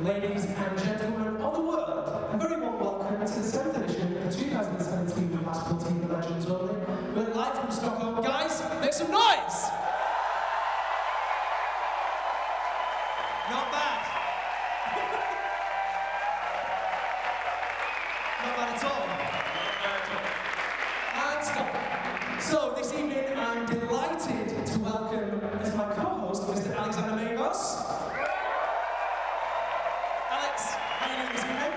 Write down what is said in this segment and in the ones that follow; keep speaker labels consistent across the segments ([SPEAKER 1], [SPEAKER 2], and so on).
[SPEAKER 1] Ladies and gentlemen of the world, a very warm welcome to the 7th edition of the 2017 Sportiva Legends Only. We're live from Stockholm. Guys, make some noise! Not bad. Not bad at all. And stop. So, this evening I'm delighted to welcome as my co-host Mr. Alexander Magos. Alex, how are you doing this evening?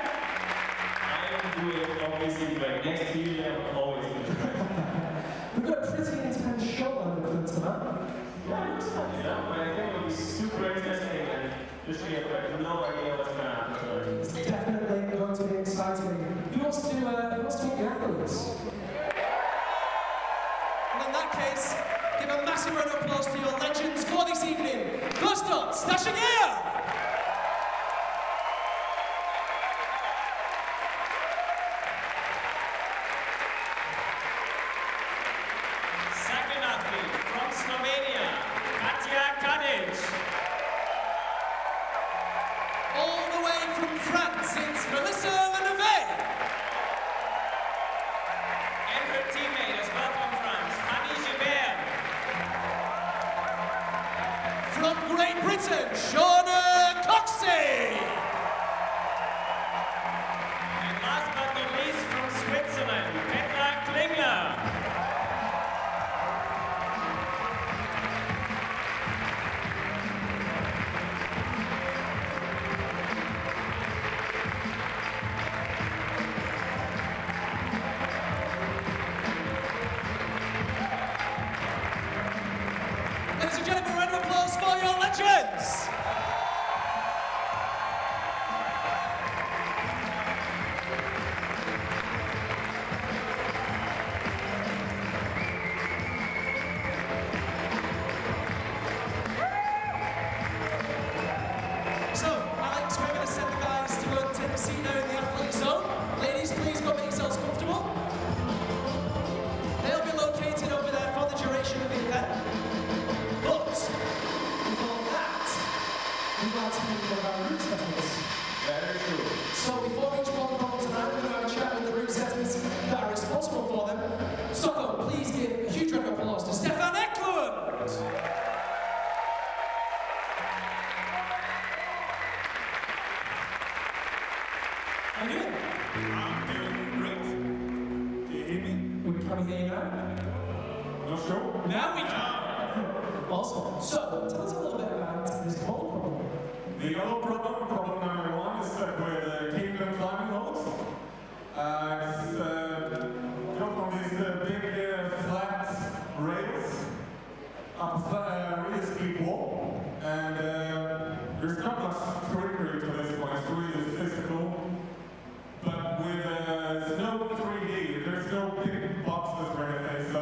[SPEAKER 2] I am doing obviously great. Next to you, I'm always doing great.
[SPEAKER 1] We've got a pretty intense show on the front tonight.
[SPEAKER 2] Yeah, it looks like it, but I think it'll be super interesting and just we have no idea what's going to happen.
[SPEAKER 1] It's definitely going to be exciting. Who wants to meet the athletes? Well, in that case, give a massive round of applause to your legends for this evening. First up, Stashing here!
[SPEAKER 2] Second athlete from Slovenia,
[SPEAKER 1] All the way from France, it's Melissa Leneve.
[SPEAKER 2] and her teammate as well from France, Fanny Gibert.
[SPEAKER 1] From Great Britain, Shauna Coxey.
[SPEAKER 2] And last but not least from Switzerland, Petra Klingler.
[SPEAKER 1] Ladies and gentlemen, a round of applause for your legends. So, Alex, we're going to send the guys to go and take a seat now in the athlete zone. Ladies, please go make yourselves comfortable. They'll be located over there for the duration of the event. But, before that, we'd like to think about our route settings.
[SPEAKER 2] Very true.
[SPEAKER 1] So, before each protocol tonight, we're going to have a chat with the route setters that are responsible for them. Stockholm, please give a huge round of applause to Stefan Eklund. How you doing?
[SPEAKER 3] I'm doing great. Do you hear me?
[SPEAKER 1] Can we hear you now?
[SPEAKER 3] No show?
[SPEAKER 1] Now we can. Awesome. So, tell us a little bit about this whole problem.
[SPEAKER 3] The yellow problem number one is with kingdom climbing holds. It's built on these big flat rails up a really steep wall. And there's not much trickery to this one. It's really physical. But with no 3D, there's no big boxes or anything, so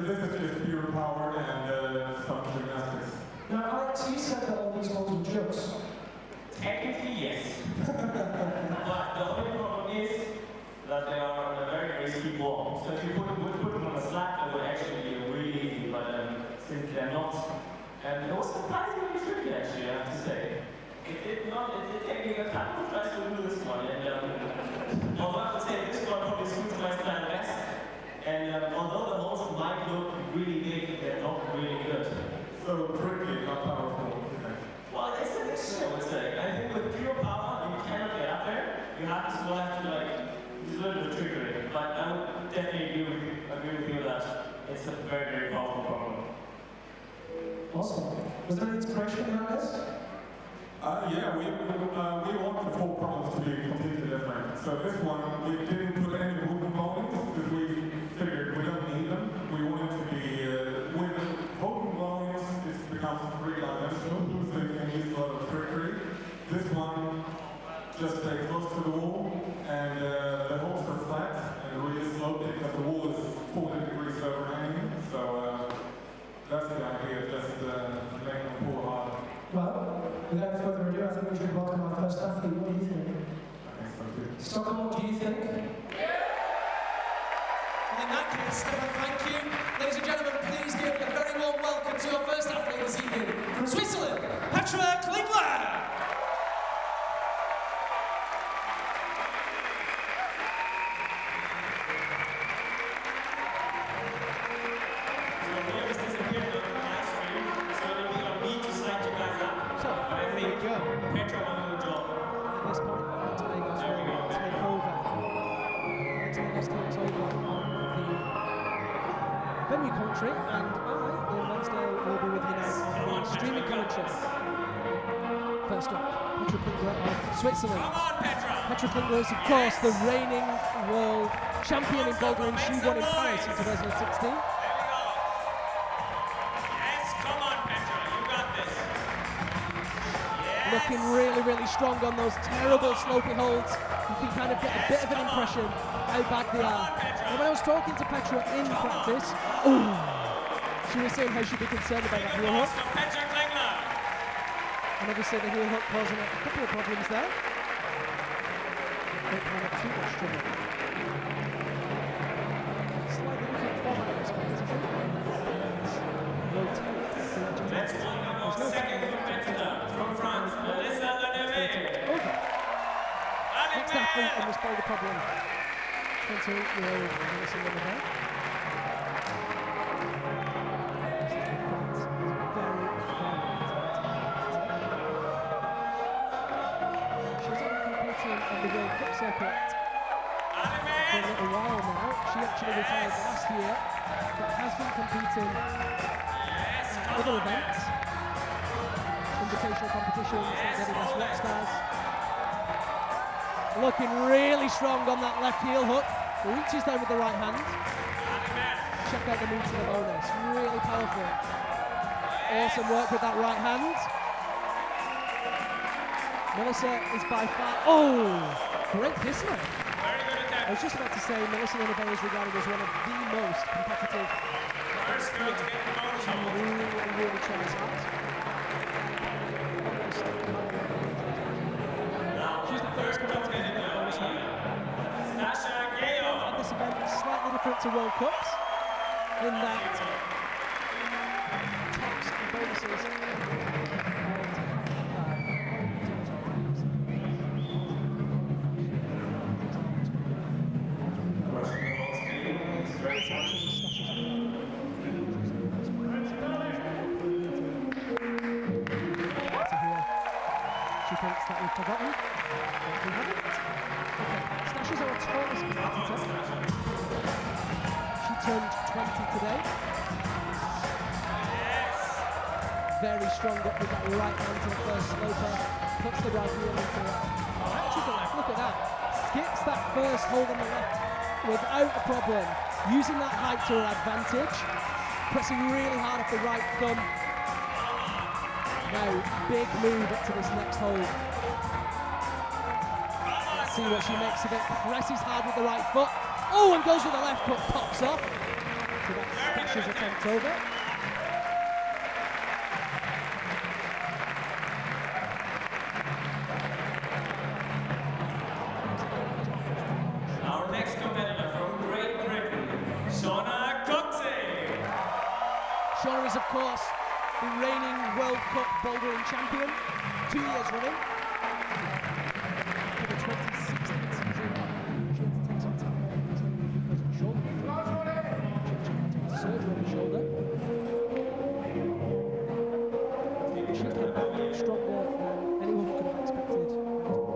[SPEAKER 3] this is just pure power and some gymnastics.
[SPEAKER 1] Now, Alex, you said that all these holes were jokes.
[SPEAKER 2] Technically, yes. But the only problem is that they are on a very, very steep wall. So if you put them on a slack, it would actually be really easy, but since they're not, and it was surprisingly tricky actually, I have to say. It did take me a couple of tries to do this one, and although I would say this one probably suits my style best, and although the holes might look really big, they're not really good.
[SPEAKER 3] So tricky, not powerful.
[SPEAKER 2] Well, it's a mixture, I would say. I think with pure power, you cannot get up there. You have to still have to use a little bit of trickery. But I would definitely agree with you that it's a very, very powerful problem.
[SPEAKER 1] Awesome. Was there any inspiration behind this?
[SPEAKER 3] Yeah, we want the four problems to be completely different. So this one, we didn't put any wood components because we figured we don't need them. We want it to be, with wood components, it becomes three-dimensional, so you can use a lot of trickery. This one just stays close to the wall, and the holes are flat and really sloped because the wall is 40 degrees overhanging. So that's the idea, just make them pull hard.
[SPEAKER 1] Well, without further ado, I think we should welcome our first athlete. What do you think?
[SPEAKER 3] I think so too.
[SPEAKER 1] Stockholm, what do you think? Well, in that case, Stefan, thank you. Ladies and gentlemen, please give a very warm welcome to your first athlete this evening. From Switzerland, Petra Klingler.
[SPEAKER 4] This takes over on the venue commentary, and I, Ian Lansdale, will be with you now on the streaming commentary. First up, Petra Klingler of Switzerland. Petra Klingler is, of course, the reigning world champion in bouldering. She won in Paris in 2016. Looking really, really strong on those terrible slopey holds. You can kind of get a bit of an impression how bad they are. And when I was talking to Petra in practice, she was saying how she'd be concerned about that heel hook. And obviously the heel hook causing a couple of problems there. Don't find it too much trouble. Slightly different format of this competition. Rotate the legend. There's no from France, Melissa over. Next athlete in this boulder problem. 28-year-old Melissa Lenoir. On the World Cup circuit for a little while now. She actually retired last year, but has been competing at other events, invitational competitions like Adidas Rockstars. Looking really strong on that left heel hook. Reaches down with the right hand. Check out the move to the bonus. Really powerful. Awesome work with that right hand. Melissa is by far, great dismount. I was just about to say Melissa Lenoir is regarded as one of the most competitive. Really tries hard. She's the first competitor to get the bonus hand. At this event is slightly different to World Cups in that tops and bonuses. She thinks that we've forgotten. We haven't. Okay. Stashes are a tallest competitor. She turned 20 today. Very strong up with that right hand to the first sloper. Puts the right heel into it. Actually the left, look at that. Skips that first hold on the left without a problem. Using that height to her advantage. Pressing really hard off the right thumb. Now, big move up to this next hold. Let's see what she makes of it. Presses hard with the right foot. And goes with the left, but pops off. So that's Stash's attempt over.
[SPEAKER 2] Our next competitor from Great Britain, Shauna Coxey.
[SPEAKER 4] Shauna is, of course, the reigning World Cup bouldering champion, 2 years running. For the 2016 season, she had to take some time off because of shoulder injury. She had surgery on the shoulder. She came back stronger than anyone could have expected.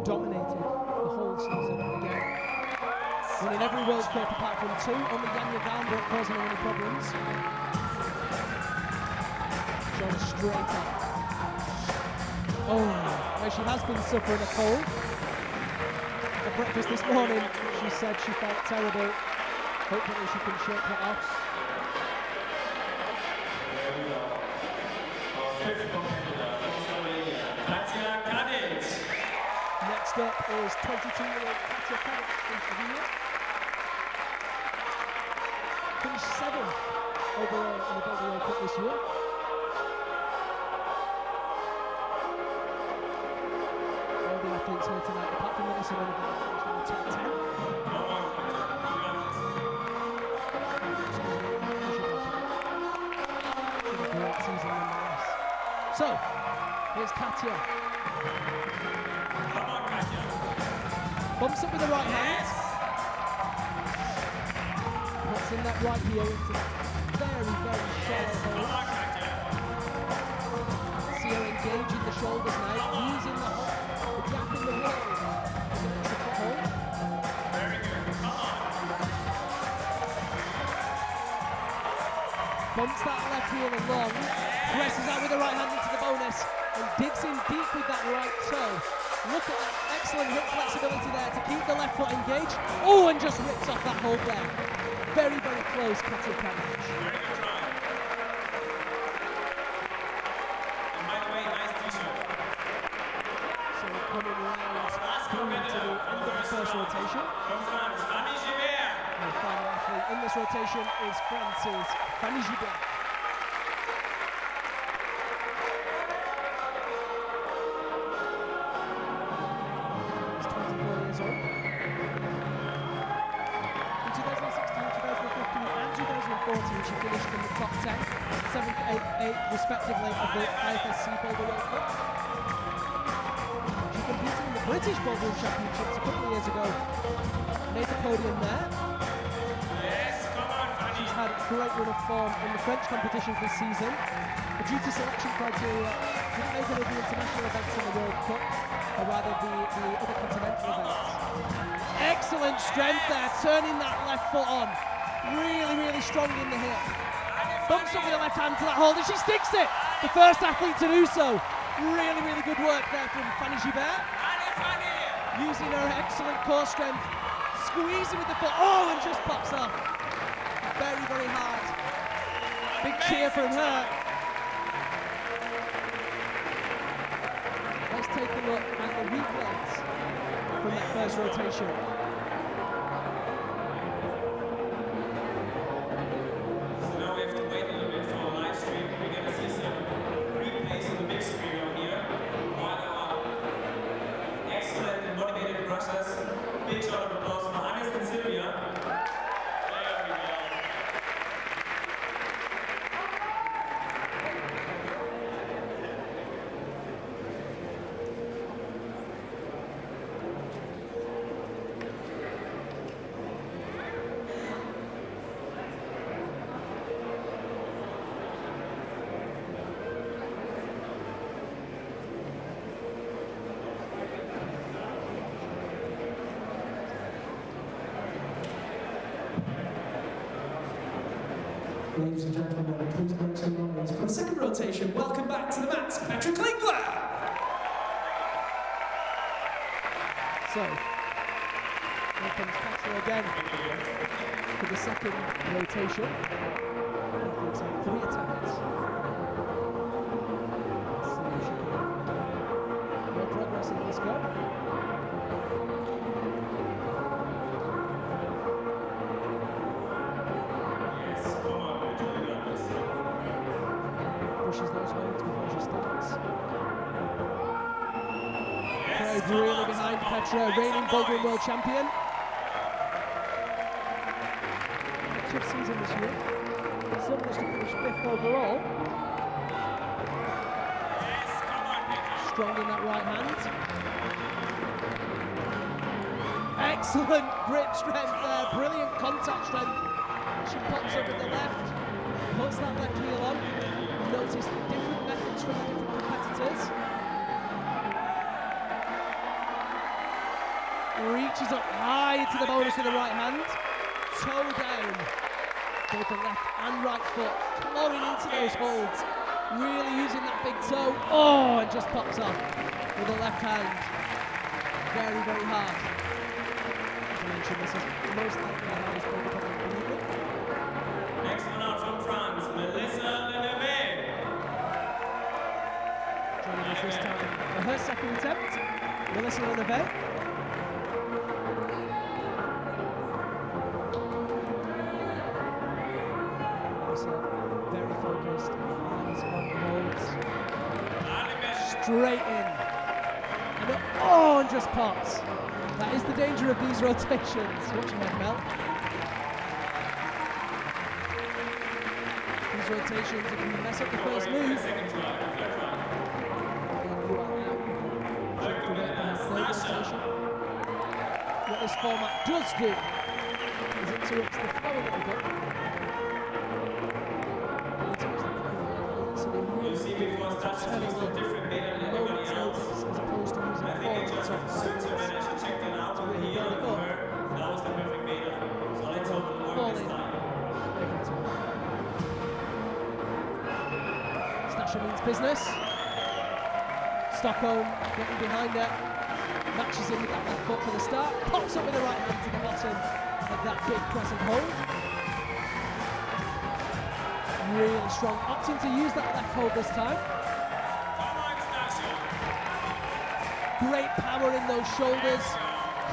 [SPEAKER 4] Dominated the whole season again. Winning every World Cup apart from 2, only Yanya Galmbrook causing her any problems. Straight up. Well, she has been suffering a cold. At breakfast this morning, she said she felt terrible. Hopefully she can shake that off. Next up is 22-year-old Katja Kadic from Slovenia. Finished 7th overall in the Boulder World Cup this year. Athletes here tonight, apart from Melissa Lenoir, who's in the top 10. She's a great season nonetheless. So, here's Katja. Bumps up with the right hand. Puts in that right heel into that very, very shallow hole. See her engaging the shoulders now, using the hole. Gap in the wall. Very good. Come on. bumps that left heel along, presses out with the right hand into the bonus, and digs in deep with that right toe. Look at that excellent hip flexibility there to keep the left foot engaged. Oh, and just rips off that hold there. Very, very close, Klatterncentret.
[SPEAKER 2] Very good try. And by the way, nice t-shirt.
[SPEAKER 4] So coming around to the end of the first rotation.
[SPEAKER 2] From France, Fanny Gilbert.
[SPEAKER 4] And the final athlete in this rotation is France's Fanny Gilbert. He's 24 years old. In 2016, 2015 and 2014 she finished in the top 10, 7th, 8th, 8th respectively of the IFSC Boulder World Cup. She competed in the British Bouldering Championships a couple of years ago. Made the podium there.
[SPEAKER 2] Yes, come on, Fanny.
[SPEAKER 4] She's had a great run of form in the French competitions this season. But due to selection criteria, didn't make it of the international events in the World Cup, or rather the other continental events. Excellent strength there, turning that left foot on. Really, really strong in the hip. Bumps up with the left hand to that hold, and she sticks it! The first athlete to do so. Really, really good work there from Fanny Gilbert. Using her excellent core strength. Squeezing with the foot, oh, and just pops off. Very, very hard. Big cheer from her. Let's take a look at the replays from that first rotation.
[SPEAKER 2] So now we have to wait a little bit for a live stream. We're going to see some replays on the big screen over here. Wow. Excellent and motivated rushers. Big shot of applause for Hannes and Sylvia. There we go.
[SPEAKER 1] Ladies and gentlemen, please make some noise for the second rotation. Welcome back to the mats, Petra Klingler!
[SPEAKER 4] So, here comes Petra again for the second rotation. It's on 3 attempts. Let's see if she can make progress in this go. Pushes those holds before she starts. Crowd really behind Petra, reigning Bouldering World Champion. A tough season this year. Still managed to finish 5th overall. Strong in that right hand. Excellent grip strength there, brilliant contact strength. She pops up with the left, puts that left heel on. Notice the different methods from the different competitors. Reaches up high into the bonus with the right hand. Toe down. Both the left and right foot clawing into those holds. Really using that big toe. Oh, and just pops off with the left hand. Very, very hard. As I mentioned, this is most likely the hardest Boulder Cup in the world.
[SPEAKER 2] Next one out from France, Melissa Leneve.
[SPEAKER 4] Joining us this time for her second attempt, Melissa Leneve. Very focused, eyes on the holds. Straight in. And it, oh, and just pops. That is the danger of these rotations. Watch your head, Mel. These rotations, if you mess up the first move, then you are out. What this format does do is it interrupts the flow a little bit.
[SPEAKER 2] You'll see before starting she's still different beta than everybody else.
[SPEAKER 4] As opposed to using
[SPEAKER 2] I think it just suits her and I should check that out with the heel and for her. That was the perfect beta. So let's hope it will work this time.
[SPEAKER 4] Natasha means business. Stockholm getting behind her. Matches in with that left foot for the start. Pops up with the right hand to the bottom of that big crescent hold. Really strong. Opting to use that left hold this time. Great power in those shoulders.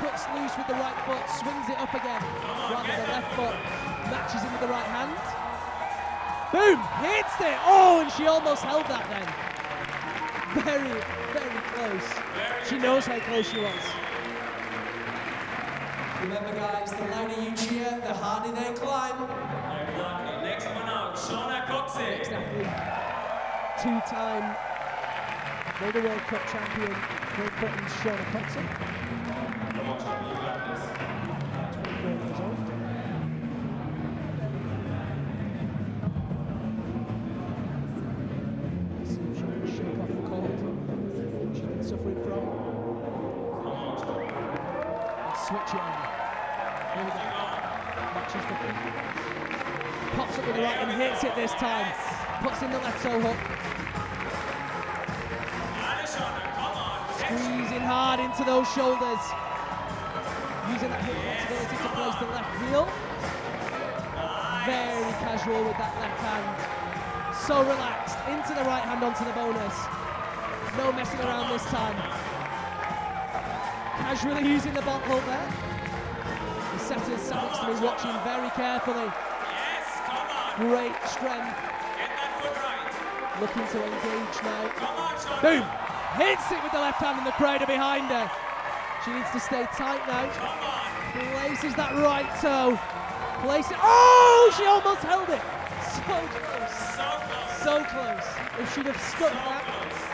[SPEAKER 4] Cuts loose with the right foot, swings it up again. Rather the left foot. Matches in with the right hand. Boom! Hits it! Oh, and she almost held that then. Very, very close. She knows how close she was.
[SPEAKER 1] Remember guys, the louder you cheer, the harder they climb.
[SPEAKER 2] Exactly. Next one out, Shauna Coxey.
[SPEAKER 4] Next athlete, two-time Boulder World Cup champion, Great Britain's Shauna Coxey.
[SPEAKER 2] Come on, Shauna, you got this.
[SPEAKER 4] 24 years old. Let's see if she can shake off the cold she's been suffering from. Let's switch it on. Here we go. Matches the feet. Pops up with the right and hits it this time. Puts in the left toe hook. Squeezing hard into those shoulders. Using that hip flexibility to place the left heel. Very casual with that left hand. So relaxed. Into the right hand onto the bonus. No messing around this time. Casually using the bot hold there. The setters sat next to me watching very carefully. Great strength. Looking to engage now. Boom! Hits it with the left hand and the crowd are behind her. She needs to stay tight now. Places that right toe. Place it. Oh! She almost held it. So close. So close. If she'd have stuck that,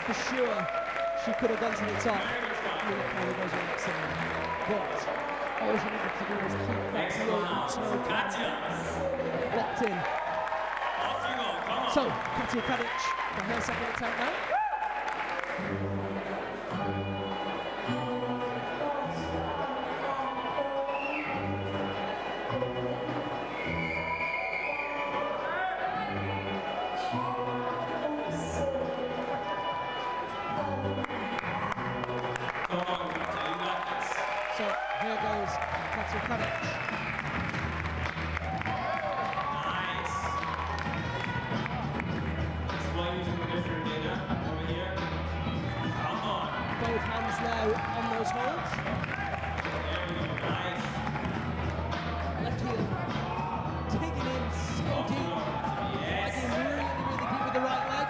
[SPEAKER 4] for sure, she could have gone to the top. But all she needed to do was keep that toe locked in. So, Katia Kadic for her second attempt now. So, here goes Katia Kadic. Both hands now on those holds. Left heel. Digging in so deep. Fighting really, really deep with the right leg.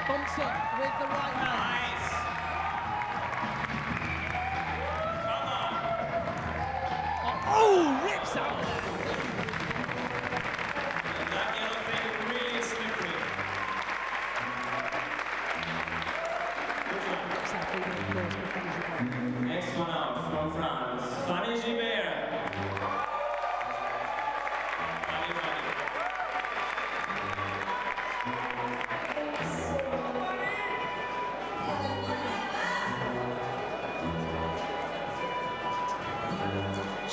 [SPEAKER 4] Bumps up with the right hand. Oh, rips out.
[SPEAKER 2] Next one out from France, Fanny Gibert.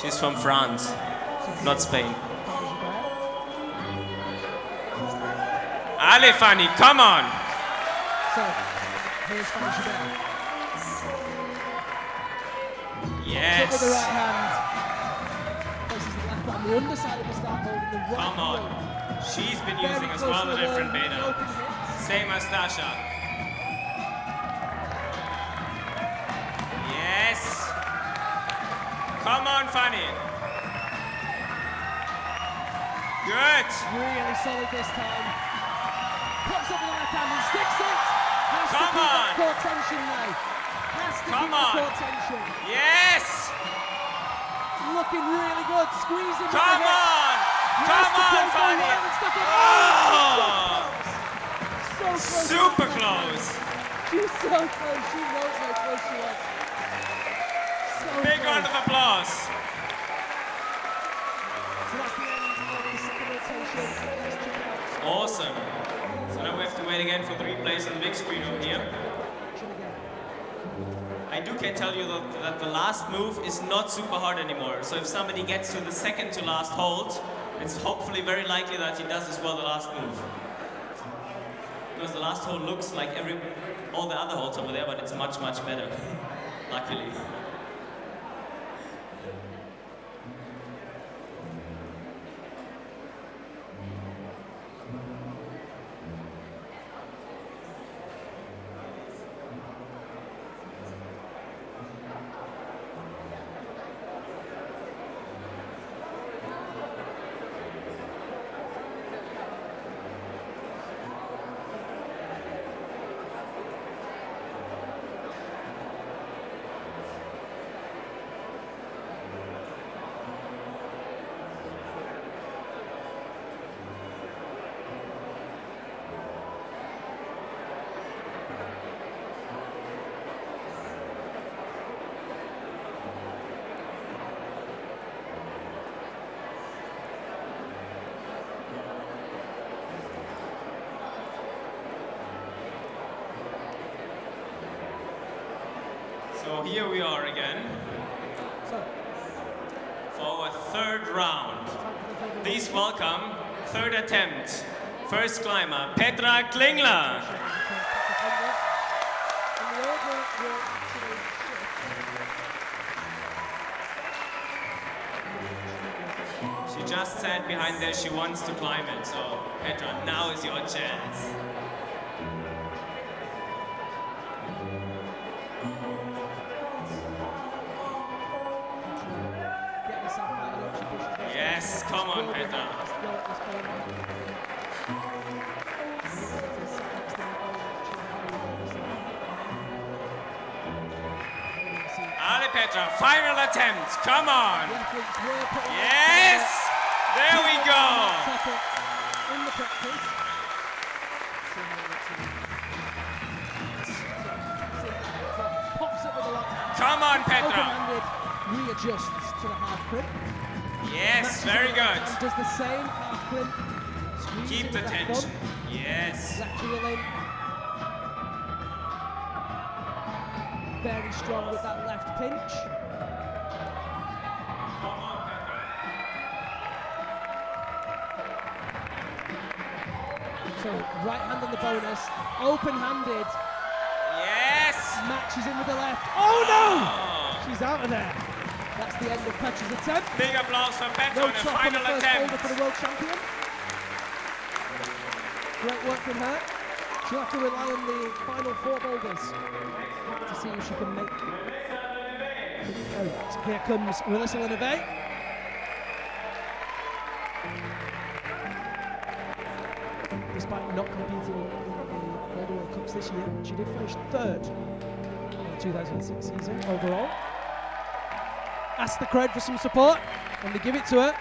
[SPEAKER 2] She's from France, not Spain. Allez, Fanny, come on!
[SPEAKER 4] So, here's Fanny Gibert.
[SPEAKER 2] Yes!
[SPEAKER 4] With the right hand. Places the left on the underside of the start holding the right
[SPEAKER 2] Come on.
[SPEAKER 4] heel.
[SPEAKER 2] She's been
[SPEAKER 4] Very
[SPEAKER 2] using as
[SPEAKER 4] close
[SPEAKER 2] well
[SPEAKER 4] to
[SPEAKER 2] a
[SPEAKER 4] the
[SPEAKER 2] different
[SPEAKER 4] wall,
[SPEAKER 2] beta.
[SPEAKER 4] open hits.
[SPEAKER 2] Same as Tasha. Yes! Come on, Fanny. Good!
[SPEAKER 4] Really solid this time. Pops up with the left hand and sticks it. Has to
[SPEAKER 2] Come
[SPEAKER 4] keep that
[SPEAKER 2] on.
[SPEAKER 4] core tension now. Has to
[SPEAKER 2] Come
[SPEAKER 4] keep
[SPEAKER 2] on.
[SPEAKER 4] the core tension.
[SPEAKER 2] Yes!
[SPEAKER 4] Looking really good. Squeezing with the
[SPEAKER 2] Come
[SPEAKER 4] hips.
[SPEAKER 2] on!
[SPEAKER 4] Has
[SPEAKER 2] Come
[SPEAKER 4] to
[SPEAKER 2] on,
[SPEAKER 4] go
[SPEAKER 2] Fanny!
[SPEAKER 4] wild and stuck it.
[SPEAKER 2] Oh!
[SPEAKER 4] So close.
[SPEAKER 2] Super close!
[SPEAKER 4] She's so close. She knows how close she was. So
[SPEAKER 2] Big
[SPEAKER 4] close.
[SPEAKER 2] round of applause.
[SPEAKER 4] So that's the end of the second rotation. Let's check it out.
[SPEAKER 2] Awesome. So now we have to wait again for the replays on the big screen over here. I can tell you that the last move is not super hard anymore. So if somebody gets to the second to last hold, it's hopefully very likely that he does as well the last move. because the last hole looks like all the other holes over there, but it's much, much better, luckily. So here we are again for our third round. Please welcome, third attempt, first climber, Petra Klingler. She just said behind there she wants to climb it, so Petra, now is your chance. Yes, come on, Petra. Ale Petra, final attempt, come on. Yes, there we go. Come on, Petra.
[SPEAKER 4] Readjusts to the half crimp.
[SPEAKER 2] Yes, very good.
[SPEAKER 4] Does the same half crimp.
[SPEAKER 2] Keep the tension. Yes.
[SPEAKER 4] Left heel in. Very strong with that left pinch. So right hand on the bonus, open-handed.
[SPEAKER 2] Yes.
[SPEAKER 4] Matches in with the left. Oh no! She's out of there. That's the end of Petra's attempt.
[SPEAKER 2] Big applause for Petra
[SPEAKER 4] No
[SPEAKER 2] on the
[SPEAKER 4] top
[SPEAKER 2] final
[SPEAKER 4] on the first
[SPEAKER 2] attempt.
[SPEAKER 4] boulder for the world champion. Great work from her. She'll have to rely on the final 4 boulders to see if she can make it out. Here comes Melissa Leneve. Despite not competing in the Boulder World Cups this year, she did finish 3rd in the 2006 season overall. Ask the crowd for some support, and they give it to her.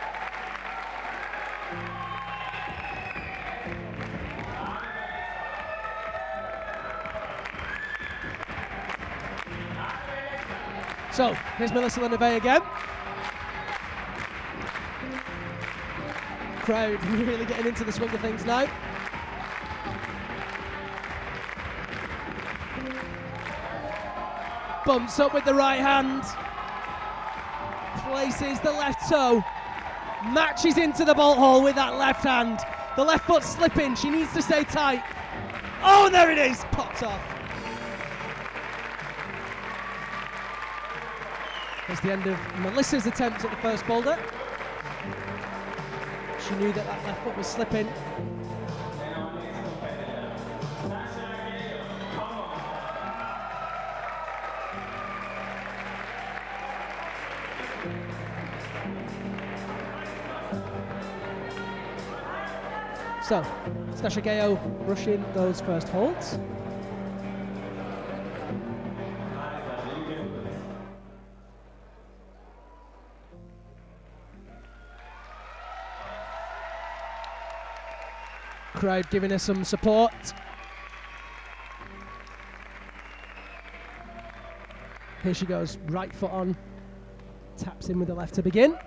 [SPEAKER 4] So, here's Melissa Leneve again. Crowd really getting into the swing of things now. Bumps up with the right hand. Places the left toe. Matches into the bolt hole with that left hand. The left foot slipping. She needs to stay tight. Oh, there it is. Popped off. That's the end of Melissa's attempt at the first boulder. She knew that that left foot was slipping. So, Stasha Gayo rushing those first holds. Crowd giving her some support. Here she goes, right foot on. Taps in with the left to begin.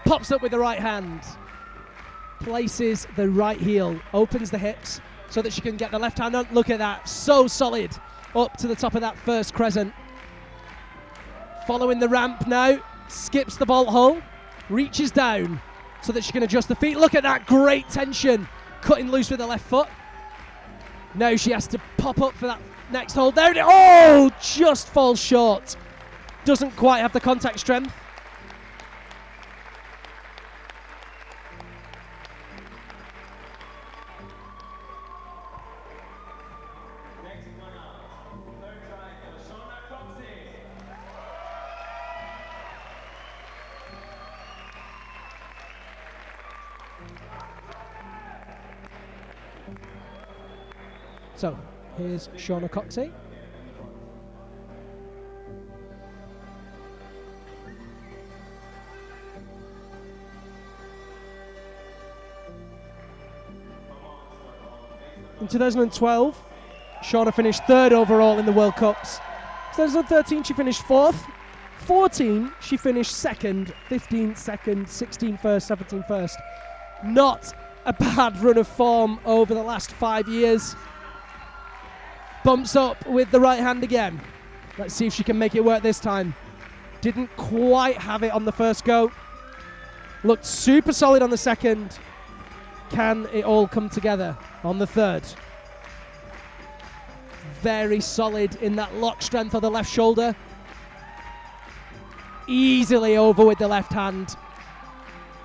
[SPEAKER 4] Pops up with the right hand. Places the right heel, opens the hips so that she can get the left hand on. Look at that, so solid up to the top of that first crescent. Following the ramp now, skips the bolt hole, reaches down so that she can adjust the feet. Look at that, great tension, cutting loose with the left foot. Now she has to pop up for that next hold. There it is. Oh, just falls short. Doesn't quite have the contact strength.
[SPEAKER 2] Next one up. Third try for Shauna Coxey.
[SPEAKER 4] So, here's Shauna Coxey. In 2012, Shauna finished 3rd overall in the World Cups. 2013, she finished 4th. 14, she finished 2nd. 15, 2nd. 16, 1st. 17, 1st. Not a bad run of form over the last 5 years. Bumps up with the right hand again. Let's see if she can make it work this time. Didn't quite have it on the first go. Looked super solid on the second. Can it all come together on the third? Very solid in that lock strength of the left shoulder. Easily over with the left hand.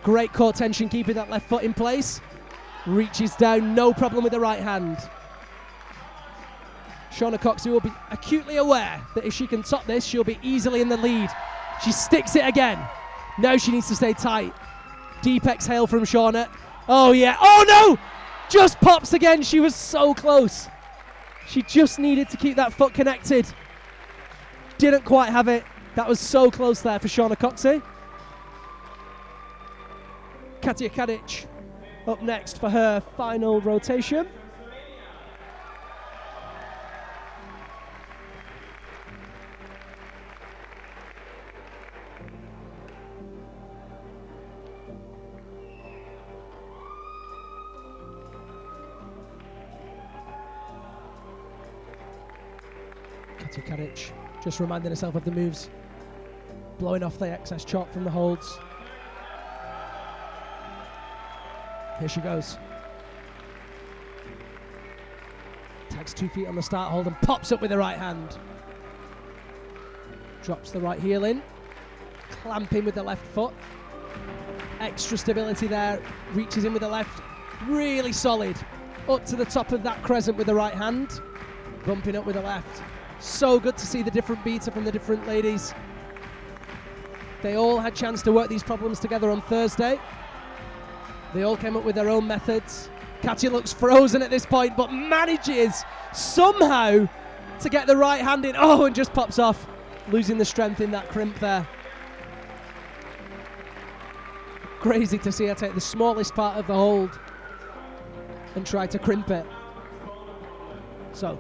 [SPEAKER 4] Great core tension keeping that left foot in place. Reaches down, no problem with the right hand. Shauna Coxey will be acutely aware that if she can top this, she'll be easily in the lead. She sticks it again. Now she needs to stay tight. Deep exhale from Shauna. Oh yeah, oh no! Just pops again, she was so close. She just needed to keep that foot connected. Didn't quite have it. That was so close there for Shauna Coxey. Katia Kadic up next for her final rotation. Katia Kadic just reminding herself of the moves, blowing off the excess chalk from the holds. Here she goes. Tags 2 feet on the start hold and pops up with the right hand. Drops the right heel in, clamping with the left foot. Extra stability there, reaches in with the left. Really solid. Up to the top of that crescent with the right hand, bumping up with the left. So good to see the different beater from the different ladies. They all had chance to work these problems together on Thursday. They all came up with their own methods. Katia looks frozen at this point, but manages somehow to get the right hand in. Oh, and just pops off, losing the strength in that crimp there. Crazy to see her take the smallest part of the hold and try to crimp it. So,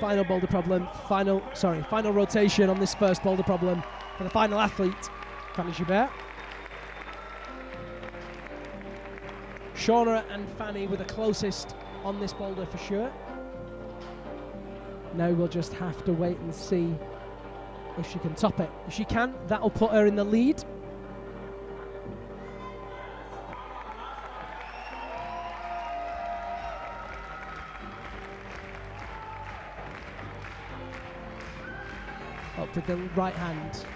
[SPEAKER 4] final boulder problem, final rotation on this first boulder problem for the final athlete, Fanny Gibert. Shauna and Fanny were the closest on this boulder for sure. Now we'll just have to wait and see if she can top it. If she can, that'll put her in the lead. Up with the right hand.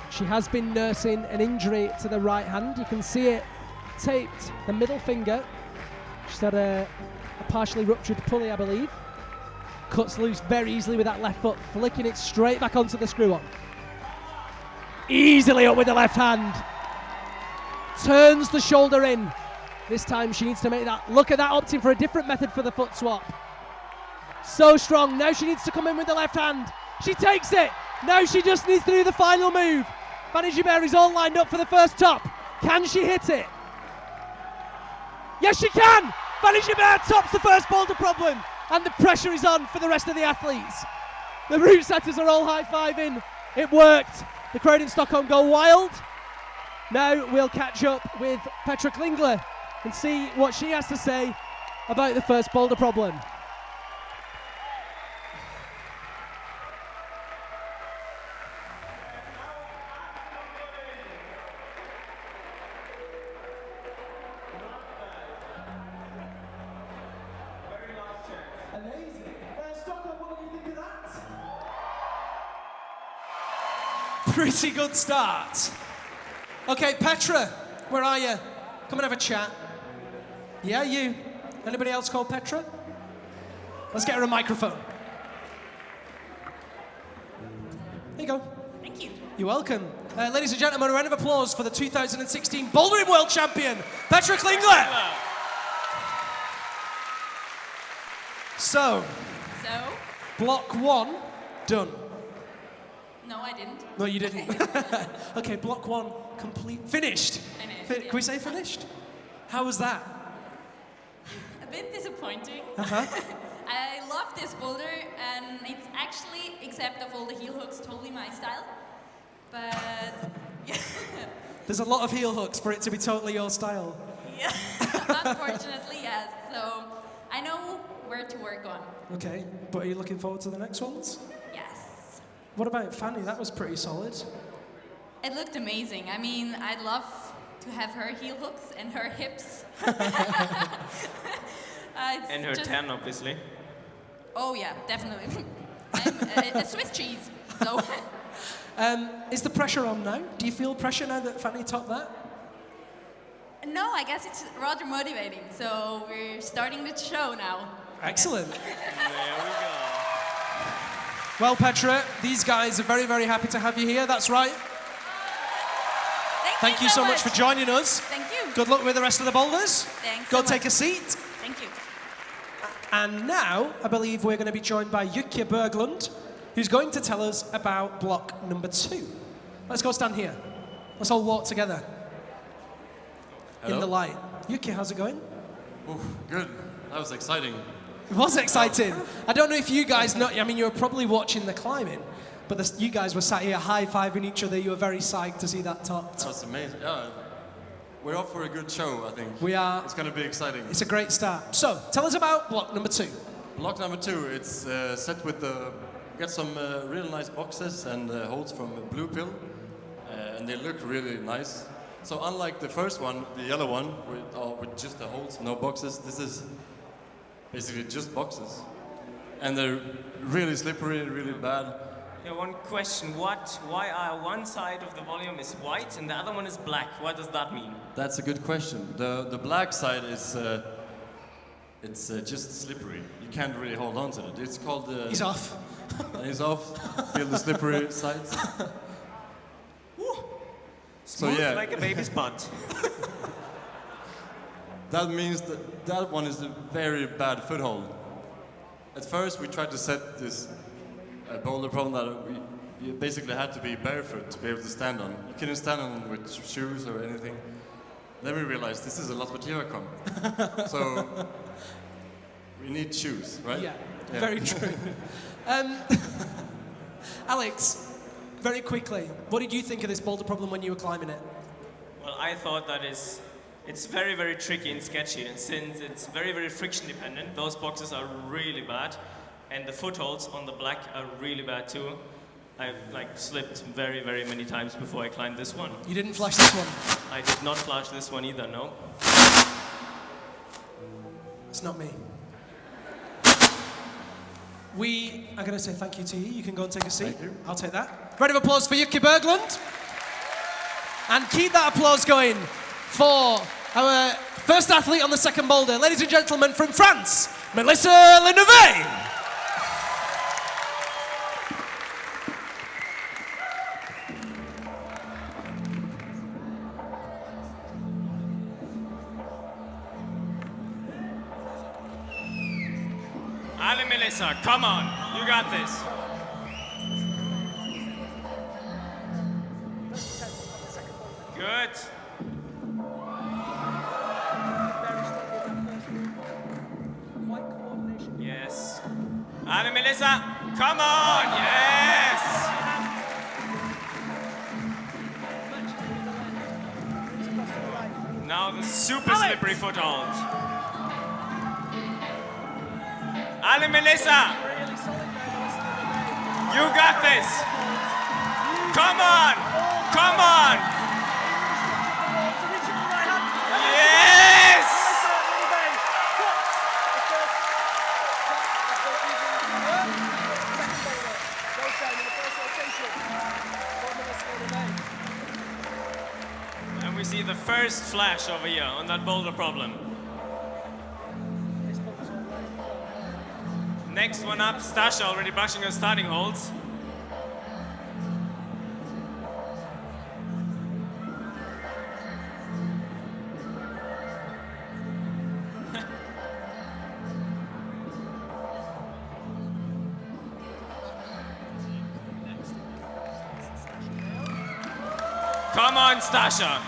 [SPEAKER 4] She has been nursing an injury to the right hand. You can see it taped, the middle finger. She's had a partially ruptured pulley, I believe. Cuts loose very easily with that left foot, flicking it straight back onto the screw-on. Easily up with the left hand. Turns the shoulder in. This time she needs to make that. Look at that, opting for a different method for the foot swap. So strong. Now she needs to come in with the left hand. She takes it. Now she just needs to do the final move. Fanny Gibert is all lined up for the first top. Can she hit it? Yes, she can! Fanny Gibert tops the first boulder problem, and the pressure is on for the rest of the athletes. The route setters are all high-fiving. It worked. The crowd in Stockholm go wild. Now we'll catch up with Petra Klingler and see what she has to say about the first boulder problem.
[SPEAKER 1] Pretty good start. Okay, Petra, where are you? Come and have a chat. Yeah, you. Anybody else called Petra? Let's get her a microphone. There you go.
[SPEAKER 5] Thank you.
[SPEAKER 1] You're welcome. Ladies and gentlemen, a round of applause for the 2016 Bouldering World Champion, Petra Klingler. So, block 1, done.
[SPEAKER 5] No, I didn't.
[SPEAKER 1] No, you didn't. Okay, block 1, complete. Finished.
[SPEAKER 5] Finished.
[SPEAKER 1] Can we say finished? How was that?
[SPEAKER 5] A bit disappointing.
[SPEAKER 1] Uh-huh.
[SPEAKER 5] I love this boulder, and it's actually, except of all the heel hooks, totally my style. But
[SPEAKER 1] There's a lot of heel hooks for it to be totally your style.
[SPEAKER 5] yeah, unfortunately, yes. So I know where to work on.
[SPEAKER 1] Okay, but are you looking forward to the next ones?
[SPEAKER 5] Yes.
[SPEAKER 1] What about Fanny? That was pretty solid.
[SPEAKER 5] It looked amazing. I mean, I'd love to have her heel hooks and her hips.
[SPEAKER 2] And her tan, obviously.
[SPEAKER 5] Oh yeah, definitely. I'm a Swiss cheese, so.
[SPEAKER 1] Is the pressure on now? Do you feel pressure now that Fanny topped that?
[SPEAKER 5] No, I guess it's rather motivating. So we're starting the show now.
[SPEAKER 1] Excellent.
[SPEAKER 2] There we go.
[SPEAKER 1] Well, Petra, these guys are very, very happy to have you here. That's right. Thank you so much for joining us.
[SPEAKER 5] Thank you.
[SPEAKER 1] Good luck with the rest of the boulders.
[SPEAKER 5] Thanks
[SPEAKER 1] Go
[SPEAKER 5] so
[SPEAKER 1] take
[SPEAKER 5] much.
[SPEAKER 1] a seat.
[SPEAKER 5] Thank you.
[SPEAKER 1] And now, I believe we're going to be joined by Jutje Berglund, who's going to tell us about block number 2. Let's go stand here. Let's all walk together.
[SPEAKER 6] Hello.
[SPEAKER 1] In the light. Jutje, how's it going?
[SPEAKER 6] Oof, good. That was exciting.
[SPEAKER 1] It was exciting. I don't know if you guys know, I mean, you were probably watching the climbing, but you guys were sat here high-fiving each other. You were very psyched to see that topped.
[SPEAKER 6] That was amazing. Yeah, we're off for a good show, I think.
[SPEAKER 1] We are.
[SPEAKER 6] It's going to be exciting.
[SPEAKER 1] It's a great start. So, tell us about block number 2.
[SPEAKER 6] Block number 2, it's set with the... Got some really nice boxes and holds from Blue Pill, and they look really nice. So unlike the first one, the yellow one, with just the holes, no boxes, this is basically just boxes. And they're really slippery, really bad.
[SPEAKER 2] Yeah, one question. Why are one side of the volume is white and the other one is black? What does that mean?
[SPEAKER 6] That's a good question. The black side is it's just slippery. You can't really hold on to it. It's called...
[SPEAKER 1] He's off.
[SPEAKER 6] He's off. Feel the slippery sides. So
[SPEAKER 2] Smooth
[SPEAKER 6] yeah,
[SPEAKER 2] like a baby's butt.
[SPEAKER 6] that means that one is a very bad foothold. At first, we tried to set this boulder problem that you basically had to be barefoot to be able to stand on. You couldn't stand on with shoes or anything. Then we realized this is a lot of So we need shoes, right?
[SPEAKER 1] Yeah, very true. Alex, very quickly, what did you think of this boulder problem when you were climbing it?
[SPEAKER 2] Well, I thought that it's very, very tricky and sketchy, and since it's very, very friction dependent, those boxes are really bad, and the footholds on the black are really bad too. I've slipped very, very many times before I climbed this one.
[SPEAKER 1] You didn't flash this one?
[SPEAKER 2] I did not flash this one either, no.
[SPEAKER 1] It's not me. We are going to say thank you to you. You can go and take a seat.
[SPEAKER 6] Thank you.
[SPEAKER 1] I'll take that. Round of applause for Jutje Berglund. And keep that applause going for our first athlete on the second boulder. Ladies and gentlemen, from France, Melissa Leneve.
[SPEAKER 2] Ali Melissa, come on, you got this. Good. Yes. Ali Melissa, come on, yes. Now the super slippery foothold. Ali Melissa, you got this. Come on, come on. Yes. And we see the first flash over here on that boulder problem. Next one up, Stasha already brushing her starting holds. Come on, Stasha.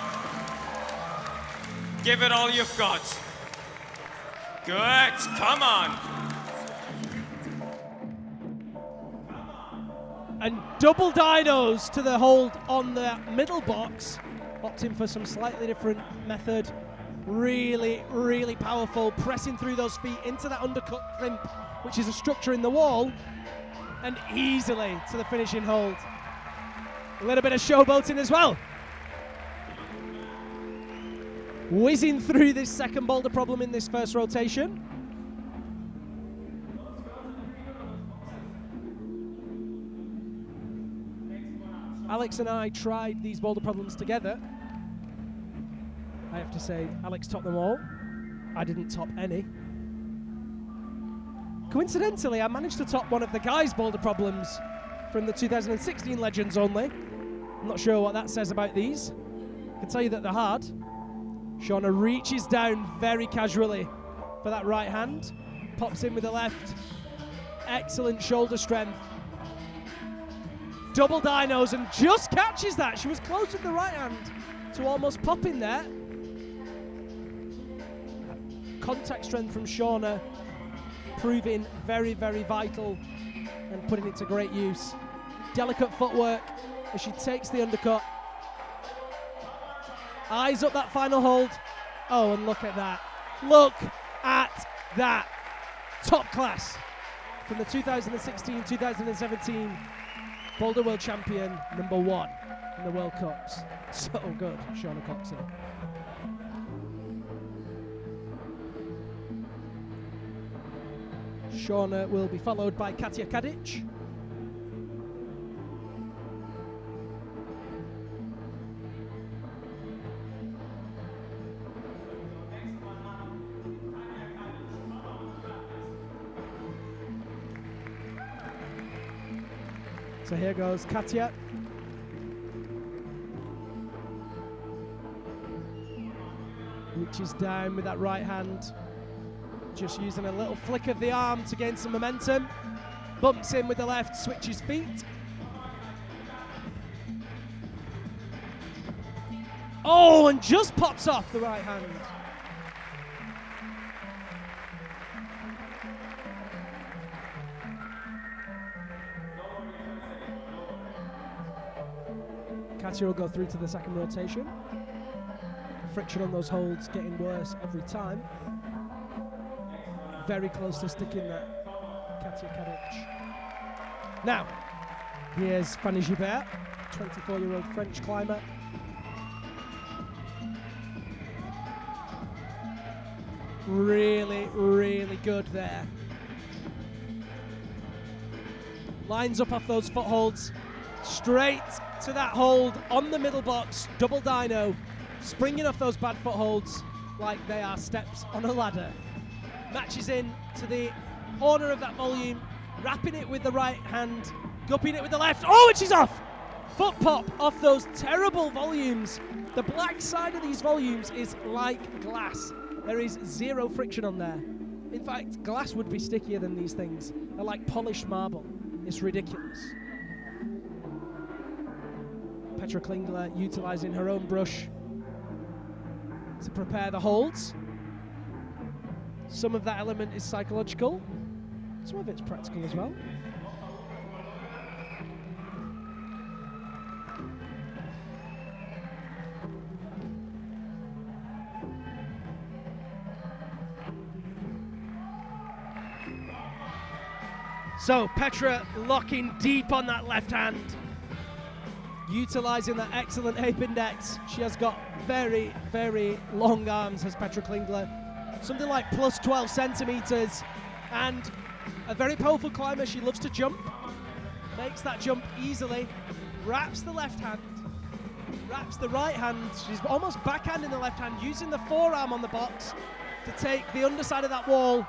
[SPEAKER 2] Give it all you've got. Good, come on.
[SPEAKER 4] And double dynos to the hold on the middle box. Opting for some slightly different method. Really, really powerful. Pressing through those feet into that undercut crimp, which is a structure in the wall. And easily to the finishing hold. A little bit of showboating as well. Whizzing through this second boulder problem in this first rotation. Alex and I tried these boulder problems together. I have to say, Alex topped them all. I didn't top any. Coincidentally, I managed to top one of the guys' boulder problems from the 2016 Legends Only. I'm not sure what that says about these. I can tell you that they're hard. Shauna reaches down very casually for that right hand, pops in with the left. Excellent shoulder strength. Double dynos and just catches that. She was close with the right hand to almost pop in there. Contact strength from Shauna proving very, very vital and putting it to great use. Delicate footwork as she takes the undercut. Eyes up that final hold. Oh, and look at that. Look at that. Top class from the 2016-2017 Boulder World Champion #1 in the World Cups. So good, Shauna Coxey. Shauna will be followed by Katia Kadic. So here goes Katia. Reaches down with that right hand. Just using a little flick of the arm to gain some momentum. Bumps in with the left, switches feet. Oh, and just pops off the right hand. Katia will go through to the second rotation. Friction on those holds getting worse every time. Very close to sticking that, Katia Kadic. Now, here's Fanny Gibert, 24-year-old French climber. Really, really good there. Lines up off those footholds, straight to that hold on the middle box, double dyno, springing off those bad footholds like they are steps on a ladder. Matches in to the corner of that volume, wrapping it with the right hand, gupping it with the left. Oh, and she's off! Foot pop off those terrible volumes. The black side of these volumes is like glass. There is zero friction on there. In fact, glass would be stickier than these things. They're like polished marble. It's ridiculous. Petra Klingler utilizing her own brush to prepare the holds. Some of that element is psychological, some of it's practical as well. So Petra locking deep on that left hand, utilizing that excellent ape index. She has got very, very long arms, has Petra Klingler. Something like plus 12 centimeters, and a very powerful climber. She loves to jump, makes that jump easily, wraps the left hand, wraps the right hand. She's almost backhanding the left hand, using the forearm on the box to take the underside of that wall.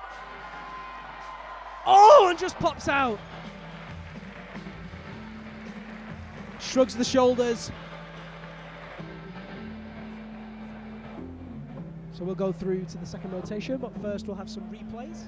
[SPEAKER 4] Oh, and just pops out. Shrugs the shoulders. So we'll go through to the second rotation, but first we'll have some replays.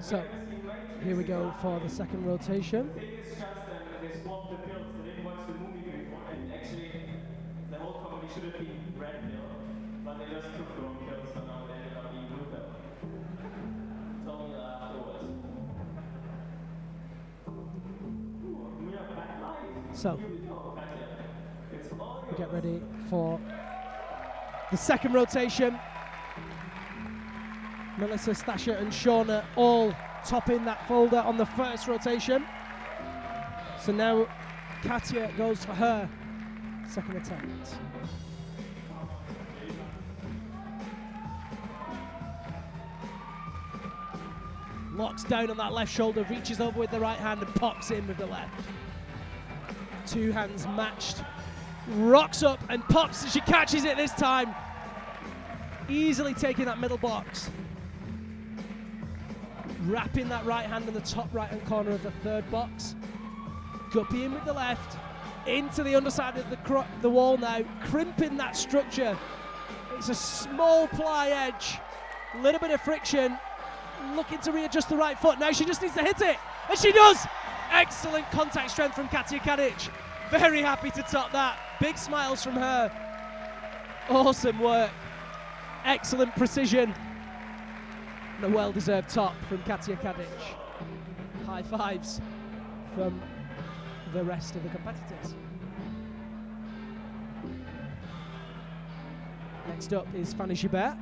[SPEAKER 4] So, here we go for the second rotation. So, we get ready for the second rotation. Melissa, Stasha and Shauna all topping that folder on the first rotation. So now Katya goes for her second attempt. Locks down on that left shoulder, reaches over with the right hand and pops in with the left. Two hands matched. Rocks up and pops. She catches it this time. Easily taking that middle box. Wrapping that right hand in the top right hand corner of the third box. Guppy in with the left. Into the underside of the wall now. Crimping that structure. It's a small ply edge. A little bit of friction. Looking to readjust the right foot. Now she just needs to hit it. And she does! Excellent contact strength from Katya Kadic. Very happy to top that. Big smiles from her. Awesome work. Excellent precision. And a well-deserved top from Katya Kadic. High fives from the rest of the competitors. Next up is Fanny Gibert.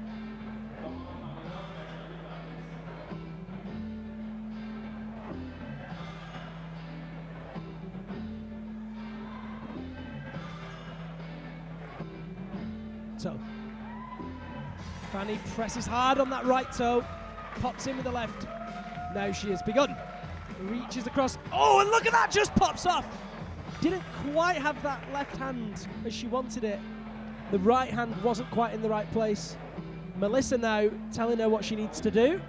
[SPEAKER 4] So, Fanny presses hard on that right toe, pops in with the left. Now she has begun. Reaches across. Oh, and look at that, just pops off. Didn't quite have that left hand as she wanted it. The right hand wasn't quite in the right place. Melissa now telling her what she needs to do.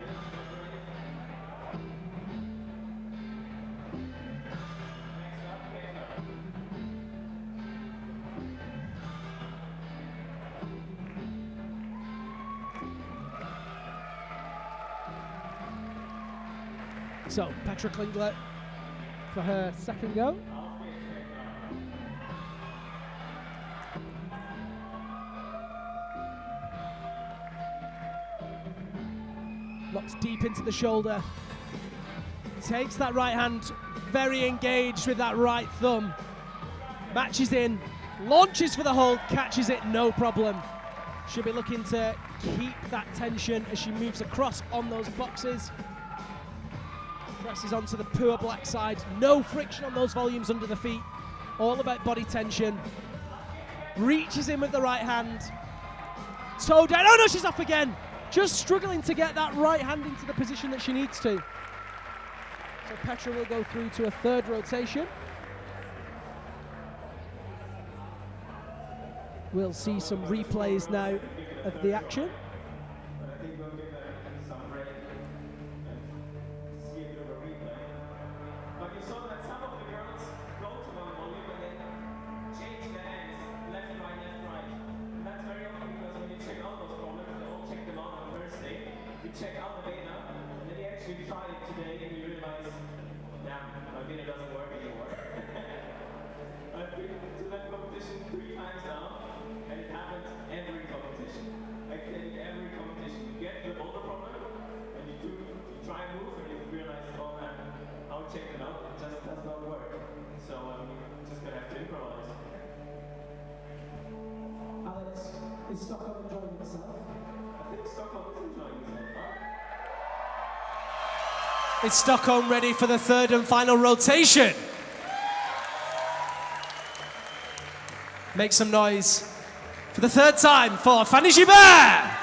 [SPEAKER 4] So, Petra Klingler for her second go. Locks deep into the shoulder. Takes that right hand, very engaged with that right thumb. Matches in, launches for the hold, catches it, no problem. She'll be looking to keep that tension as she moves across on those boxes. Presses onto the poor black side. No friction on those volumes under the feet. All about body tension. Reaches in with the right hand. Toe down. Oh no, she's off again. Just struggling to get that right hand into the position that she needs to. So Petra will go through to a third rotation. We'll see some replays now of the action. Is Stockholm enjoying itself?
[SPEAKER 2] I think Stockholm is enjoying himself.
[SPEAKER 1] Is Stockholm ready for the third and final rotation? Make some noise for the third time for Fanny Gibert!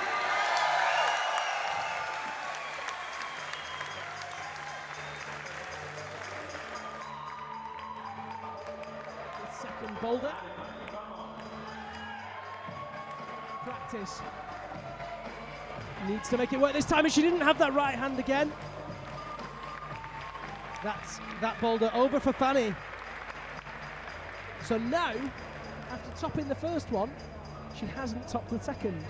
[SPEAKER 4] The second boulder. Practice. Needs to make it work this time, and she didn't have that right hand again. That's that boulder over for Fanny. So now, after topping the first one, she hasn't topped the second,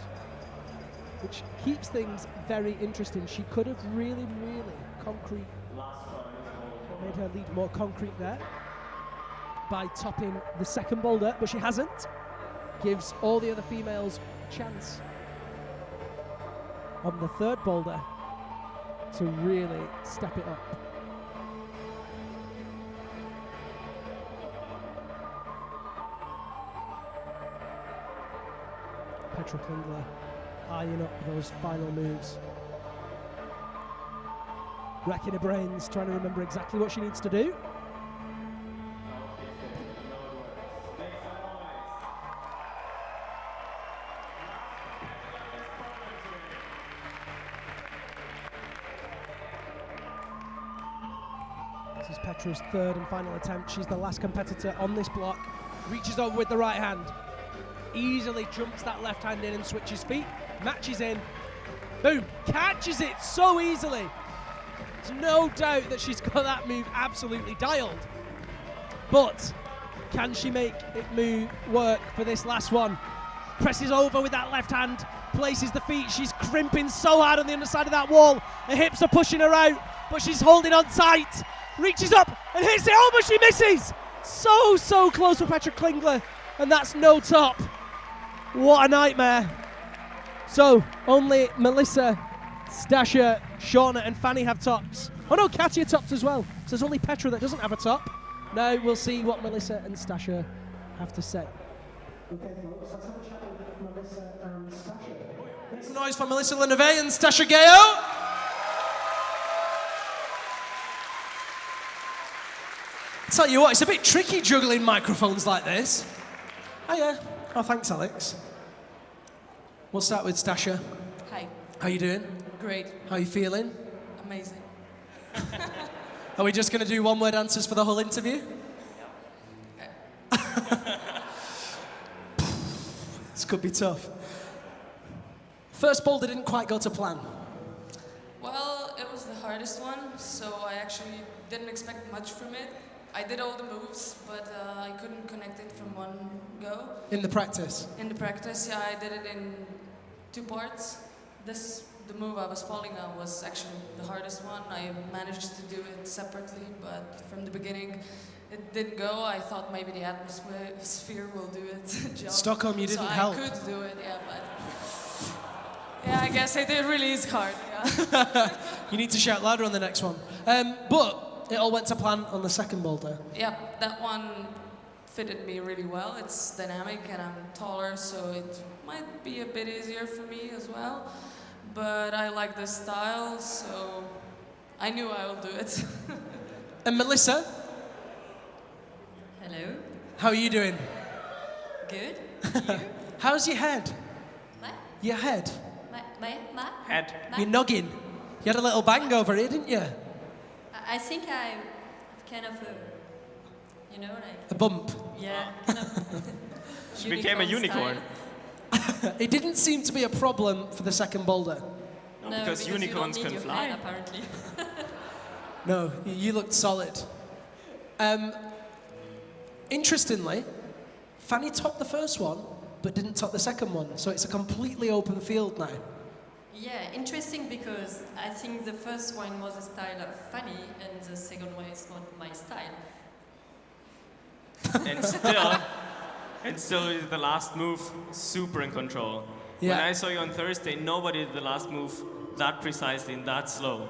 [SPEAKER 4] which keeps things very interesting. She could have really made her lead more concrete there by topping the second boulder, but she hasn't. Gives all the other females a chance on the third boulder to really step it up. Petra Klingler eyeing up those final moves. Racking her brains, trying to remember exactly what she needs to do. This is Petra's third and final attempt. She's the last competitor on this block. Reaches over with the right hand. Easily jumps that left hand in and switches feet. Matches in. Boom. Catches it so easily. There's no doubt that she's got that move absolutely dialed. But can she make it work for this last one? Presses over with that left hand. Places the feet. She's crimping so hard on the underside of that wall. Her hips are pushing her out, but she's holding on tight. Reaches up and hits it. Oh, but she misses. So close for Petra Klingler. And that's no top. What a nightmare. So, only Melissa, Stasha, Shauna and Fanny have tops. Oh no, Katya topped as well. So there's only Petra that doesn't have a top. Now we'll see what Melissa and Stasha have to say. Okay, folks, let's have a chat with Melissa and Stasha.
[SPEAKER 1] Make some noise for Melissa Leneve and Stasha Geo. Tell you what, it's a bit tricky juggling microphones like this. Oh yeah. Oh, thanks, Alex. We'll start with Stasha.
[SPEAKER 7] Hi.
[SPEAKER 1] How you doing?
[SPEAKER 7] Great.
[SPEAKER 1] How you feeling?
[SPEAKER 7] Amazing.
[SPEAKER 1] Are we just going to do one-word answers for the whole interview? This could be tough. First boulder didn't quite go to plan.
[SPEAKER 7] Well, it was the hardest one, so I actually didn't expect much from it. I did all the moves, but I couldn't connect it from one go.
[SPEAKER 1] In the practice?
[SPEAKER 7] In the practice, yeah, I did it in 2 parts. The move I was falling on was actually the hardest one. I managed to do it separately, but from the beginning, it didn't go. I thought maybe the atmosphere will do its job.
[SPEAKER 1] Stockholm, you didn't help.
[SPEAKER 7] So I could do it, yeah, but... Yeah, I guess it really is hard, yeah.
[SPEAKER 1] You need to shout louder on the next one. But it all went to plan on the second boulder.
[SPEAKER 7] Yeah, that one fitted me really well. It's dynamic and I'm taller, so it might be a bit easier for me as well. But I like this style, so I knew I would do it.
[SPEAKER 1] And Melissa?
[SPEAKER 5] Hello.
[SPEAKER 1] How are you doing?
[SPEAKER 5] Good. You?
[SPEAKER 1] How's your head?
[SPEAKER 5] What?
[SPEAKER 1] Your head?
[SPEAKER 5] My
[SPEAKER 2] Head.
[SPEAKER 1] Your noggin? You had a little bang over here, didn't you?
[SPEAKER 5] I think I'm kind of a, you know, like...
[SPEAKER 1] A bump.
[SPEAKER 5] Yeah, kind of...
[SPEAKER 2] She became a unicorn.
[SPEAKER 1] It didn't seem to be a problem for the second boulder.
[SPEAKER 2] No, because unicorns
[SPEAKER 5] you don't
[SPEAKER 2] can
[SPEAKER 5] need your
[SPEAKER 2] fly.
[SPEAKER 5] head, apparently.
[SPEAKER 1] No, you looked solid. Interestingly, Fanny topped the first one, but didn't top the second one, so it's a completely open field now.
[SPEAKER 5] Yeah, interesting because I think the first one was a style of Fanny and the second one is not my style.
[SPEAKER 2] And still is the last move super in control.
[SPEAKER 1] Yeah.
[SPEAKER 2] When I saw you on Thursday, nobody did the last move that precisely and that slow.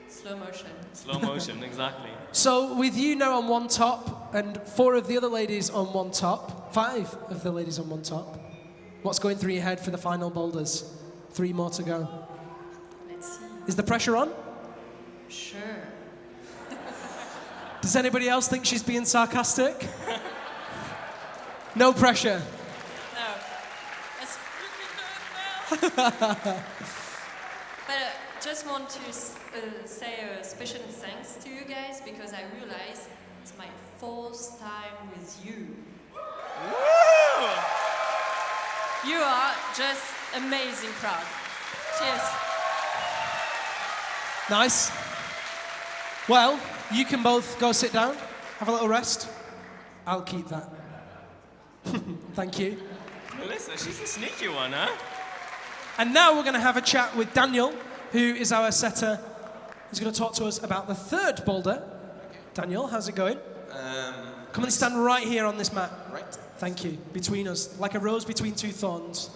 [SPEAKER 5] Slow motion.
[SPEAKER 2] Slow motion, exactly.
[SPEAKER 1] So with you now on one top and 4 of the other ladies on one top, 5 of the ladies on one top, What's going through your head for the final boulders? 3 more to go.
[SPEAKER 5] Let's see.
[SPEAKER 1] Is the pressure on?
[SPEAKER 5] Sure.
[SPEAKER 1] Does anybody else think she's being sarcastic? No pressure.
[SPEAKER 5] No. But just want to say a special thanks to you guys because I realize it's my 4th time with you.
[SPEAKER 8] Woo!
[SPEAKER 5] You are just amazing crowd. Cheers.
[SPEAKER 1] Nice. Well, you can both go sit down, have a little rest. I'll keep that. Thank you.
[SPEAKER 8] Melissa, she's a sneaky one, huh?
[SPEAKER 1] And now we're going to have a chat with Daniel, who is our setter. He's going to talk to us about the 3rd boulder. Daniel, how's it going? Come and stand right here on this mat.
[SPEAKER 9] Right.
[SPEAKER 1] Thank you. Between us, like a rose between 2 thorns.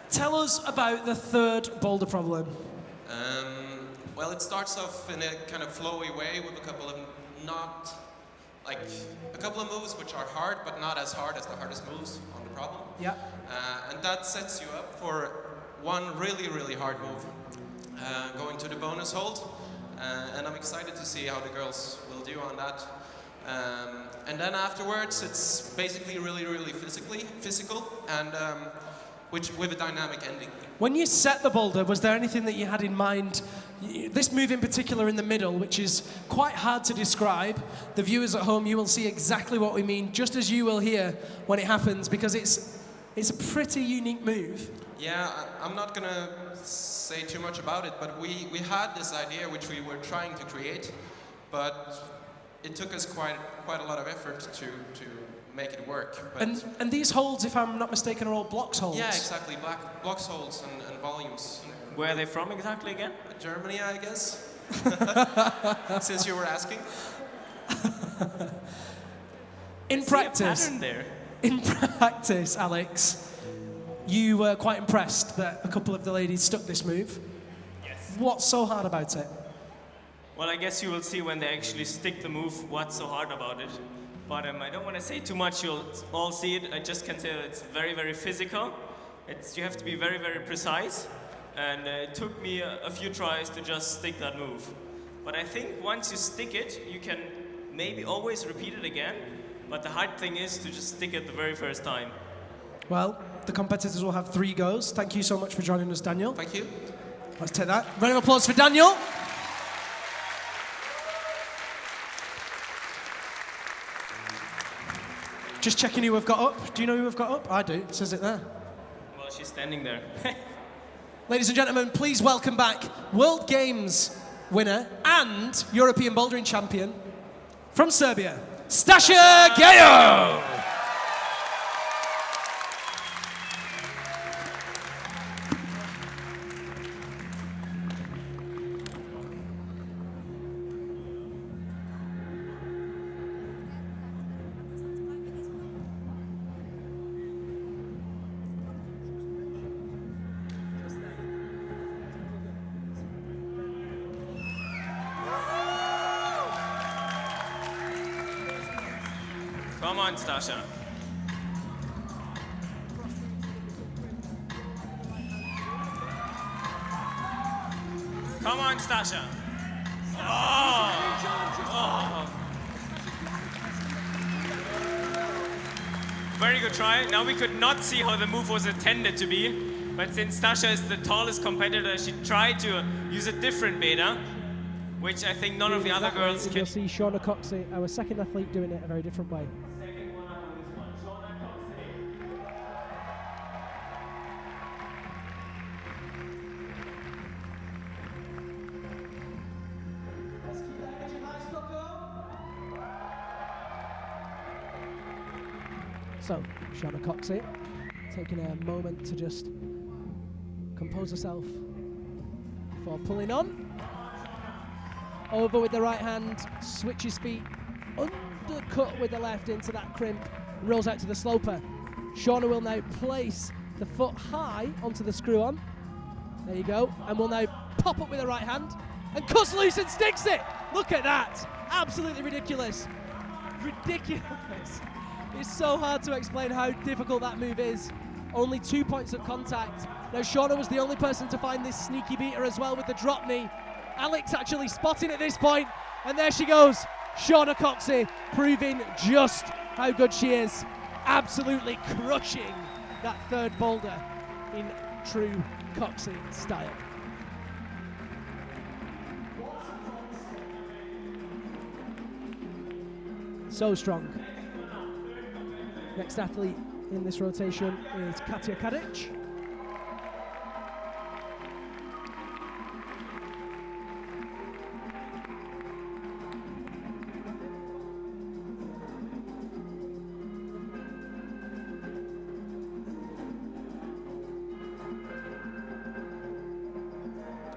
[SPEAKER 1] Tell us about the 3rd boulder problem.
[SPEAKER 9] Well, it starts off in a kind of flowy way with a couple of moves which are hard, but not as hard as the hardest moves on the problem.
[SPEAKER 1] Yeah.
[SPEAKER 9] And that sets you up for one really, really hard move, going to the bonus hold. And I'm excited to see how the girls will do on that. And then afterwards, it's basically really, really physical, and with a dynamic ending.
[SPEAKER 1] When you set the boulder, was there anything that you had in mind? This move in particular in the middle, which is quite hard to describe. The viewers at home, you will see exactly what we mean, just as you will hear when it happens, because it's a pretty unique move.
[SPEAKER 9] Yeah, I'm not gonna say too much about it, but we had this idea which we were trying to create, but it took us quite a lot of effort to make it work. But
[SPEAKER 1] And these holds, if I'm not mistaken, are all blocks holds.
[SPEAKER 9] yeah, exactly. Blocks holds and volumes.
[SPEAKER 8] Where are they from exactly again?
[SPEAKER 9] Germany, I guess. Since you were asking.
[SPEAKER 1] In
[SPEAKER 8] See a
[SPEAKER 1] practice,
[SPEAKER 8] pattern there.
[SPEAKER 1] in practice, Alex, you were quite impressed that a couple of the ladies stuck this move.
[SPEAKER 8] Yes.
[SPEAKER 1] What's so hard about it?
[SPEAKER 8] Well, I guess you will see when they actually stick the move what's so hard about it. But I don't want to say too much, you'll all see it. I just can say that it's very, very physical. You have to be very, very precise. And it took me a few tries to just stick that move. But I think once you stick it, you can maybe always repeat it again. But the hard thing is to just stick it the very first time.
[SPEAKER 1] Well, the competitors will have 3 goes. Thank you so much for joining us, Daniel.
[SPEAKER 9] Thank you.
[SPEAKER 1] Let's take that. Round of applause for Daniel. Just checking who we've got up. Do you know who we've got up? I do. It says it there.
[SPEAKER 8] Well, she's standing there.
[SPEAKER 1] Ladies and gentlemen, please welcome back World Games winner and European Bouldering champion from Serbia, Stasia Gayo.
[SPEAKER 8] Come on, Stasha. Come on, Stasha. Oh. Very good try. Now we could not see how the move was intended to be, but since Stasha is the tallest competitor, she tried to use a different beta, which I think none of the other girls
[SPEAKER 4] You'll
[SPEAKER 8] can.
[SPEAKER 4] see Shauna Coxey, our second athlete, doing it a very different way. So, Shauna Coxey taking a moment to just compose herself before pulling on. Over with the right hand, switches feet, undercut with the left into that crimp, rolls out to the sloper. Shauna will now place the foot high onto the screw on. There you go, and will now pop up with the right hand and cuts loose and sticks it. Look at that, absolutely ridiculous. Ridiculous. It's so hard to explain how difficult that move is. Only 2 points of contact. Now Shauna was the only person to find this sneaky beater as well with the drop knee. Alex actually spotting at this point, and there she goes. Shauna Coxey proving just how good she is. Absolutely crushing that third boulder in true Coxey style. So strong. Next athlete in this rotation is Katia Kadic.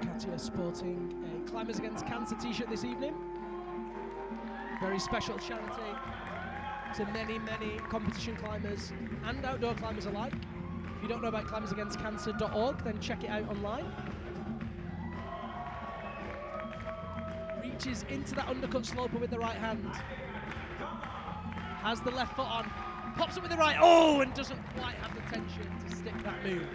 [SPEAKER 4] Katia sporting a Climbers Against Cancer t-shirt this evening. Very special charity to many, many competition climbers and outdoor climbers alike. If you don't know about climbersagainstcancer.org, then check it out online. Reaches into that undercut sloper with the right hand. Has the left foot on. Pops up with the right. Oh, and doesn't quite have the tension to stick that move.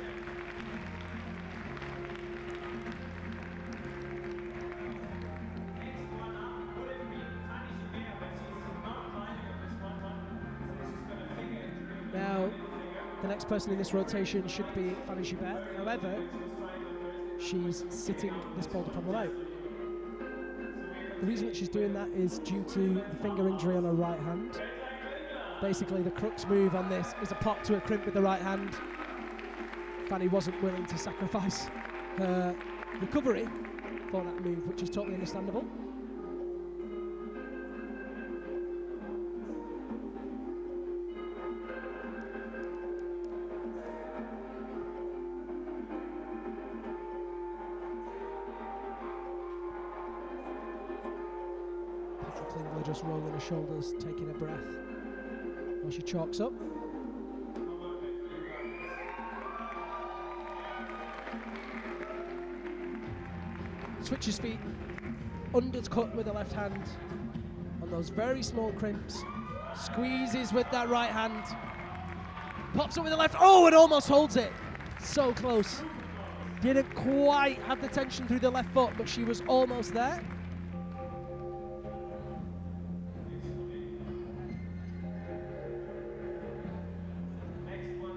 [SPEAKER 4] Now, the next person in this rotation should be Fanny Joubert. However, she's sitting this boulder problem out. The reason that she's doing that is due to the finger injury on her right hand. Basically, the crux move on this is a pop to a crimp with the right hand. Fanny wasn't willing to sacrifice her recovery for that move, which is totally understandable. Just rolling her shoulders, taking a breath while she chalks up. Switches feet, undercut with the left hand on those very small crimps. Squeezes with that right hand. Pops up with the left. Oh, and almost holds it. So close. Didn't quite have the tension through the left foot, but she was almost there.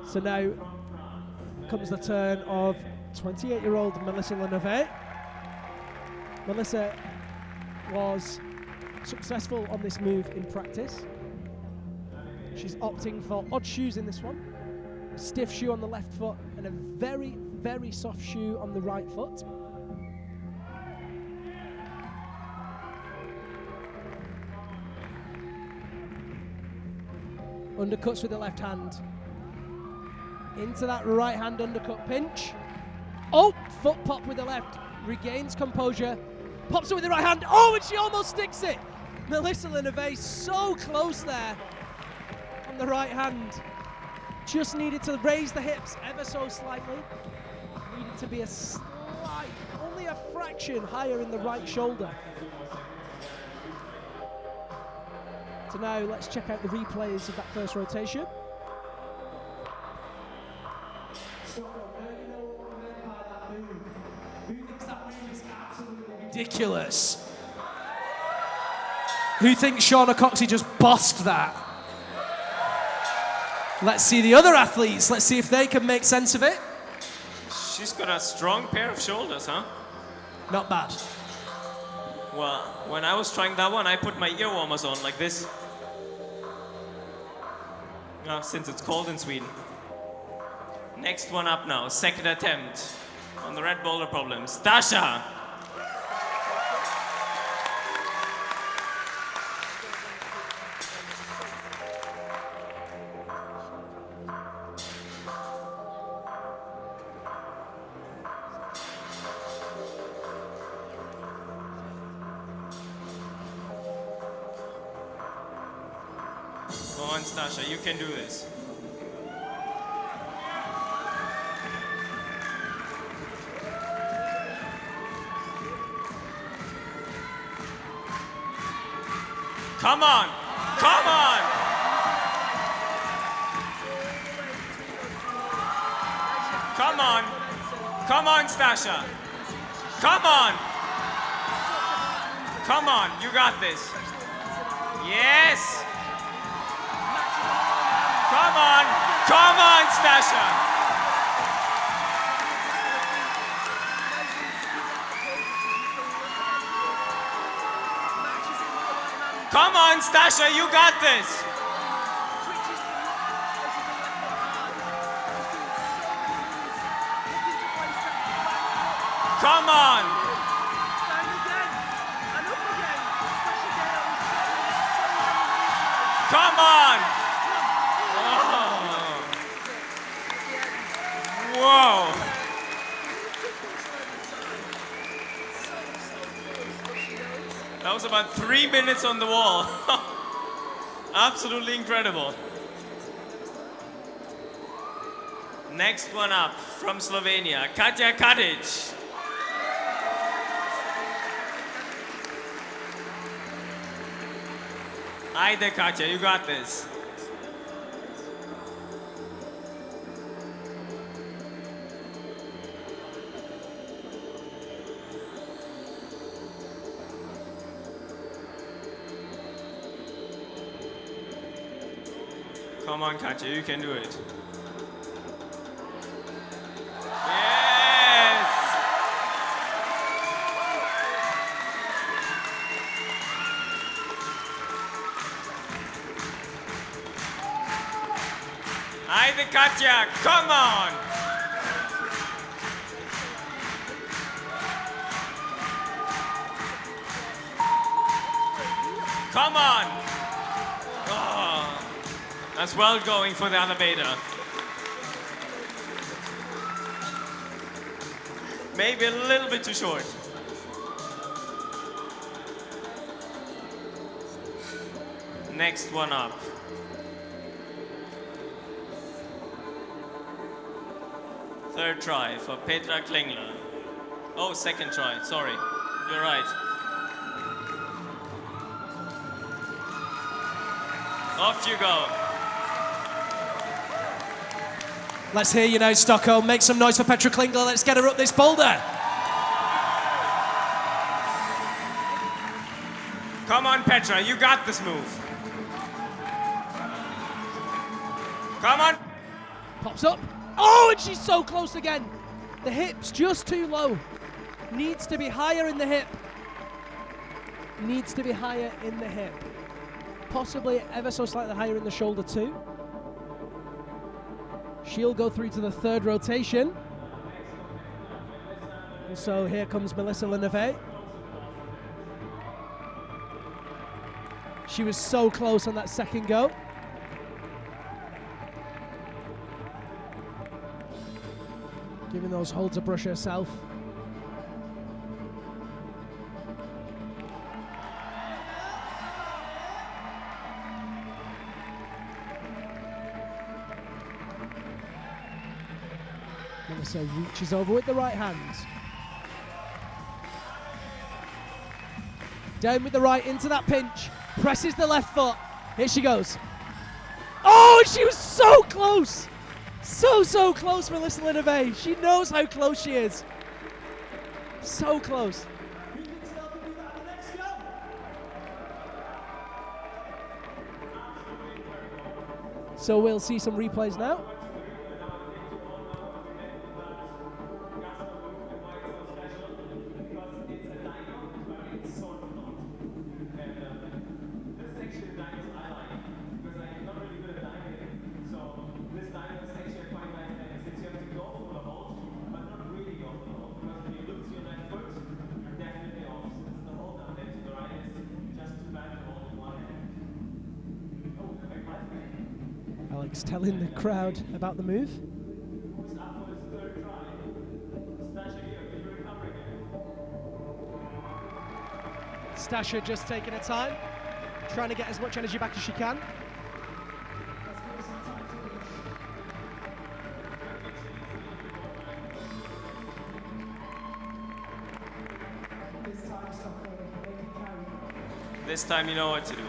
[SPEAKER 4] So now comes the turn of 28-year-old Melissa Lenove. Melissa was successful on this move in practice. She's opting for odd shoes in this one. A stiff shoe on the left foot and a very, very soft shoe on the right foot. Undercuts with the left hand. Into that right hand undercut pinch. Oh, foot pop with the left. Regains composure. Pops it with the right hand. Oh, and she almost sticks it. Melissa Lenove so close there on the right hand. Just needed to raise the hips ever so slightly. Needed to be a slight, only a fraction higher in the right shoulder. So now let's check out the replays of that first rotation.
[SPEAKER 1] Ridiculous. Who thinks Shauna Coxey just bossed that? Let's see the other athletes. Let's see if they can make sense of it.
[SPEAKER 8] She's got a strong pair of shoulders, huh?
[SPEAKER 1] Not bad.
[SPEAKER 8] Well, when I was trying that one, I put my ear warmers on like this. Since it's cold in Sweden. Next one up now, second attempt on the red boulder problem. Stasha! Go on, Stasha, you can do this. Come on! Come on! Come on. Come on, Stasha. Come on. Come on, you got this. Yes. Come on. Come on, Stasha. Come on, Stasha, you got this. Come on. Come on. Oh. Whoa. That was about 3 minutes on the wall. Absolutely incredible. Next one up from Slovenia, Katja Kadic. Ajde, Katja, you got this. Come on, Katja, you can do it. Yes! Ajde, Katja, come on! Come on! Oh, that's well going for the other beta. Maybe a little bit too short. Next one up. Third try for Petra Klingler. Oh, second try, sorry. You're right. Off you go.
[SPEAKER 1] Let's hear you now, Stockholm. Make some noise for Petra Klingler. Let's get her up this boulder.
[SPEAKER 8] Come on, Petra, you got this move. Come on.
[SPEAKER 4] Pops up. Oh, and she's so close again. The hip's just too low. Needs to be higher in the hip. Needs to be higher in the hip. Possibly ever so slightly higher in the shoulder too. She'll go through to the third rotation. And so here comes Melissa Leneve. She was so close on that second go. Giving those holds a brush herself. Melissa reaches over with the right hand. Down with the right into that pinch. Presses the left foot. Here she goes. Oh, she was so close. So close, Melissa Leneve. She knows how close she is. So close. So we'll see some replays now. Alex telling the crowd about the move. Stasha just taking her time, trying to get as much energy back as she can.
[SPEAKER 8] This time you know what to do.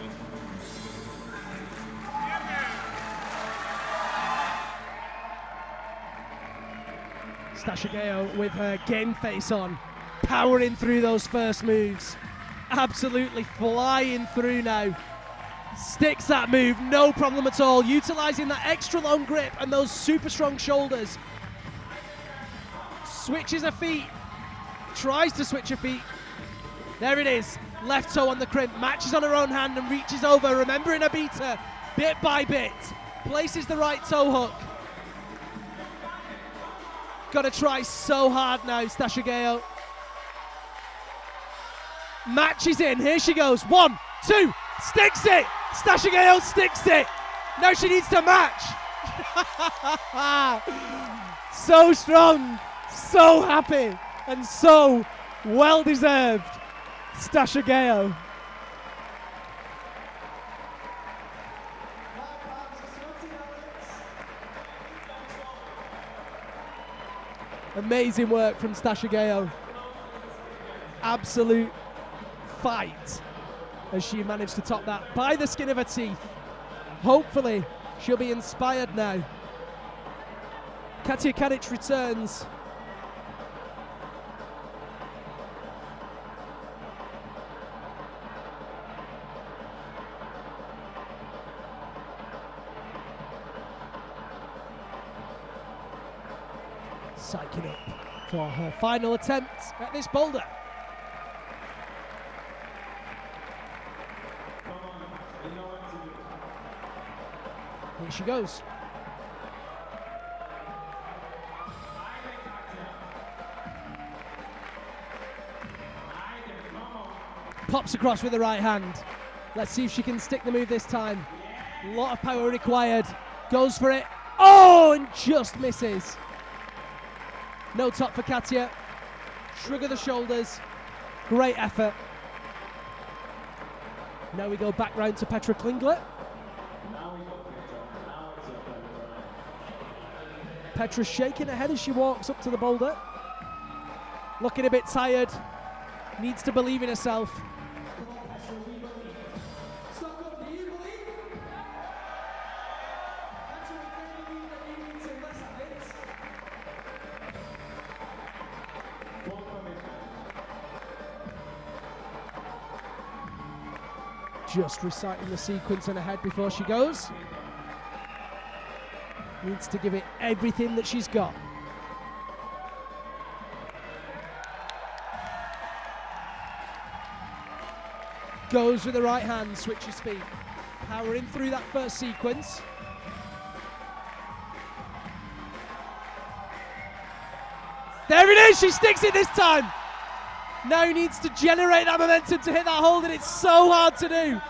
[SPEAKER 4] Stashigeo with her game face on, powering through those first moves. Absolutely flying through now. Sticks that move, no problem at all. Utilizing that extra long grip and those super strong shoulders. Switches her feet, tries to switch her feet. There it is, left toe on the crimp, matches on her own hand and reaches over, remembering her beater, bit by bit. Places the right toe hook. Gotta try so hard now, Stashigeo. Matches in, here she goes. 1, 2, sticks it! Stashigeo sticks it! Now she needs to match! So strong, so happy, and so well deserved. Stashigeo. Amazing work from Stashigeo. Absolute fight as she managed to top that by the skin of her teeth. Hopefully she'll be inspired now. Katia Kadic returns. Psyching up for her final attempt at this boulder. Here she goes. Pops across with the right hand. Let's see if she can stick the move this time. A lot of power required. Goes for it. Oh, and just misses. No top for Katia. Shrug of the shoulders. Great effort. Now we go back round to Petra Klingler. Petra's shaking her head as she walks up to the boulder. Looking a bit tired. Needs to believe in herself. Just reciting the sequence in her head before she goes. Needs to give it everything that she's got. Goes with the right hand, switches feet. Powering through that first sequence. There it is, she sticks it this time. Now needs to generate that momentum to hit that hold, and it's so hard to do.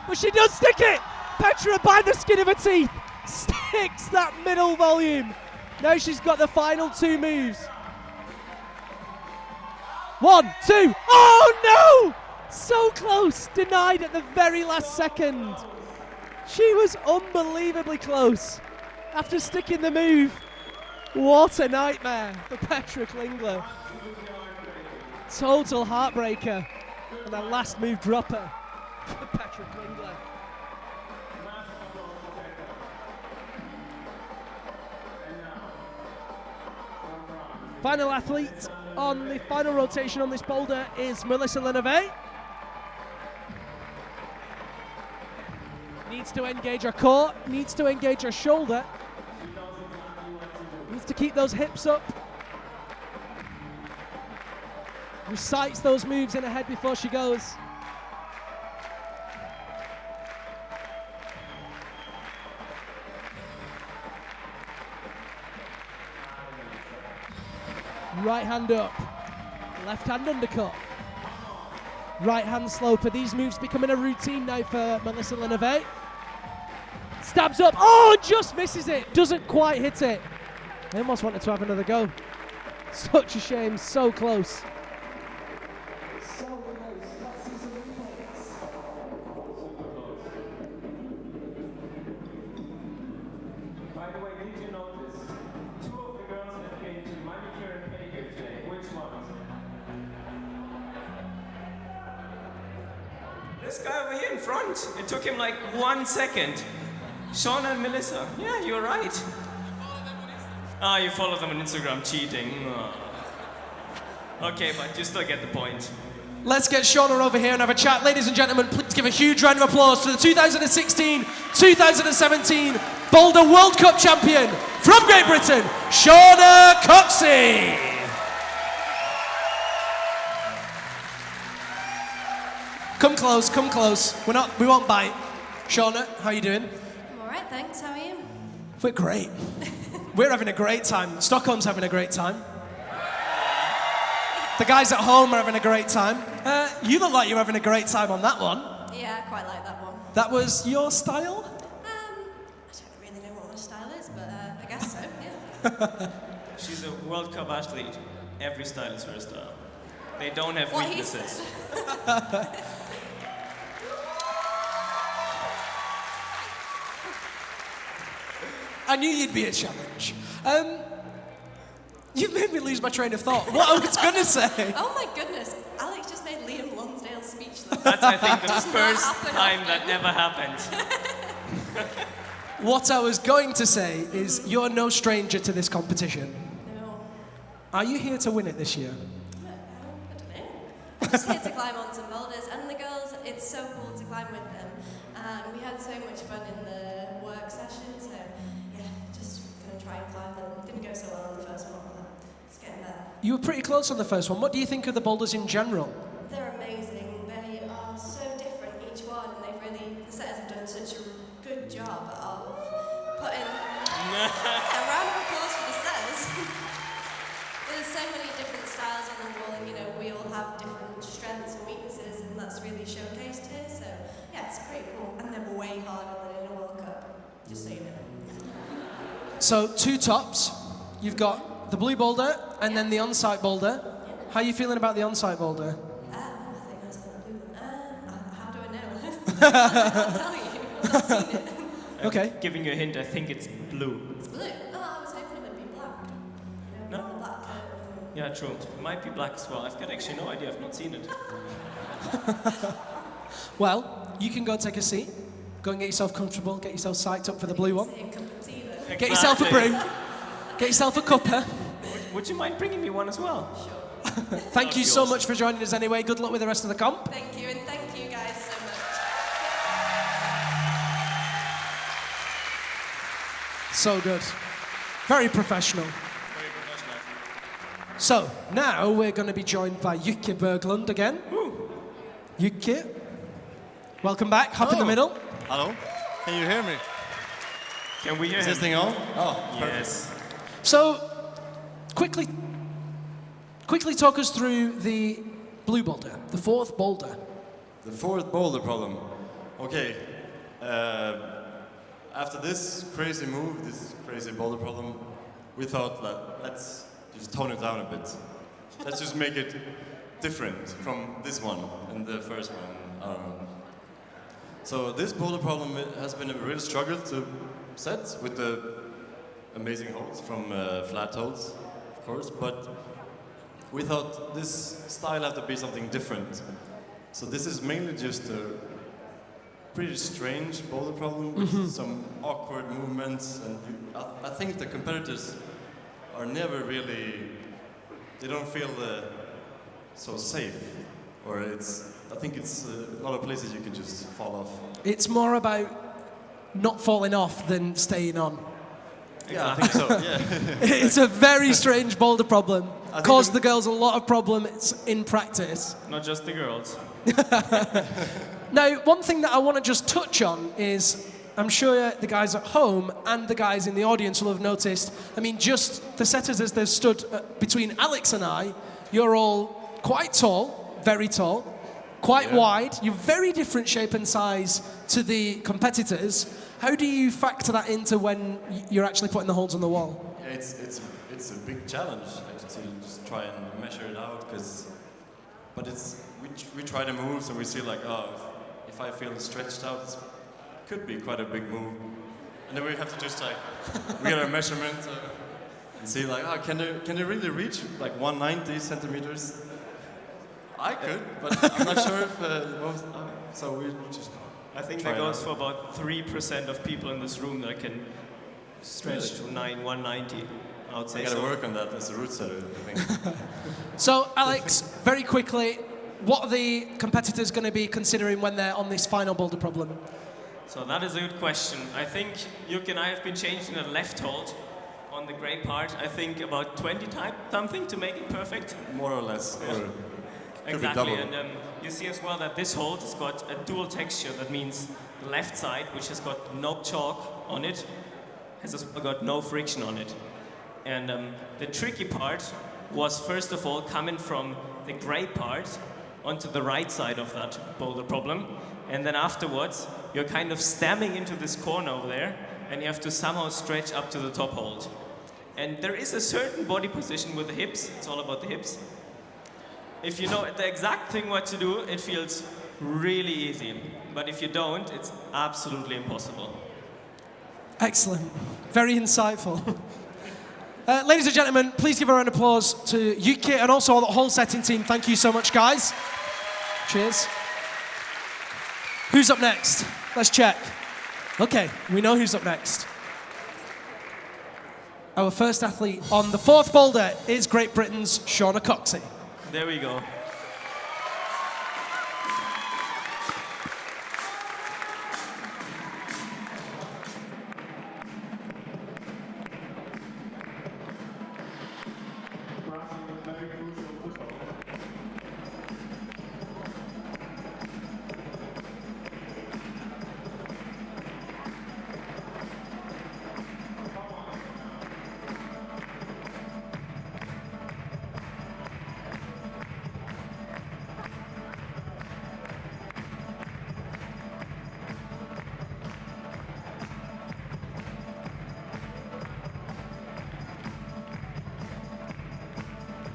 [SPEAKER 4] But she does stick it. Petra, by the skin of her teeth, sticks that middle volume. Now she's got the final two moves. 1, 2, oh no! So close, denied at the very last second. She was unbelievably close. After sticking the move, what a nightmare for Petra Klingler. Total heartbreaker. And that last move dropper for Petra Klingler. Final athlete on the final rotation on this boulder is Melissa Leneve. Needs to engage her core, needs to engage her shoulder. Needs to keep those hips up. Recites those moves in her head before she goes. Right hand up, left hand undercut. Right hand sloper. These moves becoming a routine now for Melissa Leneve. Stabs up, oh, just misses it. Doesn't quite hit it. I almost wanted to have another go. Such a shame, so close.
[SPEAKER 2] By the way, did you notice 2 of the girls that came to manicure and pedicure today? Which ones?
[SPEAKER 8] This guy over here in front, it took him like 1 second. Sean and Melissa, yeah, you're right. Ah, you follow them on Instagram cheating. Okay, but you still get the point.
[SPEAKER 1] Let's get Shauna over here and have a chat. Ladies and gentlemen, please give a huge round of applause to the 2016-2017 Boulder World Cup champion from Great Britain, Shauna Coxey. Come close, come close. We won't bite. Shauna, how you doing?
[SPEAKER 5] I'm alright, thanks. How are you?
[SPEAKER 1] We're great. We're having a great time. Stockholm's having a great time. The guys at home are having a great time. You look like you're having a great time on that one.
[SPEAKER 5] Yeah, I quite like that one.
[SPEAKER 1] That was your style?
[SPEAKER 5] I don't really know what my style is, but I guess so, yeah.
[SPEAKER 8] She's a World Cup athlete. Every style is her style. They don't have
[SPEAKER 5] What he
[SPEAKER 8] weaknesses.
[SPEAKER 1] I knew you'd be a challenge. You've made me lose my train of thought. What I was going to say.
[SPEAKER 5] Oh my goodness, Alex just made Liam Lonsdale speechless.
[SPEAKER 8] That's, I think, the
[SPEAKER 5] Does not
[SPEAKER 8] first
[SPEAKER 5] happen
[SPEAKER 8] time
[SPEAKER 5] often.
[SPEAKER 8] that ever happened.
[SPEAKER 1] What I was going to say is you're no stranger to this competition.
[SPEAKER 5] No,
[SPEAKER 1] Are you here to win it this year?
[SPEAKER 5] I don't know. I'm just here to climb on some boulders, and the girls, it's so cool to climb with them. And we had so much fun in the work session, so yeah, just gonna try and climb them. Didn't go so well on the first one, but it's getting better.
[SPEAKER 1] You were pretty close on the first one. What do you think of the boulders in general?
[SPEAKER 5] They're amazing. They are so different, each one, and the setters have done such a good job of putting a round of applause for the setters. There's so many different styles on the wall, and we all have different strengths and weaknesses, and that's really showcased here. So yeah, it's pretty cool, and they're way harder than in a World Cup. Just so you know.
[SPEAKER 1] So, two tops. You've got the blue boulder and then the on-site boulder. How are you feeling about the on-site boulder?
[SPEAKER 5] I think that's the blue one. How do I know? I can't tell you. I've not seen it.
[SPEAKER 1] Okay.
[SPEAKER 8] Giving you a hint, I think it's blue.
[SPEAKER 5] It's blue. Oh, I was hoping it would be black.
[SPEAKER 8] No?
[SPEAKER 5] Black.
[SPEAKER 8] Yeah, true. It might be black as well. I've got actually no idea. I've not seen it.
[SPEAKER 1] Well, you can go take a seat. Go and get yourself comfortable. Get yourself psyched up for the blue one.
[SPEAKER 5] Say a cup of tea then.
[SPEAKER 1] Get yourself a brew. Get yourself a cuppa.
[SPEAKER 8] Would you mind bringing me one as well?
[SPEAKER 5] Sure.
[SPEAKER 1] Thank you so much for joining us anyway. Good luck with the rest of the comp.
[SPEAKER 5] Thank you, and thank you guys so much.
[SPEAKER 1] So good. Very professional.
[SPEAKER 8] Very professional.
[SPEAKER 1] So, now we're going to be joined by Jykke Berglund again. Jykke, welcome back. Hop in the middle.
[SPEAKER 6] Hello? Can you hear me?
[SPEAKER 8] Can we hear
[SPEAKER 6] Is
[SPEAKER 8] him?
[SPEAKER 6] this thing on? Oh,
[SPEAKER 8] Yes.
[SPEAKER 1] So, quickly talk us through the blue boulder, the fourth boulder.
[SPEAKER 6] the fourth boulder problem. Okay. After this crazy move, this crazy boulder problem, we thought that let's just tone it down a bit. Let's just make it different from this one and the first one. I don't know. So this boulder problem has been a real struggle to set with the amazing holds from flat holds, of course, but we thought this style had to be something different. So this is mainly just a pretty strange boulder problem with some awkward movements, and I think the competitors are never really, they don't feel so safe, or I think it's a lot of places you can just fall off.
[SPEAKER 1] It's more about not falling off than staying on.
[SPEAKER 6] Yeah, I think so, yeah.
[SPEAKER 1] It's a very strange boulder problem.
[SPEAKER 6] think
[SPEAKER 1] Caused the girls a lot of problems in practice.
[SPEAKER 8] Not just the girls.
[SPEAKER 1] Now, one thing that I want to just touch on is, I'm sure the guys at home and the guys in the audience will have noticed, I mean, just the setters as they've stood between Alex and I, you're all quite tall, very tall, quite wide, you're very different shape and size to the competitors. How do you factor that into when you're actually putting the holds on the wall?
[SPEAKER 6] Yeah, it's a big challenge actually, to just try and measure it out, but we try the moves and we see like, oh, if I feel stretched out, it could be quite a big move, and then we have to just like we get a measurement and see like, oh, can they really reach like 190 centimeters? I could, but I'm not sure if most. So we just.
[SPEAKER 8] I think
[SPEAKER 6] try
[SPEAKER 8] that
[SPEAKER 6] it
[SPEAKER 8] goes
[SPEAKER 6] out.
[SPEAKER 8] for about 3% of people in this room that can stretch to 190. I would
[SPEAKER 6] I
[SPEAKER 8] say
[SPEAKER 6] gotta
[SPEAKER 8] so.
[SPEAKER 6] work on that as a root setter, I think.
[SPEAKER 1] So, Alex, very quickly, what are the competitors going to be considering when they're on this final boulder problem?
[SPEAKER 8] So that is a good question. I think Yuki and I have been changing the left hold on the gray part, I think about 20 times something to make it perfect.
[SPEAKER 6] More or less. Or could be
[SPEAKER 8] Exactly,
[SPEAKER 6] double.
[SPEAKER 8] and you see as well that this hold has got a dual texture. That means the left side, which has got no chalk on it, has got no friction on it. And the tricky part was first of all coming from the gray part onto the right side of that boulder problem. And then afterwards, you're kind of stabbing into this corner over there, and you have to somehow stretch up to the top hold. And there is a certain body position with the hips. It's all about the hips. If you know the exact thing what to do, it feels really easy. But if you don't, it's absolutely impossible.
[SPEAKER 1] Excellent. Very insightful. Ladies and gentlemen, please give a round of applause to Yuki and also the whole setting team. Thank you so much, guys. Cheers. Who's up next? Let's check. Okay, we know who's up next. Our first athlete on the fourth boulder is Great Britain's Shauna Coxey.
[SPEAKER 8] There we go.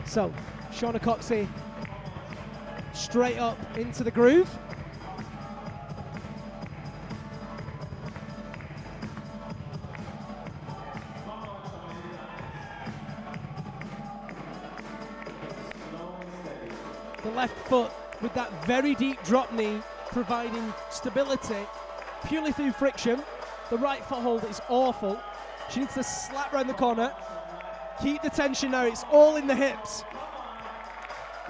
[SPEAKER 4] So, Shauna Coxey straight up into the groove. The left foot with that very deep drop knee providing stability purely through friction. The right foothold is awful. She needs to slap round the corner. Keep the tension now, it's all in the hips.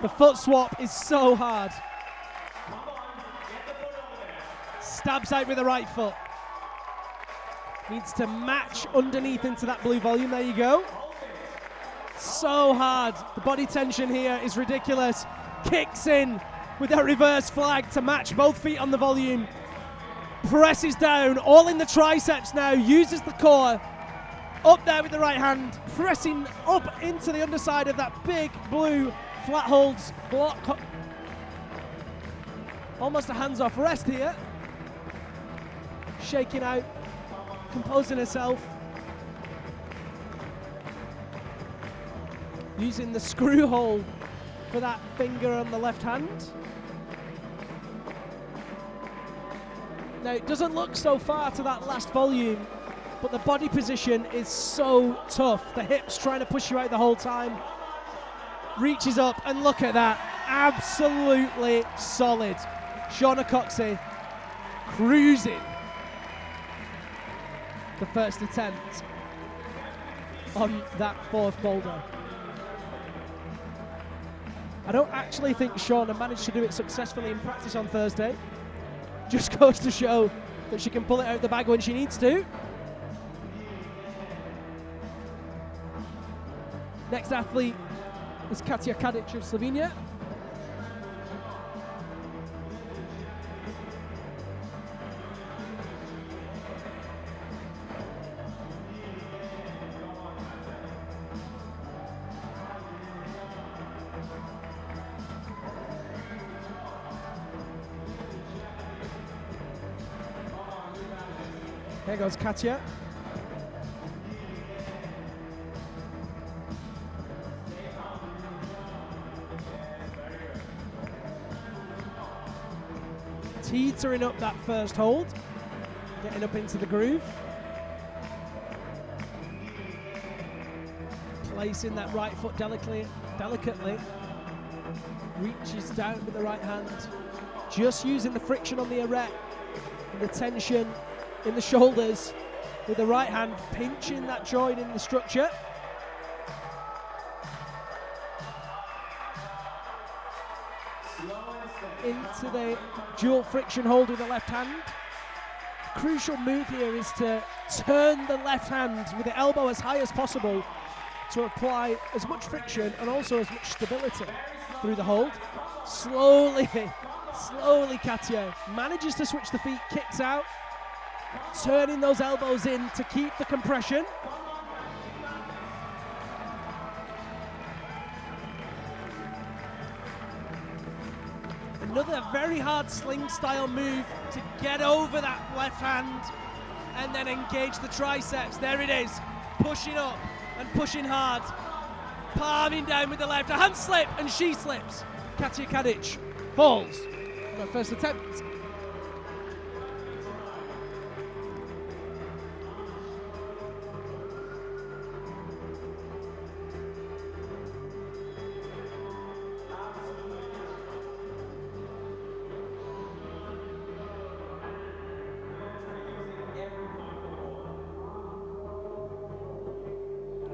[SPEAKER 4] The foot swap is so hard. Stabs out with the right foot. Needs to match underneath into that blue volume, there you go. So hard, the body tension here is ridiculous. Kicks in with a reverse flag to match both feet on the volume. Presses down, all in the triceps now, uses the core. Up there with the right hand, pressing up into the underside of that big blue flat holds block. Almost a hands-off rest here. Shaking out, composing herself. Using the screw hole for that finger on the left hand. Now it doesn't look so far to that last volume, but the body position is so tough. The hips trying to push you out the whole time. Reaches up and look at that. Absolutely solid. Shauna Coxey cruising the first attempt on that fourth boulder. I don't actually think Shauna managed to do it successfully in practice on Thursday. Just goes to show that she can pull it out of the bag when she needs to. Next athlete is Katja Kadic of Slovenia. There goes Katja. Teetering up that first hold, getting up into the groove. Placing that right foot delicately. Reaches down with the right hand. Just using the friction on the erect and the tension in the shoulders with the right hand, pinching that joint in the structure. into the dual friction hold with the left hand. Crucial move here is to turn the left hand with the elbow as high as possible to apply as much friction and also as much stability through the hold. Slowly, Katya manages to switch the feet, kicks out, turning those elbows in to keep the compression. Another very hard sling style move to get over that left hand and then engage the triceps. There it is, pushing up and pushing hard. Palming down with the left, a hand slip, and she slips. Katya Kadic falls on her first attempt.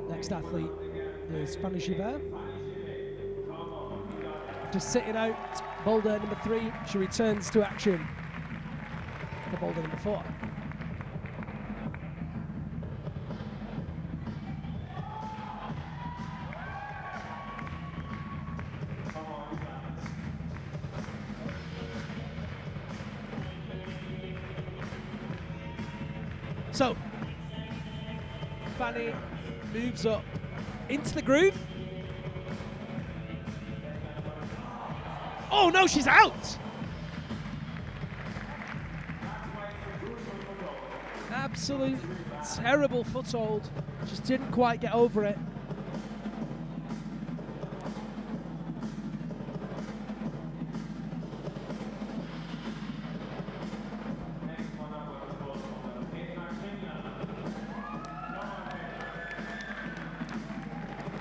[SPEAKER 4] Next athlete is Fanny Givert. After sitting out boulder number 3, she returns to action for boulder number 4. So, Fanny moves up into the groove. Oh no, she's out! Absolute terrible foothold. Just didn't quite get over it.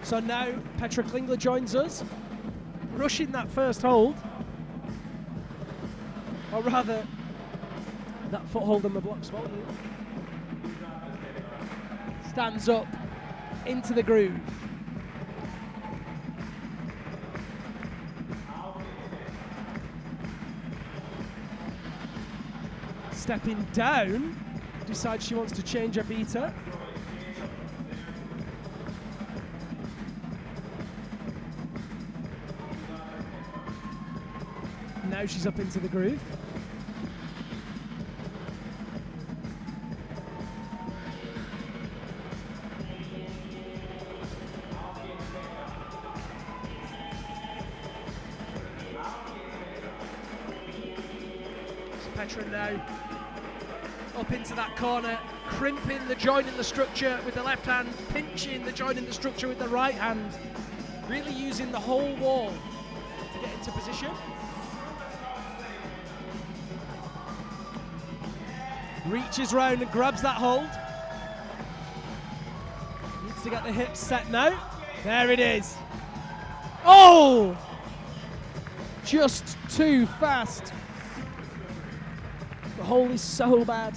[SPEAKER 4] So now Petra Klingler joins us, rushing that first hold, or rather that foothold on the block's volume. Stands up into the groove. Stepping down, decides she wants to change her beater. Now she's up into the groove. So Petra now up into that corner, crimping the joint in the structure with the left hand, pinching the joint in the structure with the right hand, really using the whole wall to get into position. Reaches round and grabs that hold. Needs to get the hips set now. There it is. Oh! Just too fast. The hold is so bad.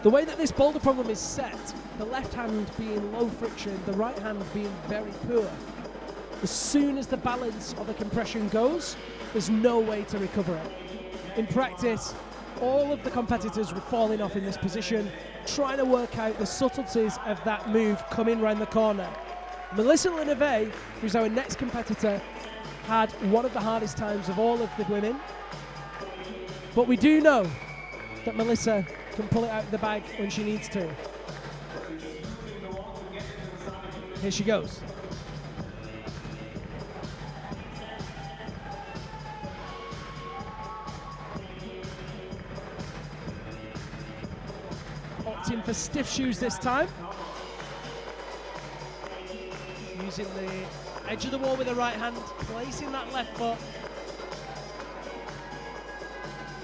[SPEAKER 4] The way that this boulder problem is set, the left hand being low friction, the right hand being very poor. As soon as the balance of the compression goes, there's no way to recover it. In practice, all of the competitors were falling off in this position, trying to work out the subtleties of that move coming round the corner. Melissa Leneve, who's our next competitor, had one of the hardest times of all of the women. But we do know that Melissa can pull it out of the bag when she needs to. Here she goes. Opting for stiff shoes this time. Using the edge of the wall with the right hand, placing that left foot.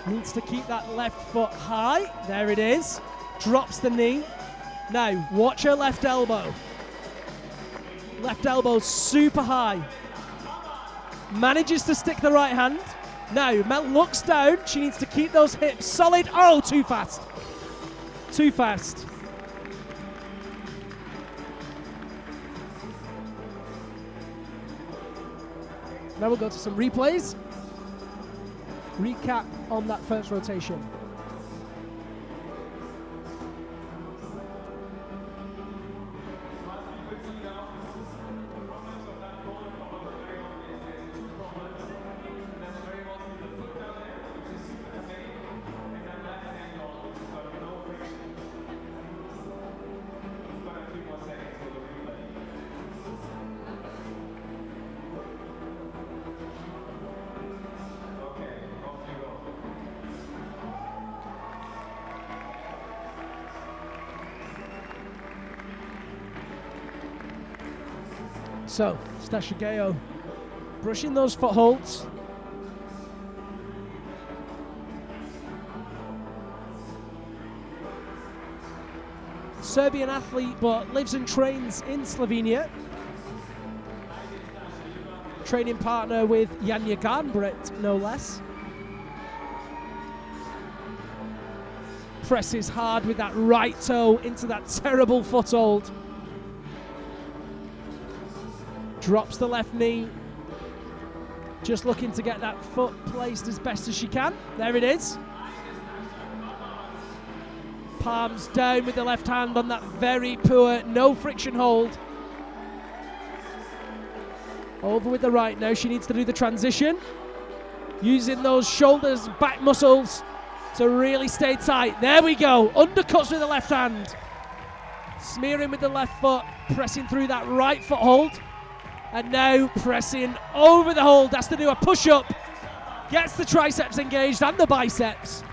[SPEAKER 4] Needs to keep that left foot high. There it is. Drops the knee. Now, watch her left elbow. Left elbow super high. Manages to stick the right hand. Now, Mel looks down. She needs to keep those hips solid. Oh, too fast. Too fast. Now we'll go to some replays. recap on that first rotation. So, Stasha Gayo brushing those footholds. Serbian athlete, but lives and trains in Slovenia. Training partner with Janja Garnbrett, no less. Presses hard with that right toe into that terrible foothold. Drops the left knee. Just looking to get that foot placed as best as she can. There it is. Palms down with the left hand on that very poor, no friction hold. Over with the right now. She needs to do the transition. Using those shoulders, back muscles to really stay tight. There we go. Undercuts with the left hand. Smearing with the left foot. Pressing through that right foothold. And now pressing over the hold. Has to do a push-up. Gets the triceps engaged and the biceps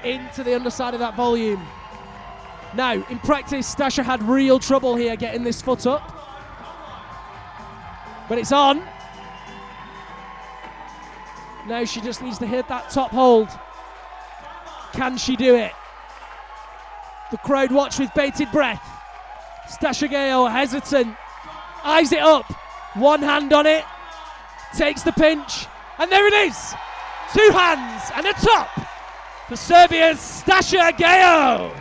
[SPEAKER 4] into the underside of that volume. Now, in practice, Stasha had real trouble here getting this foot up. But it's on. Now she just needs to hit that top hold. Can she do it? The crowd watch with bated breath. Stasha Gayo hesitant. Eyes it up, one hand on it, takes the pinch, and there it is! 2 hands and a top for Serbia's Stasha Gayo!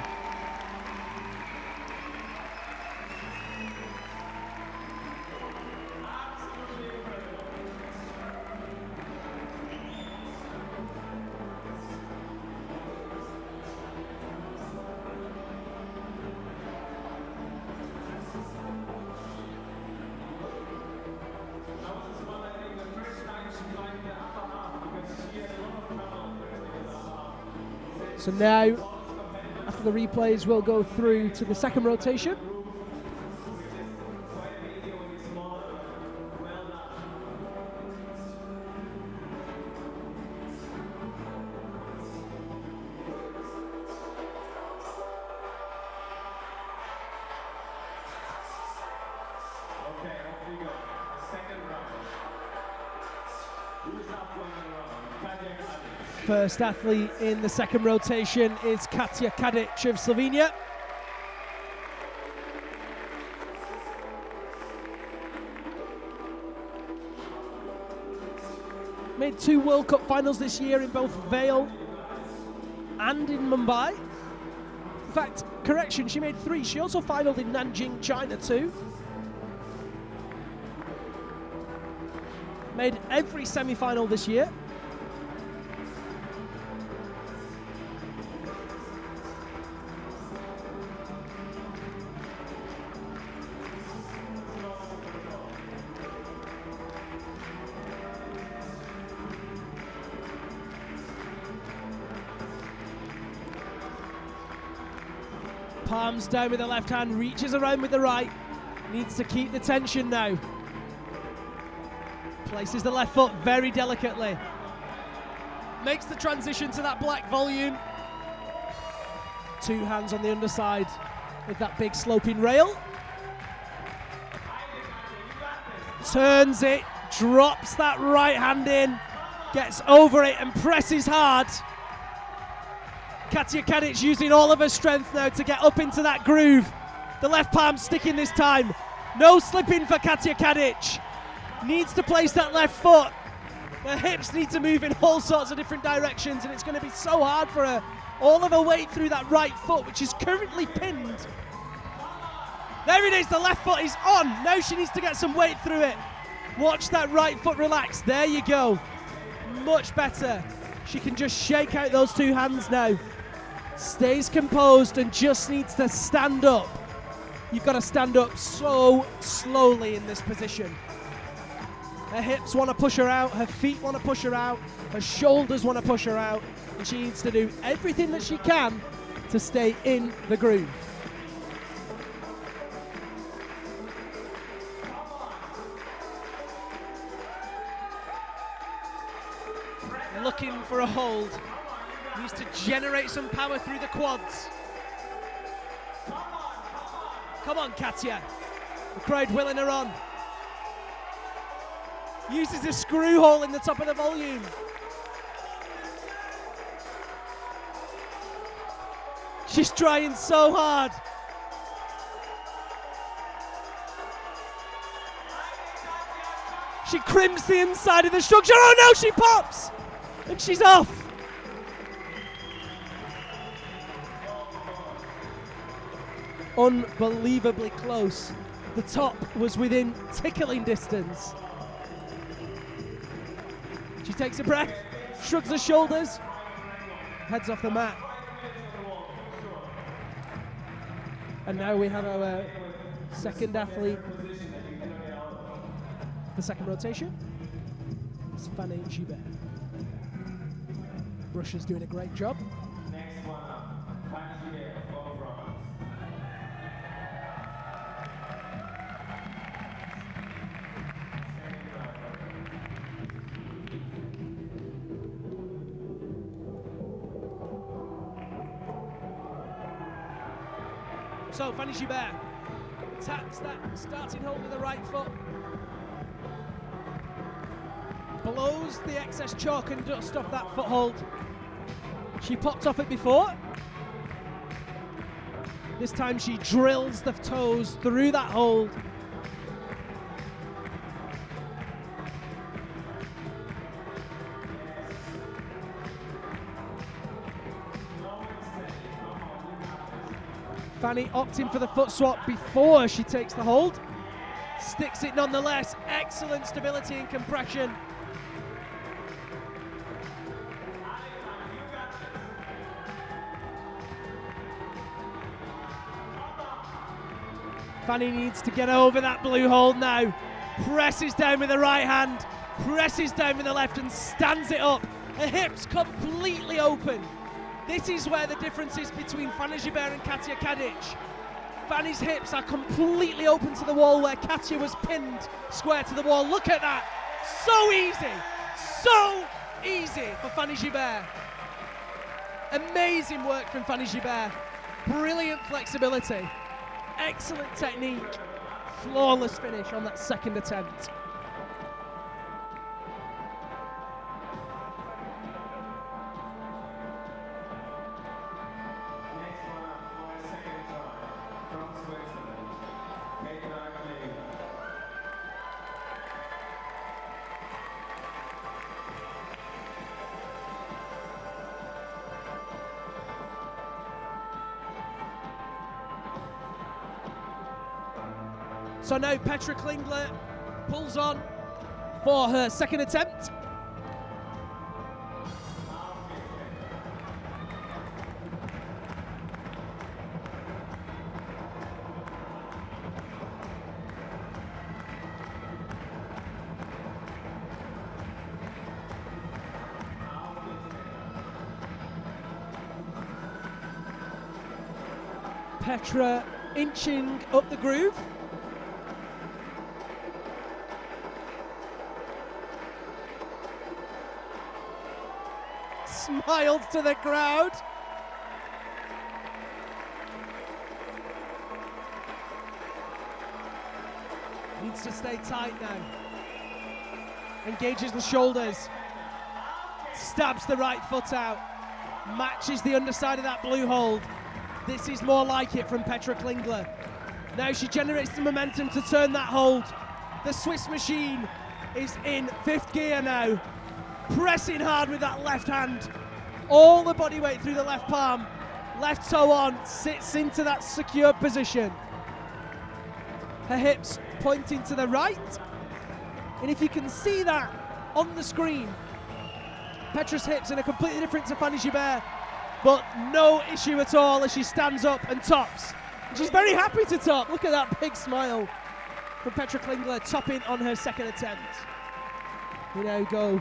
[SPEAKER 4] So now, after the replays, we'll go through to the second rotation. First athlete in the second rotation is Katja Kadic of Slovenia. Made 2 World Cup finals this year in both Vail and in Mumbai. In fact, correction, she made 3. She also finaled in Nanjing, China too. Made every semi-final this year. Palms down with the left hand, reaches around with the right. Needs to keep the tension now. Places the left foot very delicately. Makes the transition to that black volume. 2 hands on the underside with that big sloping rail. Turns it, drops that right hand in, gets over it and presses hard. Katja Kadic using all of her strength now to get up into that groove. The left palm sticking this time. No slipping for Katja Kadic. Needs to place that left foot. The hips need to move in all sorts of different directions, and it's going to be so hard for her. All of her weight through that right foot, which is currently pinned. There it is, the left foot is on. Now she needs to get some weight through it. Watch that right foot relax. There you go. much better. She can just shake out those two hands now. Stays composed and just needs to stand up. You've got to stand up so slowly in this position. Her hips want to push her out, her feet want to push her out, her shoulders want to push her out, and she needs to do everything that she can to stay in the groove. Looking for a hold. Needs to generate some power through the quads. Come on, Katja. The crowd willing her on. Uses the screw hole in the top of the volume. She's trying so hard. She crimps the inside of the structure. Oh no, she pops! And she's off. Unbelievably close. The top was within tickling distance. She takes a breath, shrugs her shoulders, heads off the mat. And now we have our second athlete. The second rotation is Fanny Gibert. Russia's doing a great job.
[SPEAKER 2] Next one up, Fanny Gibert for bronze.
[SPEAKER 4] So Fanny Gibert taps that starting hold with the right foot. Blows the excess chalk and dust off that foothold. She popped off it before. This time she drills the toes through that hold. Fanny opting for the foot swap before she takes the hold. Sticks it nonetheless. Excellent stability and compression. Fanny needs to get over that blue hold now. Presses down with the right hand, presses down with the left and stands it up. Her hips completely open. This is where the difference is between Fanny Gibert and Katja Kadic. Fanny's hips are completely open to the wall where Katja was pinned square to the wall. Look at that. So easy for Fanny Gibert. Amazing work from Fanny Gibert. Brilliant flexibility. Excellent technique, flawless finish on that second attempt.
[SPEAKER 2] Next one up for a second try from Switzerland,
[SPEAKER 4] So now Petra Klingler pulls on for her second attempt. Petra inching up the groove. Smiles to the crowd. Needs to stay tight now. Engages the shoulders. Stabs the right foot out. Matches the underside of that blue hold. This is more like it from Petra Klingler. Now she generates the momentum to turn that hold. The Swiss machine is in fifth gear now. Pressing hard with that left hand. All the body weight through the left palm. Left toe on, sits into that secure position. Her hips pointing to the right. And if you can see that on the screen, Petra's hips in a completely different to Fanny Gibert, but no issue at all as she stands up and tops. She's very happy to top. Look at that big smile from Petra Klingler, topping on her second attempt. We now go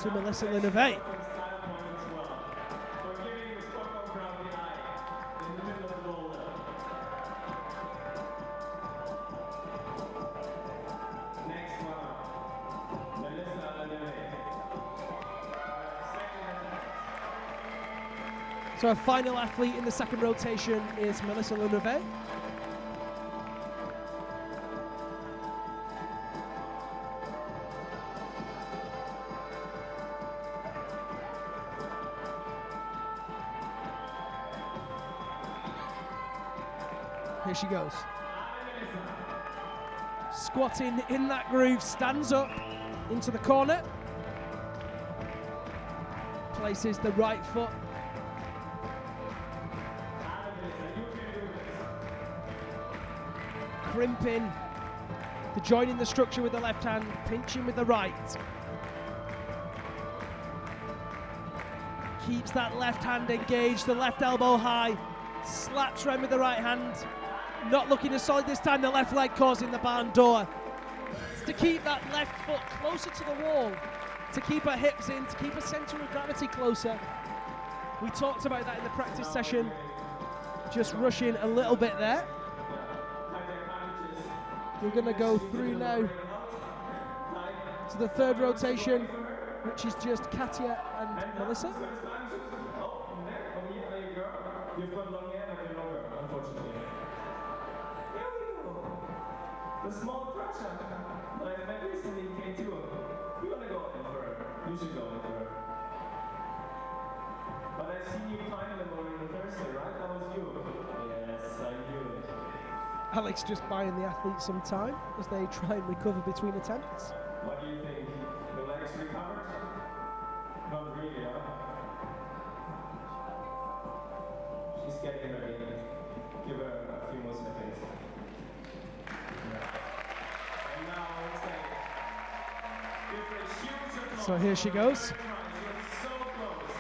[SPEAKER 4] to Melissa Leneve. So our final athlete in the second rotation is Melissa Leneve. Here she goes. Squatting in that groove, stands up into the corner. Places the right foot. Crimping, the joining the structure with the left hand, pinching with the right. Keeps that left hand engaged, the left elbow high, slaps round with the right hand. Not looking as solid this time, the left leg causing the barn door. It's to keep that left foot closer to the wall, to keep her hips in, to keep her centre of gravity closer. We talked about that in the practice session, just rushing a little bit there. We're going to go through now to the third rotation, which is just Katja and Melissa.
[SPEAKER 2] You've got long hair, but you're longer, unfortunately. Here we go. The small crusher that I met recently came to her. You want to go in for her. You should go in for her. But I see you finally going on Thursday, right? That was you. Yes, I knew it.
[SPEAKER 4] Alex just buying the athletes some time as they try and recover between attempts.
[SPEAKER 2] What do you think? The legs recovered? Not really, huh? She's getting ready. Give her a few more seconds. And now it's like, give her a huge applause.
[SPEAKER 4] So here she goes.
[SPEAKER 2] So close.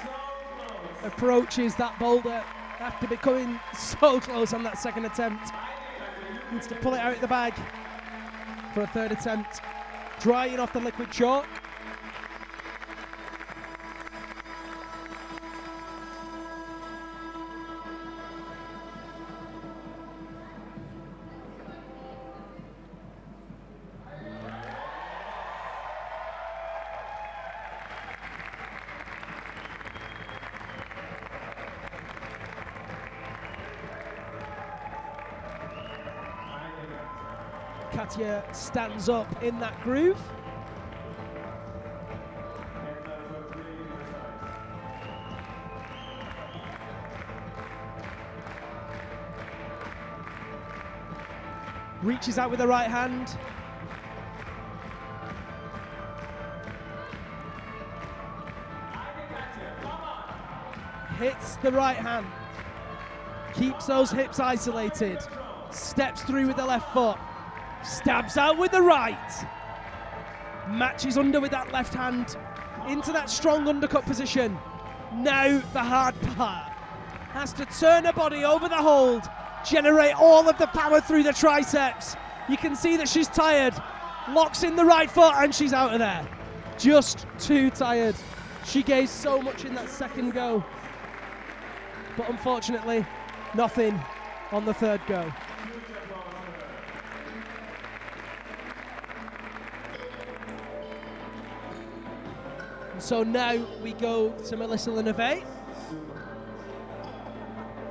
[SPEAKER 2] So close.
[SPEAKER 4] Approaches that boulder after becoming so close on that second attempt. Needs to pull it out of the bag for a third attempt. Drying off the liquid chalk. Katja stands up in that groove. Reaches out with the right hand. Hits the right hand. Keeps those hips isolated. Steps through with the left foot. Stabs out with the right. Matches under with that left hand into that strong undercut position. Now the hard part. Has to turn her body over the hold, generate all of the power through the triceps. You can see that she's tired. Locks in the right foot and she's out of there. Just too tired. She gave so much in that second go. But unfortunately, nothing on the third go. So now we go to Melissa Leneve.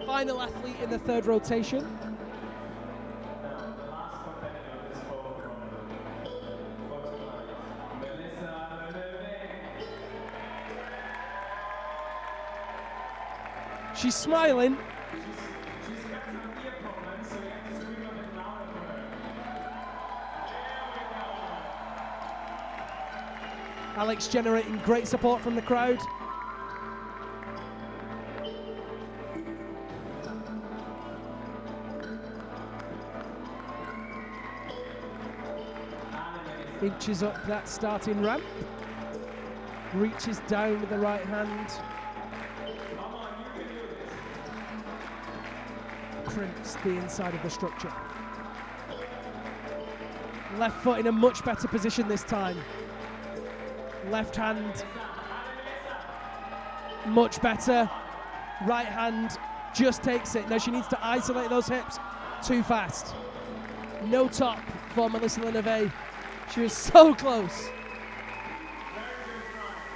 [SPEAKER 4] Final athlete in the third rotation. She's smiling.
[SPEAKER 2] She's got some ear problems, so you have to scream a bit louder for her. There we go.
[SPEAKER 4] Alex generating great support from the crowd. Inches up that starting ramp. Reaches down with the right hand. Crimps the inside of the structure. Left foot in a much better position this time. Left hand, much better. Right hand just takes it. Now she needs to isolate those hips. Too fast. No top for Melissa Leneve. She was so close.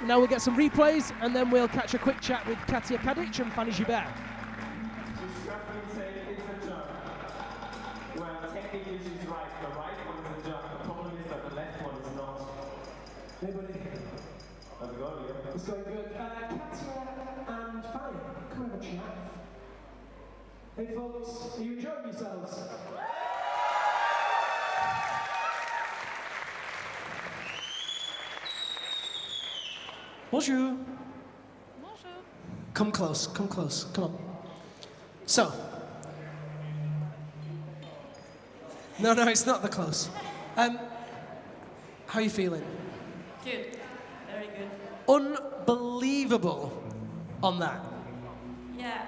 [SPEAKER 4] Now we'll get some replays and then we'll catch a quick chat with Katia Kadic and Fanny Gibert.
[SPEAKER 1] It's going good. Katia and Fanny, come have a chat. Hey folks, are you enjoying yourselves? Bonjour.
[SPEAKER 7] Bonjour.
[SPEAKER 1] Come close, come on. So. No, it's not the close. How are you feeling?
[SPEAKER 5] Good. Very good.
[SPEAKER 1] Unbelievable on that.
[SPEAKER 5] Yeah.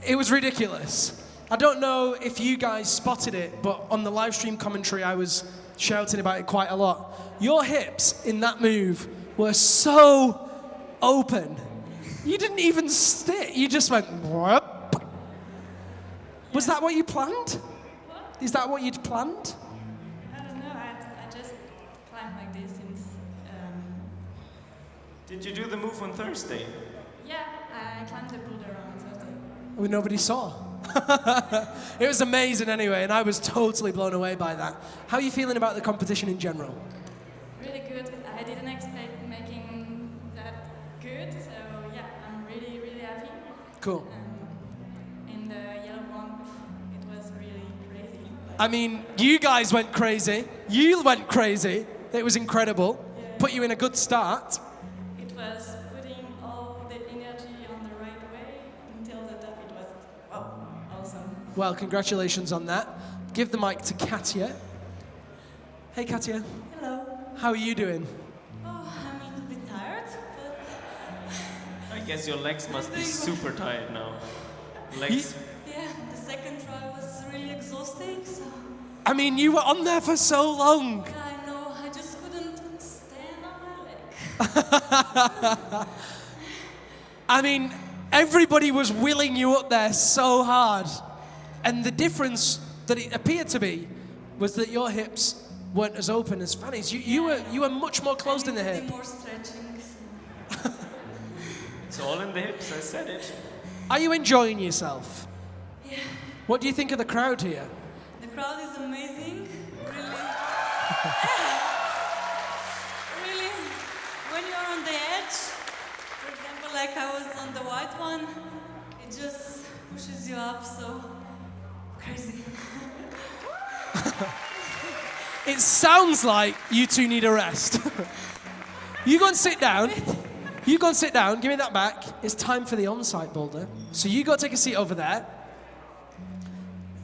[SPEAKER 1] It was ridiculous. I don't know if you guys spotted it, but on the live stream commentary I was shouting about it quite a lot. Your hips in that move were so open. You didn't even stick. You just went, whoop. Was that what you planned?
[SPEAKER 5] What?
[SPEAKER 1] Is that what you'd planned?
[SPEAKER 5] I don't know. I just climbed like this since.
[SPEAKER 8] Did you do the move on Thursday?
[SPEAKER 5] Yeah, I climbed the Boulder on Thursday.
[SPEAKER 1] Well, nobody saw. It was amazing anyway, and I was totally blown away by that. How are you feeling about the competition in general?
[SPEAKER 5] Really good. I didn't expect making that good, so yeah, I'm really, really happy.
[SPEAKER 1] Cool.
[SPEAKER 5] In the yellow one, it was really crazy.
[SPEAKER 1] I mean, you guys went crazy. You went crazy. It was incredible.
[SPEAKER 5] Yeah.
[SPEAKER 1] Put you in a good start.
[SPEAKER 5] It was putting all the energy on the right way until the top. It was, wow, awesome.
[SPEAKER 1] Well, congratulations on that. Give the mic to Katia. Hey, Katia.
[SPEAKER 5] Hello.
[SPEAKER 1] How are you doing?
[SPEAKER 5] Oh, I'm a little bit tired, but
[SPEAKER 8] I guess your legs must be super tired now. Legs.
[SPEAKER 5] yeah, the second try was really exhausting, so
[SPEAKER 1] I mean, you were on there for so long.
[SPEAKER 5] yeah, I know, I just couldn't stand on my leg.
[SPEAKER 1] I mean, everybody was willing you up there so hard. And the difference that it appeared to be was that your hips weren't as open as Fanny's. You were much more closed in the hip.
[SPEAKER 5] More stretching. So.
[SPEAKER 8] It's all in the hips, I said it.
[SPEAKER 1] Are you enjoying yourself?
[SPEAKER 5] Yeah,
[SPEAKER 1] What do you think of the crowd here?
[SPEAKER 5] the crowd is amazing. Really. Really, when you're on the edge, for example, like I was on the white one, it just pushes you up, so crazy.
[SPEAKER 1] It sounds like you two need a rest. You go and sit down. You go and sit down. Give me that back. It's time for the on-site boulder. So you go take a seat over there.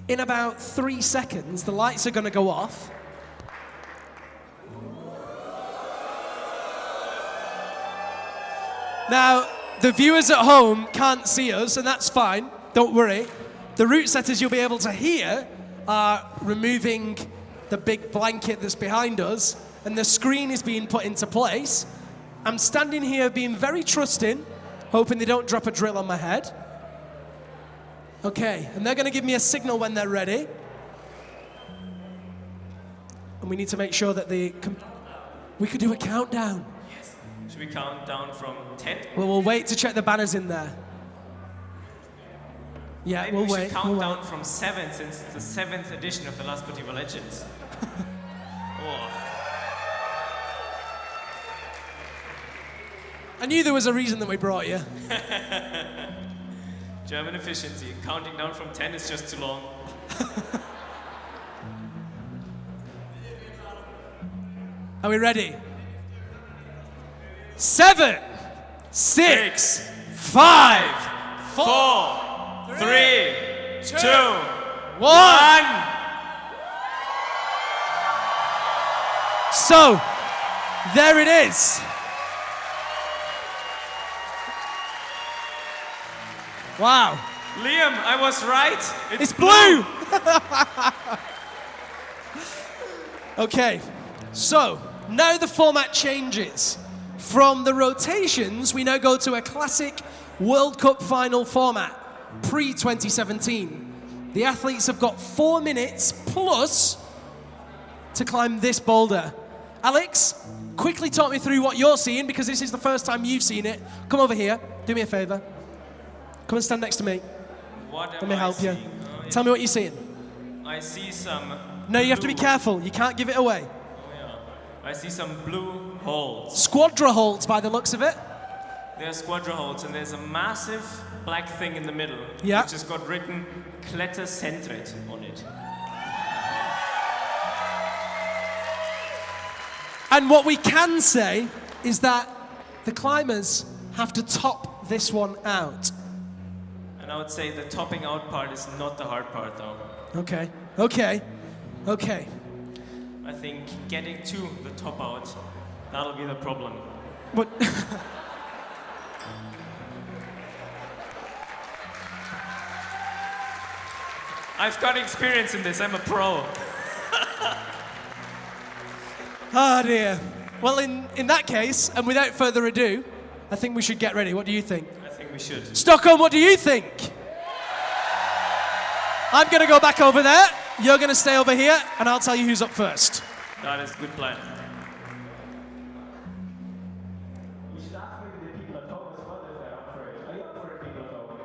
[SPEAKER 1] In about 3 seconds, the lights are going to go off. Now, the viewers at home can't see us, and that's fine. Don't worry. The route setters you'll be able to hear are removing the big blanket that's behind us, and the screen is being put into place. I'm standing here being very trusting, hoping they don't drop a drill on my head. Okay, and they're going to give me a signal when they're ready. And we need to make sure that we could do a countdown.
[SPEAKER 8] Should we count down from 10?
[SPEAKER 1] Well, we'll wait to check the banners in there. Yeah,
[SPEAKER 8] Maybe
[SPEAKER 1] we'll
[SPEAKER 8] we
[SPEAKER 1] wait.
[SPEAKER 8] should count
[SPEAKER 1] we'll
[SPEAKER 8] down
[SPEAKER 1] wait.
[SPEAKER 8] from 7 since it's the 7th edition of the last Sportiva Legends. Oh.
[SPEAKER 1] I knew there was a reason that we brought you.
[SPEAKER 8] German efficiency. Counting down from 10 is just too long.
[SPEAKER 1] Are we ready? 7, 6, 5,
[SPEAKER 8] 4, 3, 2,
[SPEAKER 1] 1. So, there it is. Wow.
[SPEAKER 8] Liam, I was right.
[SPEAKER 1] It's blue! Okay, so now the format changes. From the rotations, we now go to a classic World Cup final format, pre-2017. The athletes have got 4 minutes plus to climb this boulder. Alex, quickly talk me through what you're seeing, because this is the first time you've seen it. Come over here, do me a favor. Come and stand next to me. Let me help you. Tell me what you're seeing.
[SPEAKER 8] I see some.
[SPEAKER 1] No, you have to be careful. You can't give it away.
[SPEAKER 8] I see some blue holes.
[SPEAKER 1] Squadra holds by the looks of it.
[SPEAKER 8] There's squadra holes, and there's a massive black thing in the middle,
[SPEAKER 1] Yeah.
[SPEAKER 8] which has got written Klatterncentret on it.
[SPEAKER 1] And what we can say is that the climbers have to top this one out.
[SPEAKER 8] And I would say the topping out part is not the hard part, though.
[SPEAKER 1] Okay, okay, okay.
[SPEAKER 8] I think getting to the top out, that'll be the problem.
[SPEAKER 1] But
[SPEAKER 8] I've got experience in this, I'm a pro.
[SPEAKER 1] oh dear. Well, in that case, and without further ado, I think we should get ready. What do you think?
[SPEAKER 8] I think we should.
[SPEAKER 1] Stockholm, what do you think? I'm going to go back over there. You're going to stay over here, and I'll tell you who's up first.
[SPEAKER 8] That is a good plan.
[SPEAKER 2] You should ask maybe the people at home as well if they're up for it. Are you up for it, people at home?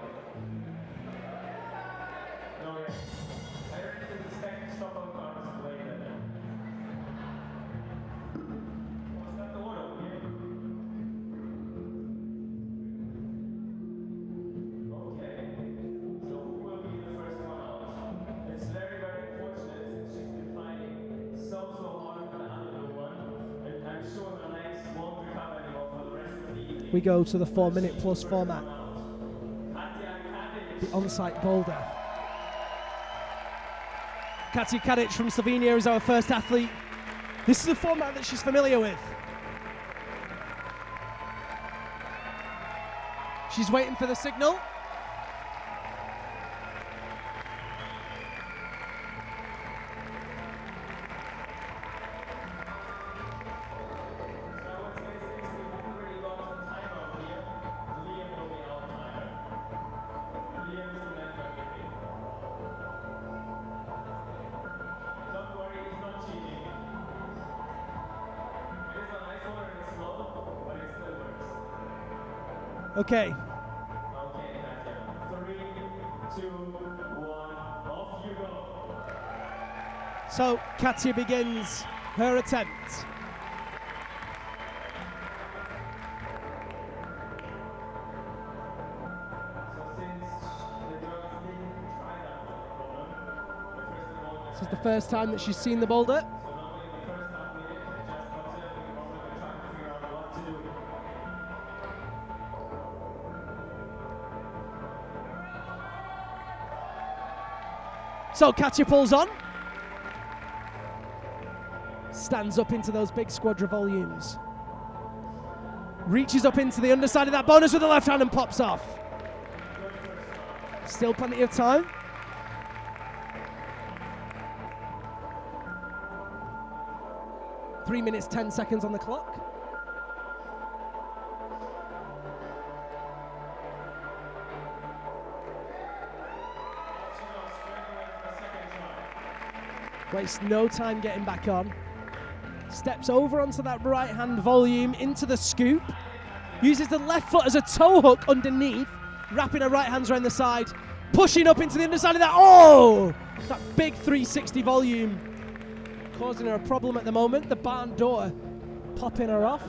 [SPEAKER 2] No, yes. I already did the second Stockholm contest way then. Was that the order? Okay. So who will be the first one out? It's very, very unfortunate since she's been fighting so hard for the other one. And I'm sure the legs won't recover anymore for the rest of the evening.
[SPEAKER 4] We go to the 4 minute plus format. The on-site boulder. Katja Kadic from Slovenia is our first athlete. This is a format that she's familiar with. She's waiting for the signal. Okay.
[SPEAKER 2] Okay, Katja. 3, 2, 1, off you go.
[SPEAKER 4] So Katja begins her attempt. This is the first time that she's seen the boulder. So Katja pulls on. Stands up into those big squadra volumes. Reaches up into the underside of that bonus with the left hand and pops off. Still plenty of time. Three minutes, 10 seconds on the clock. Wastes no time getting back on. Steps over onto that right hand volume into the scoop. Uses the left foot as a toe hook underneath. Wrapping her right hands around the side. Pushing up into the underside of that. Oh! That big 360 volume. Causing her a problem at the moment. The barn door popping her off.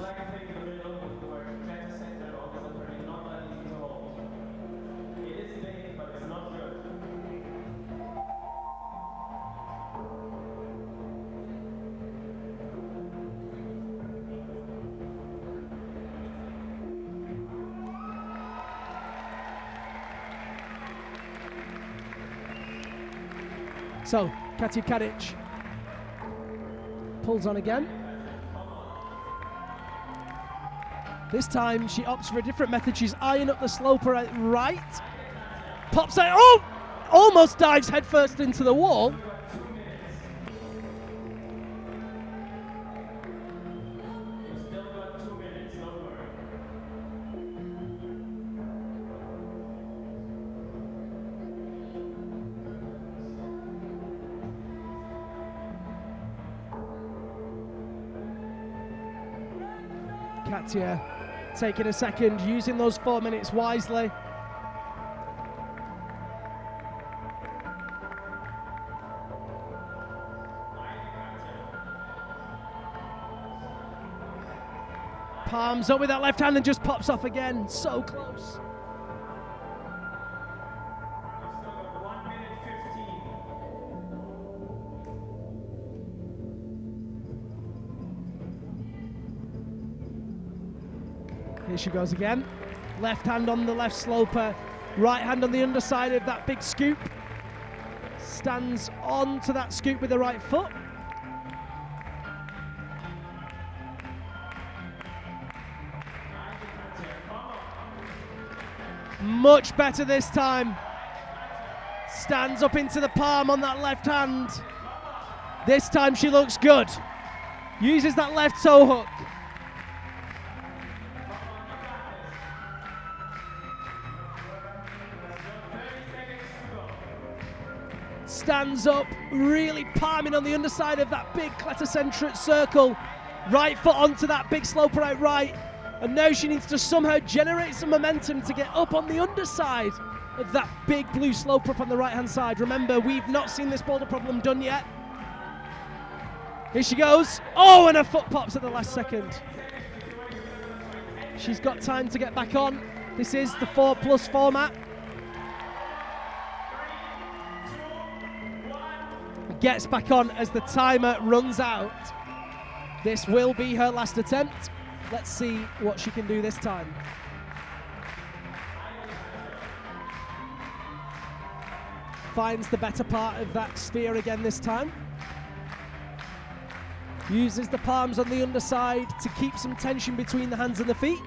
[SPEAKER 4] So, Katja Kadic pulls on again. This time she opts for a different method. She's eyeing up the slope right. Pops out. Oh! Almost dives headfirst into the wall. Katya taking a second, using those 4 minutes wisely. Palms up with that left hand and just pops off again. So close. Here she goes again. Left hand on the left sloper, right hand on the underside of that big scoop. Stands on to that scoop with the right foot. Much better this time. Stands up into the palm on that left hand. This time she looks good. Uses that left toe hook. Stands up, really palming on the underside of that big Klatterncentret circle. Right foot onto that big sloper out right. And now she needs to somehow generate some momentum to get up on the underside of that big blue sloper up on the right-hand side. Remember, we've not seen this boulder problem done yet. Here she goes. Oh, and her foot pops at the last second. She's got time to get back on. This is the 4+ format. Gets back on as the timer runs out. This will be her last attempt. Let's see what she can do this time. Finds the better part of that sphere again this time. Uses the palms on the underside to keep some tension between the hands and the feet.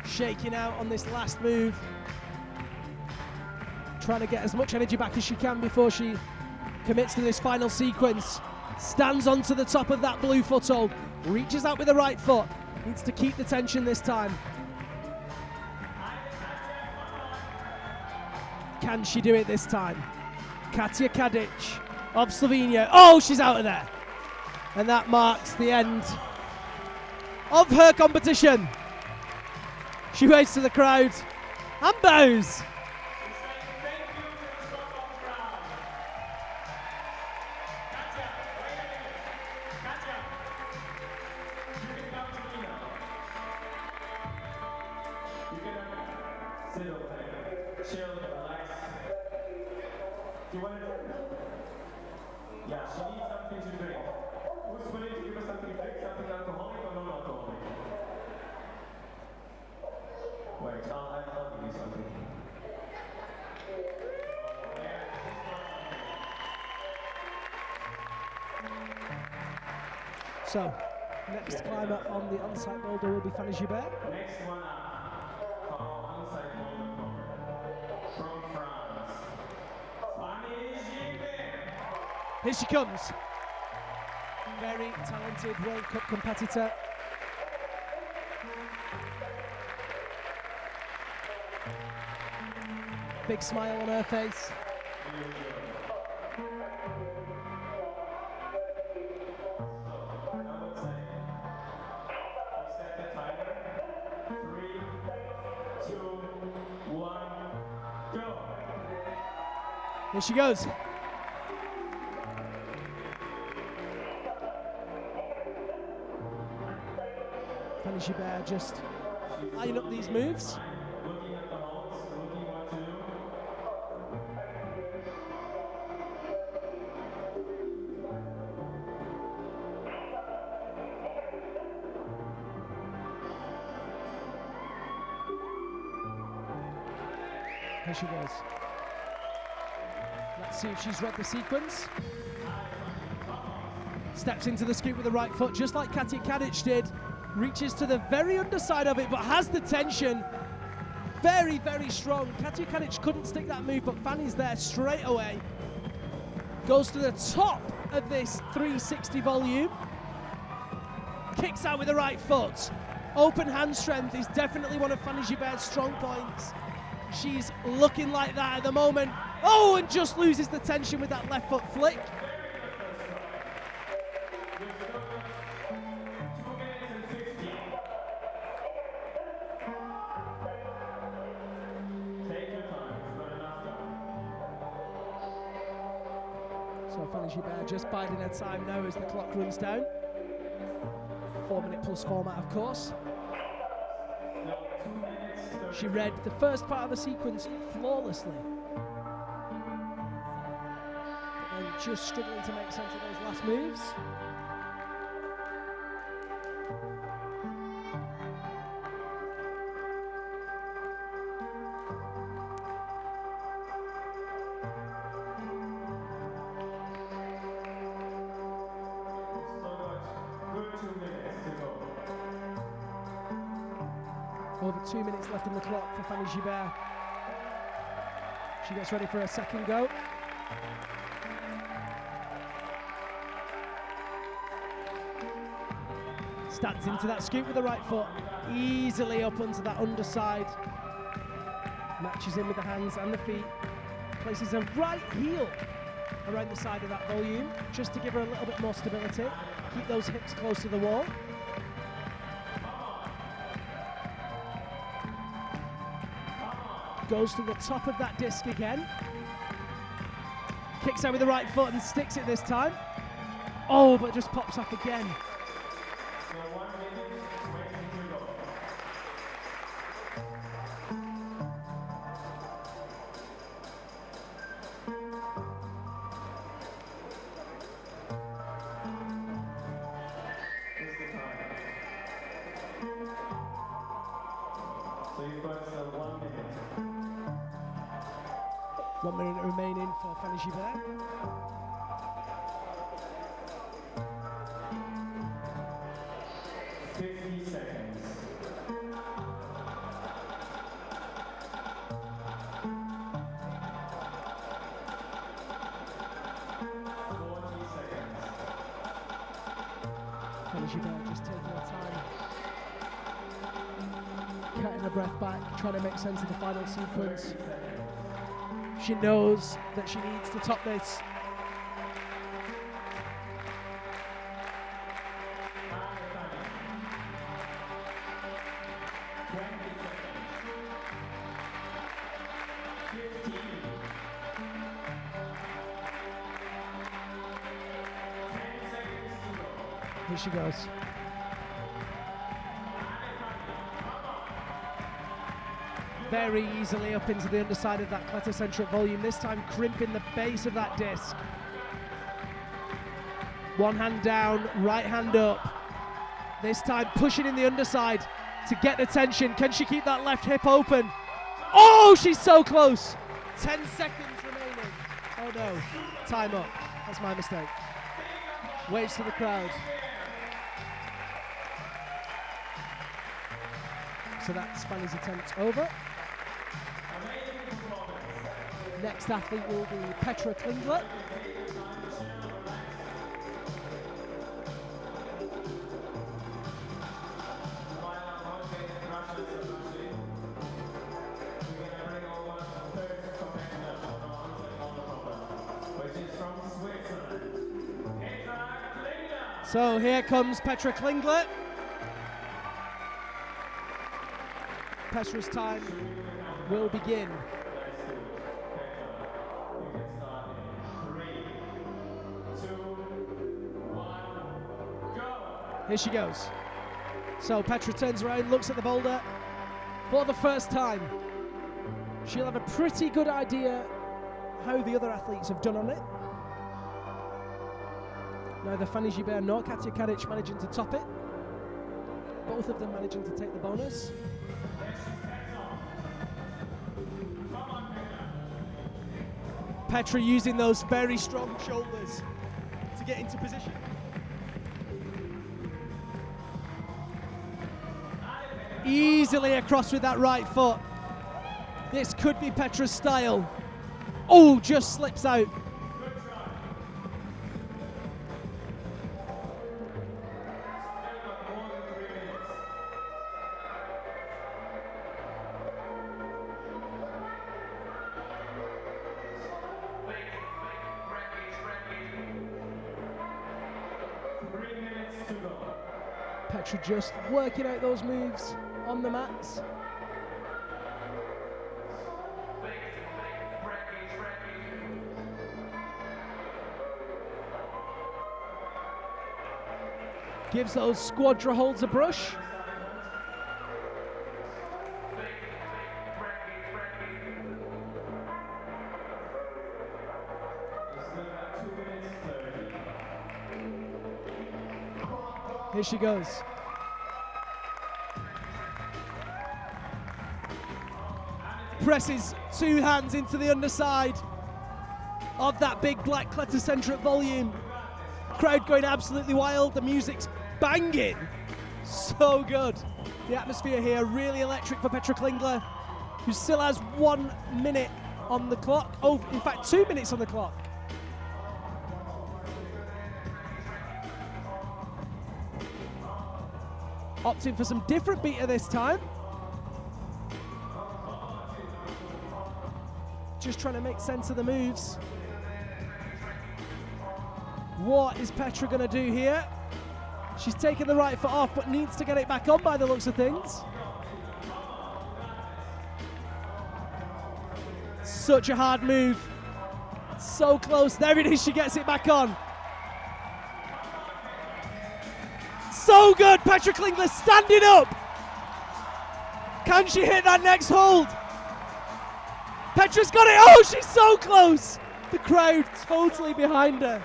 [SPEAKER 4] Shaking out on this last move. Trying to get as much energy back as she can before she commits to this final sequence. Stands onto the top of that blue foothold. Reaches out with the right foot. Needs to keep the tension this time. Can she do it this time? Katya Kadic of Slovenia. Oh, she's out of there. And that marks the end of her competition. She waves to the crowd and bows.
[SPEAKER 2] Yeah, she needs something to drink. Who's willing to give us something to drink? Something alcoholic or non-alcoholic? Wait, I'll give you something.
[SPEAKER 4] So, next climber on the on-site boulder will be Fanny Gilbert.
[SPEAKER 2] Next one up, on-site boulder from France. Fanny Gilbert.
[SPEAKER 4] Here she comes. Very talented World Cup competitor. Big smile on her face. Here she goes. Fanny Gilbert just eyeing up these moves.
[SPEAKER 2] Looking at the holds, looking what to do.
[SPEAKER 4] Here she goes. Let's see if she's read the sequence. Steps into the scoop with the right foot, just like Katja Kadic did. Reaches to the very underside of it, but has the tension. Very, very strong. Katja Kadic couldn't stick that move, but Fanny's there straight away. Goes to the top of this 360 volume. Kicks out with the right foot. Open hand strength is definitely one of Fanny Gibert's strong points. She's looking like that at the moment. Oh, and just loses the tension with that left foot flick. So Fanny Gibert just biding her time now as the clock runs down. 4-minute plus format, of course. She read the first part of the sequence flawlessly. But then just struggling to make sense of those last moves. Over 2 minutes left in the clock for Fanny Gibert. She gets ready for her second go. Stands into that scoop with the right foot, easily up onto that underside. Matches in with the hands and the feet. Places her right heel around the side of that volume, just to give her a little bit more stability. Keep those hips close to the wall. Goes to the top of that disc again. Kicks out with the right foot and sticks it this time. Oh, but just pops off again.
[SPEAKER 2] So you've got 1 minute.
[SPEAKER 4] 1 minute remaining for Fanny Gibert. Fanny Gibert just taking her time, cutting her breath back, trying to make sense of the final sequence. She knows that she needs to top this. Here she goes. Very easily up into the underside of that Klatterncentret volume, this time crimping the base of that disc. One hand down, right hand up. This time pushing in the underside to get the tension. Can she keep that left hip open? Oh, she's so close. 10 seconds remaining. Oh no, time up. That's my mistake. Waves to the crowd. So that's Fanny's attempt over. Next athlete will be Petra Klingler. So here comes Petra Klingler. Petra's time will begin. Here she goes. So Petra turns around, looks at the boulder for the first time. She'll have a pretty good idea how the other athletes have done on it. Neither Fanny Gibert nor Katja Kadic managing to top it. Both of them managing to take the bonus. Petra using those very strong shoulders to get into position. Easily across with that right foot. This could be Petra's style. Oh, just slips out. Petra just working out those moves on the mats. Gives those squadra holds a brush. Here she goes. Presses 2 hands into the underside of that big black Klatterncentret volume. Crowd going absolutely wild. The music's banging. So good. The atmosphere here really electric for Petra Klingler, who still has 1 minute on the clock. Oh, in fact, 2 minutes on the clock. Opting for some different beater this time. Just trying to make sense of the moves. What is Petra going to do here? She's taken the right foot off, but needs to get it back on by the looks of things. Such a hard move. So close. There it is. She gets it back on. So good. Petra Klingler standing up. Can she hit that next hold? Petra's got it. Oh, she's so close. The crowd totally behind her.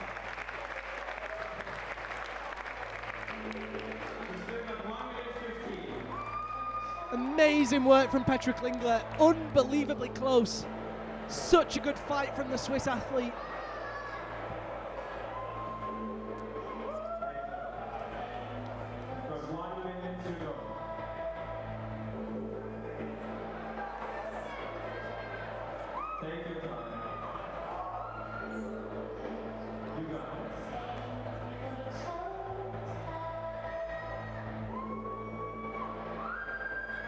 [SPEAKER 4] Amazing work from Petra Klingler. Unbelievably close. Such a good fight from the Swiss athlete.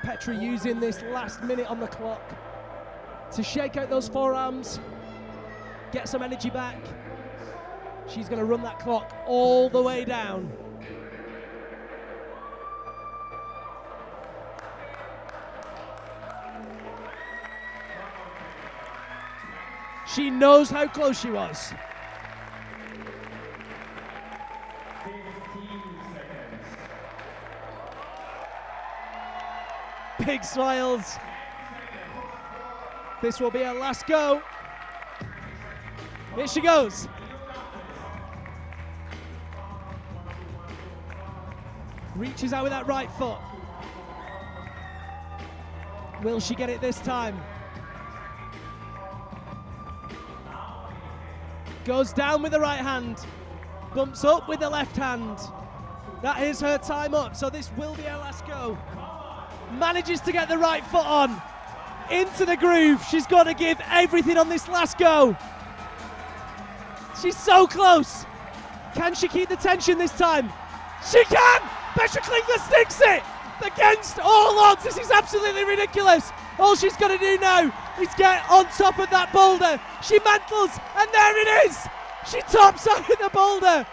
[SPEAKER 4] Petra using this last minute on the clock to shake out those forearms, get some energy back. She's going to run that clock all the way down. She knows how close she was.
[SPEAKER 2] 15 seconds.
[SPEAKER 4] Big smiles. This will be her last go. Here she goes. Reaches out with that right foot. Will she get it this time? Goes down with the right hand. Bumps up with the left hand. That is her time up, so this will be her last go. Manages to get the right foot on. Into the groove. She's got to give everything on this last go. She's so close. Can she keep the tension this time? She can! Petra Klingler sticks it! Against all odds. This is absolutely ridiculous. All she's got to do now is get on top of that boulder. She mantles, and there it is! She tops out the boulder.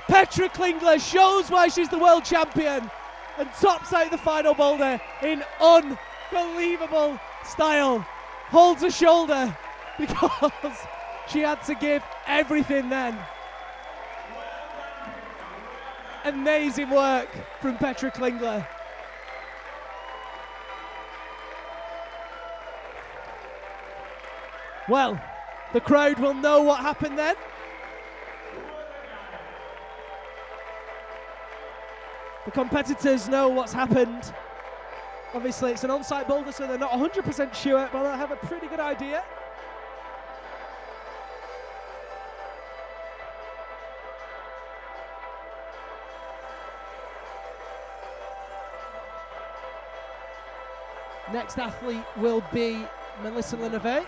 [SPEAKER 4] Petra Klingler shows why she's the world champion and tops out the final boulder in unbelievable style. Holds her shoulder because she had to give everything then. Amazing work from Petra Klingler. Well, the crowd will know what happened then. The competitors know what's happened. Obviously, it's an on-site boulder, so they're not 100% sure, but I have a pretty good idea. Next athlete will be Melissa Leneve.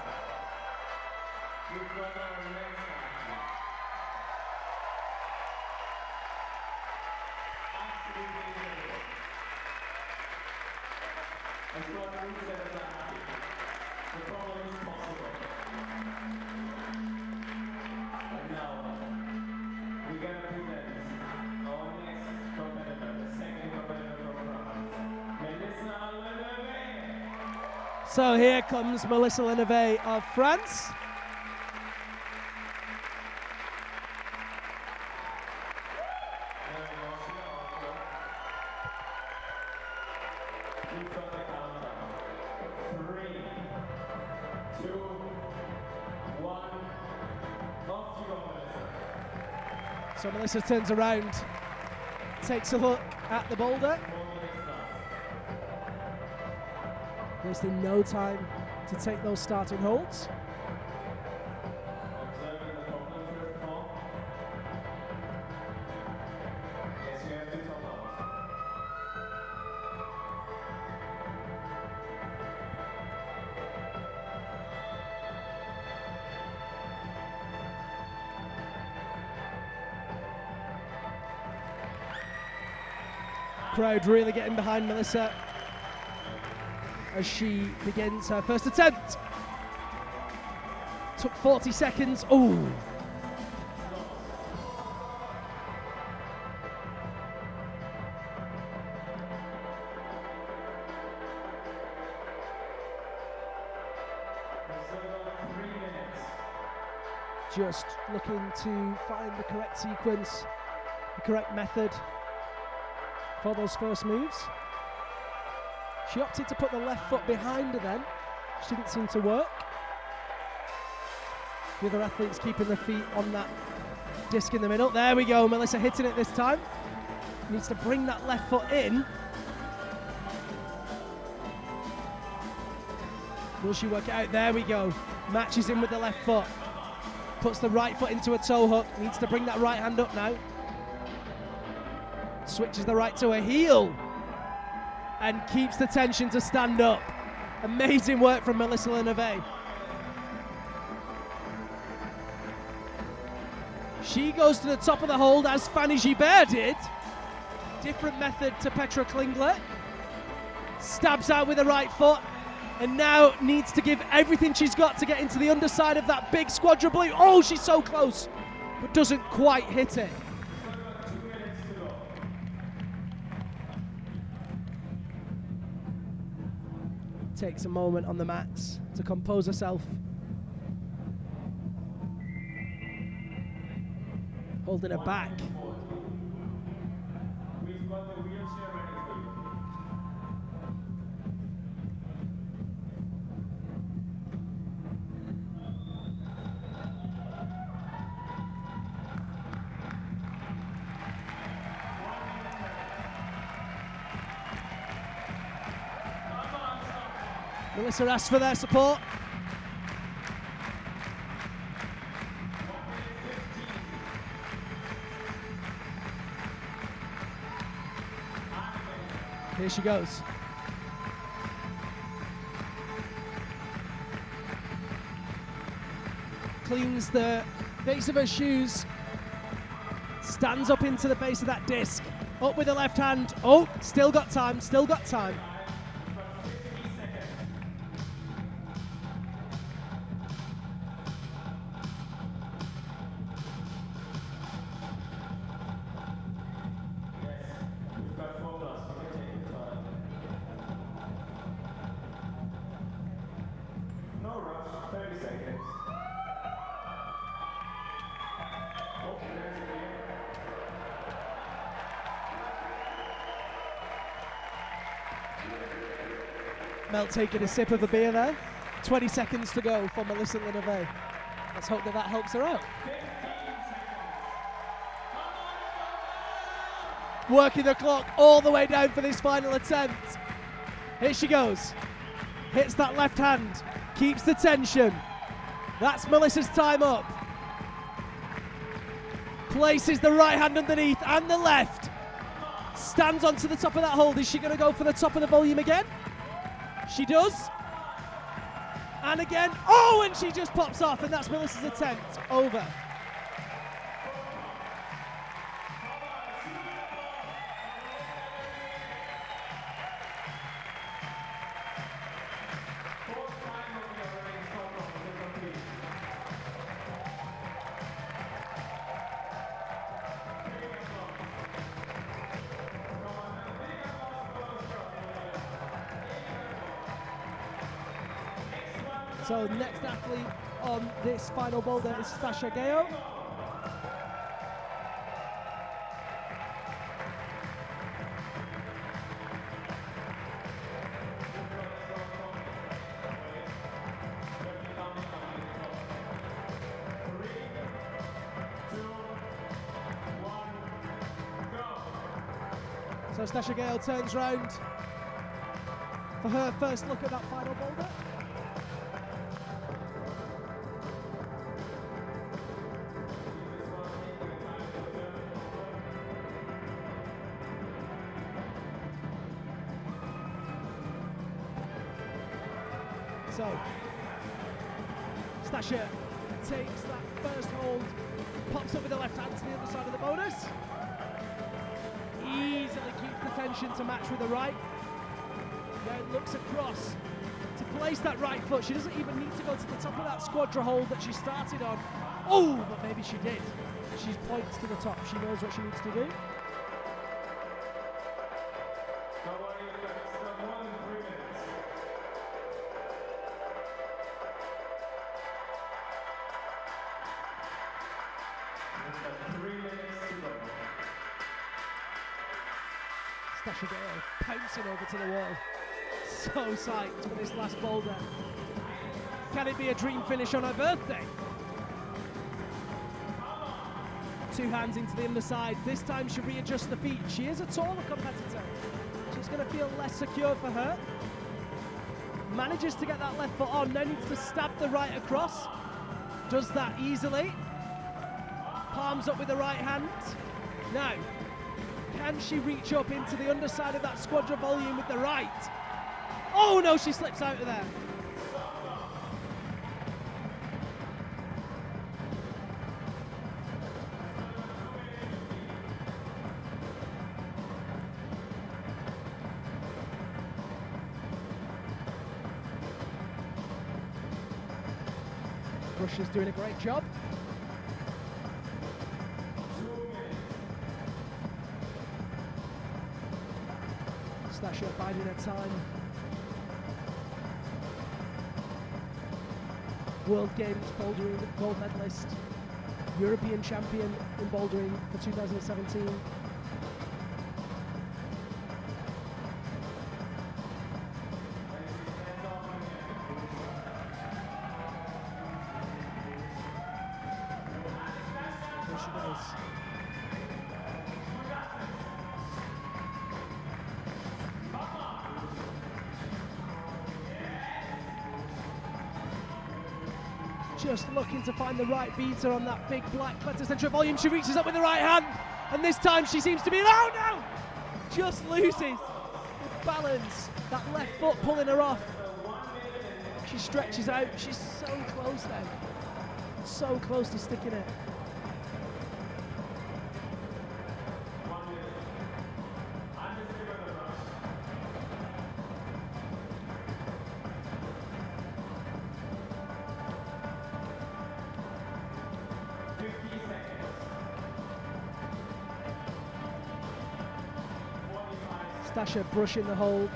[SPEAKER 4] So here comes Melissa Leneve of France. So Melissa turns around, takes a look at the boulder. Wasting no time to take those starting holds. Crowd really getting behind Melissa as she begins her first attempt. Took 40 seconds. Ooh. Just looking to find the correct sequence, the correct method for those first moves. She opted to put the left foot behind her then, which didn't seem to work. The other athletes keeping their feet on that disc in the middle. There we go, Melissa hitting it this time. Needs to bring that left foot in. Will she work it out? There we go. Matches in with the left foot. Puts the right foot into a toe hook. Needs to bring that right hand up now. Switches the right to a heel. And keeps the tension to stand up. Amazing work from Melissa Leneve. She goes to the top of the hold as Fanny Gibert did. Different method to Petra Klingler. Stabs out with the right foot. And now needs to give everything she's got to get into the underside of that big squadron blue. Oh, she's so close, but doesn't quite hit it. Takes a moment on the mats to compose herself. Holding her back. Melissa asked for their support. Here she goes. Cleans the base of her shoes. Stands up into the base of that disc. Up with the left hand. Oh, still got time, still got time. Mel taking a sip of a beer there. 20 seconds to go for Melissa Leneve. Let's hope that that helps her out. Working the clock all the way down for this final attempt. Here she goes. Hits that left hand. Keeps the tension. That's Melissa's time up. Places the right hand underneath and the left. Stands onto the top of that hold. Is she going to go for the top of the volume again? She does. And again, oh, and she just pops off, and that's Melissa's attempt over. So next athlete on this final boulder is Stasha Gale. So Stasha Gale turns round for her first look at that final boulder. So, Stasha takes that first hold, pops up with the left hand to the other side of the bonus. Easily keeps the tension to match with the right. Then looks across to place that right foot. She doesn't even need to go to the top of that squadra hold that she started on. Oh, but maybe she did. She points to the top. She knows what she needs to do. Stasha Gale pouncing over to the wall. So psyched for this last boulder. Can it be a dream finish on her birthday? Two hands into the underside. This time she readjusts the feet. She is a taller competitor. She's going to feel less secure for her. Manages to get that left foot on. Now needs to stab the right across. Does that easily. Palms up with the right hand. Now, can she reach up into the underside of that squadra volume with the right? Oh no, she slips out of there. Rush is doing a great job. Stasha biding her time. World Games bouldering gold medalist, European champion in bouldering for 2017. There she goes. Just looking to find the right beater on that big black Klatterncentret volume. She reaches up with the right hand, and this time she seems to be, oh no! Just loses the balance. That left foot pulling her off. She stretches out. She's so close then. So close to sticking it. Stasha brushing the holds.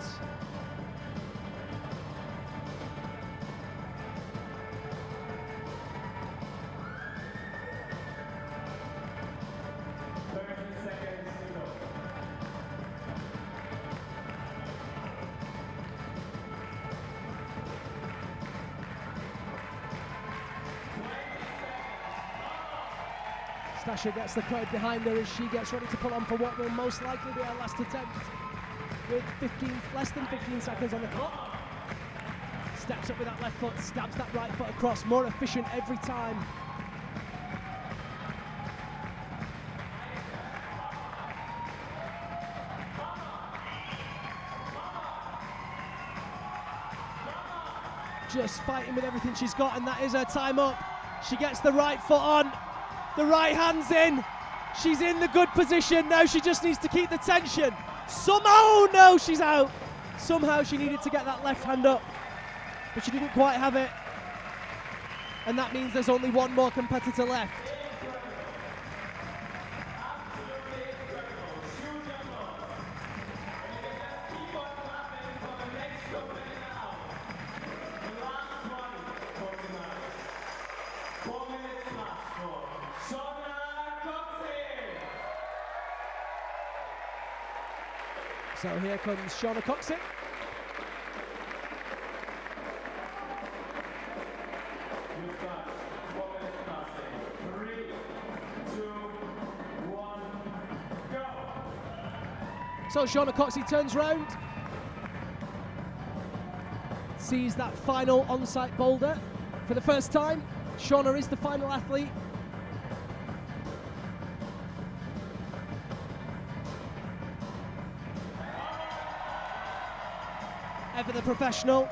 [SPEAKER 4] Stasha gets the crowd behind her as she gets ready to pull on for what will most likely be her last attempt. With less than 15 seconds on the clock. Steps up with that left foot, stabs that right foot across, more efficient every time. just fighting with everything she's got, and that is her time up. She gets the right foot on, the right hand's in. She's in the good position. Now she just needs to keep the tension. Somehow, oh no, she's out. Somehow she needed to get that left hand up, but she didn't quite have it. And that means there's only one more competitor left. So here comes Shauna Coxey. So Shauna Coxey turns round, sees that final on-site boulder for the first time. Shauna is the final athlete. Ever the professional.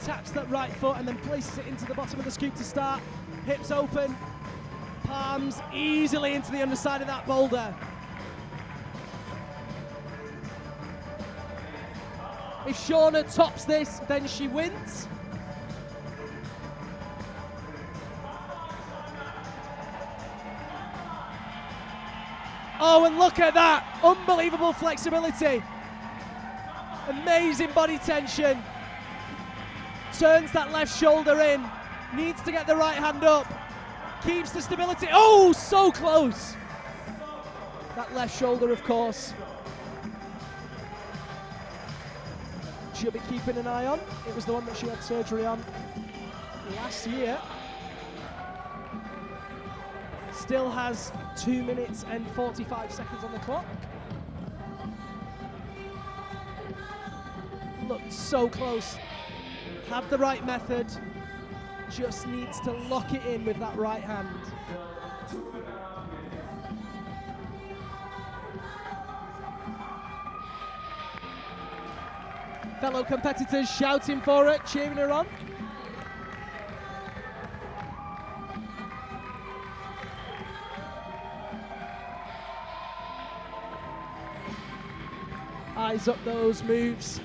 [SPEAKER 4] Taps that right foot and then places it into the bottom of the scoop to start. Hips open, palms easily into the underside of that boulder. If Shauna tops this, then she wins. Oh, and look at that, unbelievable flexibility. Amazing body tension. Turns that left shoulder in. Needs to get the right hand up. Keeps the stability. Oh, so close. That left shoulder, of course. She'll be keeping an eye on. It was the one that she had surgery on last year. Still has 2 minutes and 45 seconds on the clock. Looked so close. Had the right method. Just needs to lock it in with that right hand. Fellow competitors shouting for her, cheering her on. Eyes up those moves.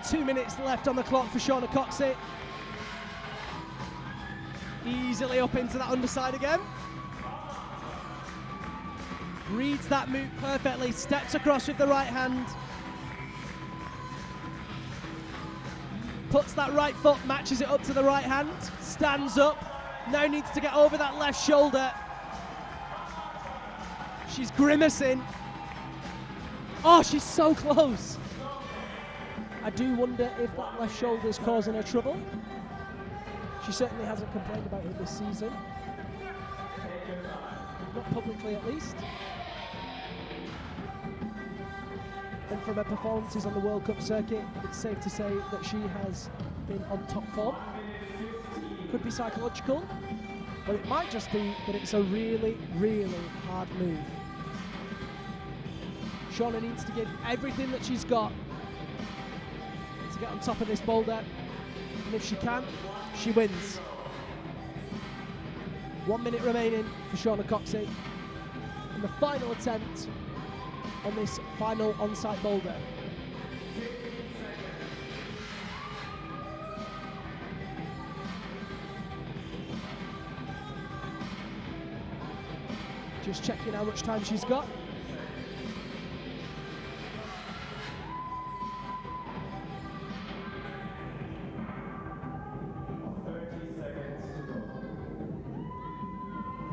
[SPEAKER 4] 2 minutes left on the clock for Shauna Coxey. Easily up into that underside again. Reads that move perfectly, steps across with the right hand. Puts that right foot, matches it up to the right hand, stands up, now needs to get over that left shoulder. She's grimacing. Oh, she's so close. I do wonder if that left shoulder is causing her trouble. She certainly hasn't complained about it this season. Not publicly, at least. And from her performances on the World Cup circuit, it's safe to say that she has been on top form. Could be psychological, but it might just be that it's a really, really hard move. Shauna needs to give everything that she's got to get on top of this boulder, and if she can, she wins. 1 minute remaining for Shauna Coxey in the final attempt on this final on-site boulder. Just checking how much time she's got.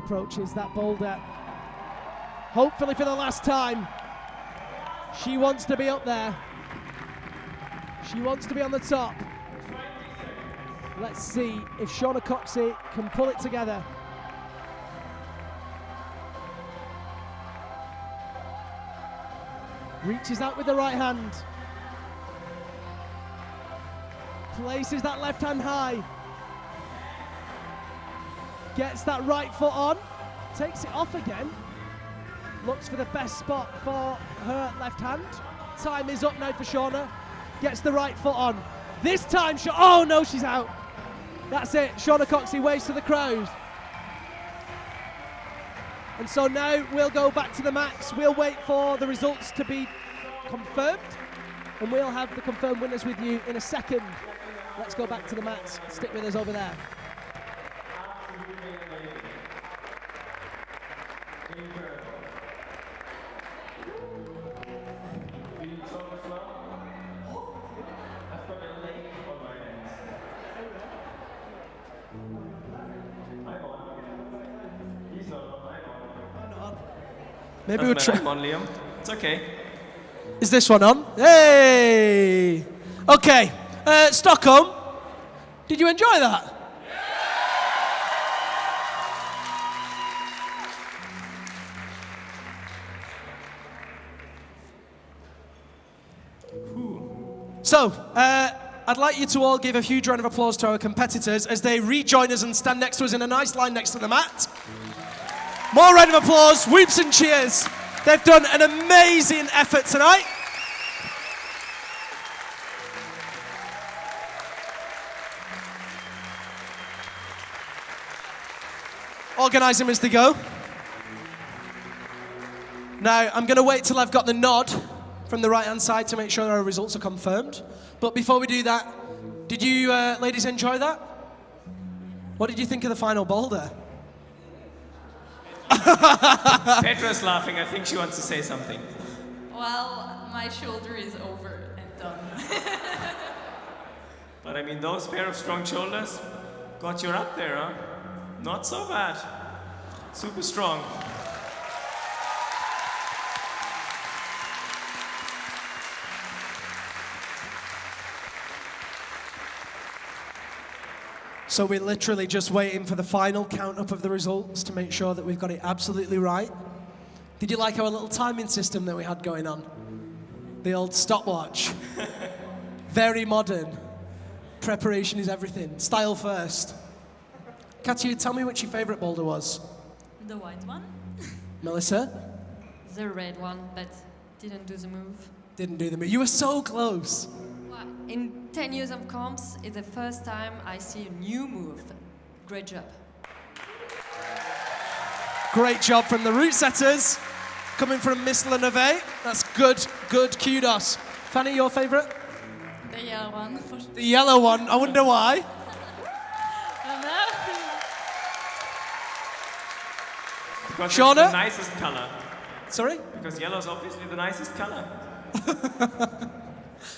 [SPEAKER 4] Approaches that boulder, hopefully for the last time. She wants to be up there. She wants to be on the top. Let's see if Shauna Coxey can pull it together. Reaches out with the right hand. Places that left hand high. Gets that right foot on. Takes it off again. looks for the best spot for her left hand. Time is up now for Shauna. Gets the right foot on. This time, oh no, she's out. That's it, Shauna Coxey waves to the crowd. And so now we'll go back to the mats. We'll wait for the results to be confirmed, and we'll have the confirmed winners with you in a second. Let's go back to the mats. Stick with us over there.
[SPEAKER 1] Maybe we'll try.
[SPEAKER 8] I'm on, Liam. It's okay.
[SPEAKER 1] Is this one on? Hey! Okay, Stockholm, did you enjoy that? So, I'd like you to all give a huge round of applause to our competitors as they rejoin us and stand next to us in a nice line next to the mat. More round of applause, whoops and cheers. They've done an amazing effort tonight. Organise them as they go. Now, I'm going to wait till I've got the nod from the right-hand side to make sure our results are confirmed. But before we do that, did you ladies enjoy that? What did you think of the final boulder?
[SPEAKER 8] Petra's laughing. I think she wants to say something.
[SPEAKER 10] Well, my shoulder is over and done.
[SPEAKER 8] But I mean, those pair of strong shoulders got you up there, huh? Not so bad. Super strong.
[SPEAKER 1] So we're literally just waiting for the final count up of the results to make sure that we've got it absolutely right. Did you like our little timing system that we had going on? The old stopwatch. Very modern. Preparation is everything. Style first. Katya, tell me what your favourite boulder was.
[SPEAKER 10] The white one.
[SPEAKER 1] Melissa?
[SPEAKER 10] The red one, but didn't do the move.
[SPEAKER 1] Didn't do the move. You were so close.
[SPEAKER 10] Well, in 10 years of comps, it's the first time I see a new move. Great job.
[SPEAKER 1] Great job from the route setters. Coming from Miss Leneve. That's good, good kudos. Fanny, your favourite?
[SPEAKER 10] The yellow one.
[SPEAKER 1] The yellow one. I wonder why.
[SPEAKER 8] Because
[SPEAKER 1] Shauna?
[SPEAKER 8] it's the nicest color.
[SPEAKER 1] Sorry?
[SPEAKER 8] Because yellow's obviously the nicest color.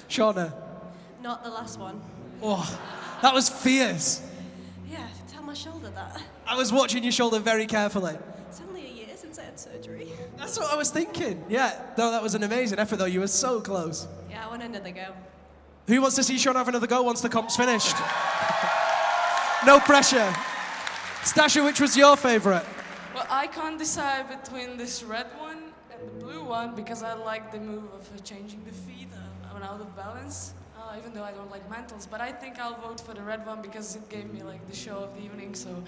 [SPEAKER 1] Shauna?
[SPEAKER 5] Not the last one.
[SPEAKER 1] Oh, that was fierce.
[SPEAKER 5] Yeah, tell my shoulder that.
[SPEAKER 1] I was watching your shoulder very carefully.
[SPEAKER 5] It's only a year since I had surgery.
[SPEAKER 1] That's what I was thinking. Yeah, no, that was an amazing effort though. You were so close.
[SPEAKER 5] Yeah, I want another go.
[SPEAKER 1] Who wants to see Shauna have another go once the comp's finished? No pressure. Stasha, which was your favourite?
[SPEAKER 7] Well, I can't decide between this red one and the blue one because I like the move of changing the feet. I'm out of balance, even though I don't like mantles. But I think I'll vote for the red one because it gave me like the show of the evening. So.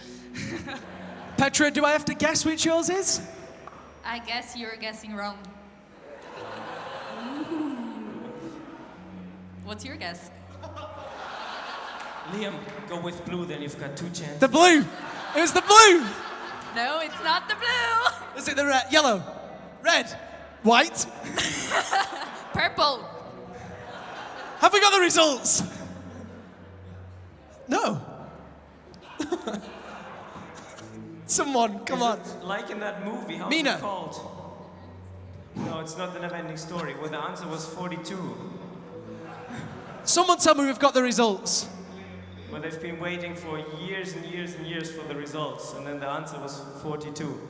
[SPEAKER 1] Petra, do I have to guess which yours is?
[SPEAKER 10] I guess you're guessing wrong. What's your guess?
[SPEAKER 8] Liam, go with blue, then you've got two chances.
[SPEAKER 1] The blue. It was the blue.
[SPEAKER 10] No, it's not the blue.
[SPEAKER 1] Is it the red? Yellow, red, white,
[SPEAKER 10] Purple.
[SPEAKER 1] Have we got the results? No. Someone, come on.
[SPEAKER 8] Like in that movie, how's
[SPEAKER 1] Mina.
[SPEAKER 8] it called? No, it's not the never-ending story, where the answer was 42.
[SPEAKER 1] Someone tell me we've got the results.
[SPEAKER 8] Well, they've been waiting for years and years and years for the results, and then the answer was 42.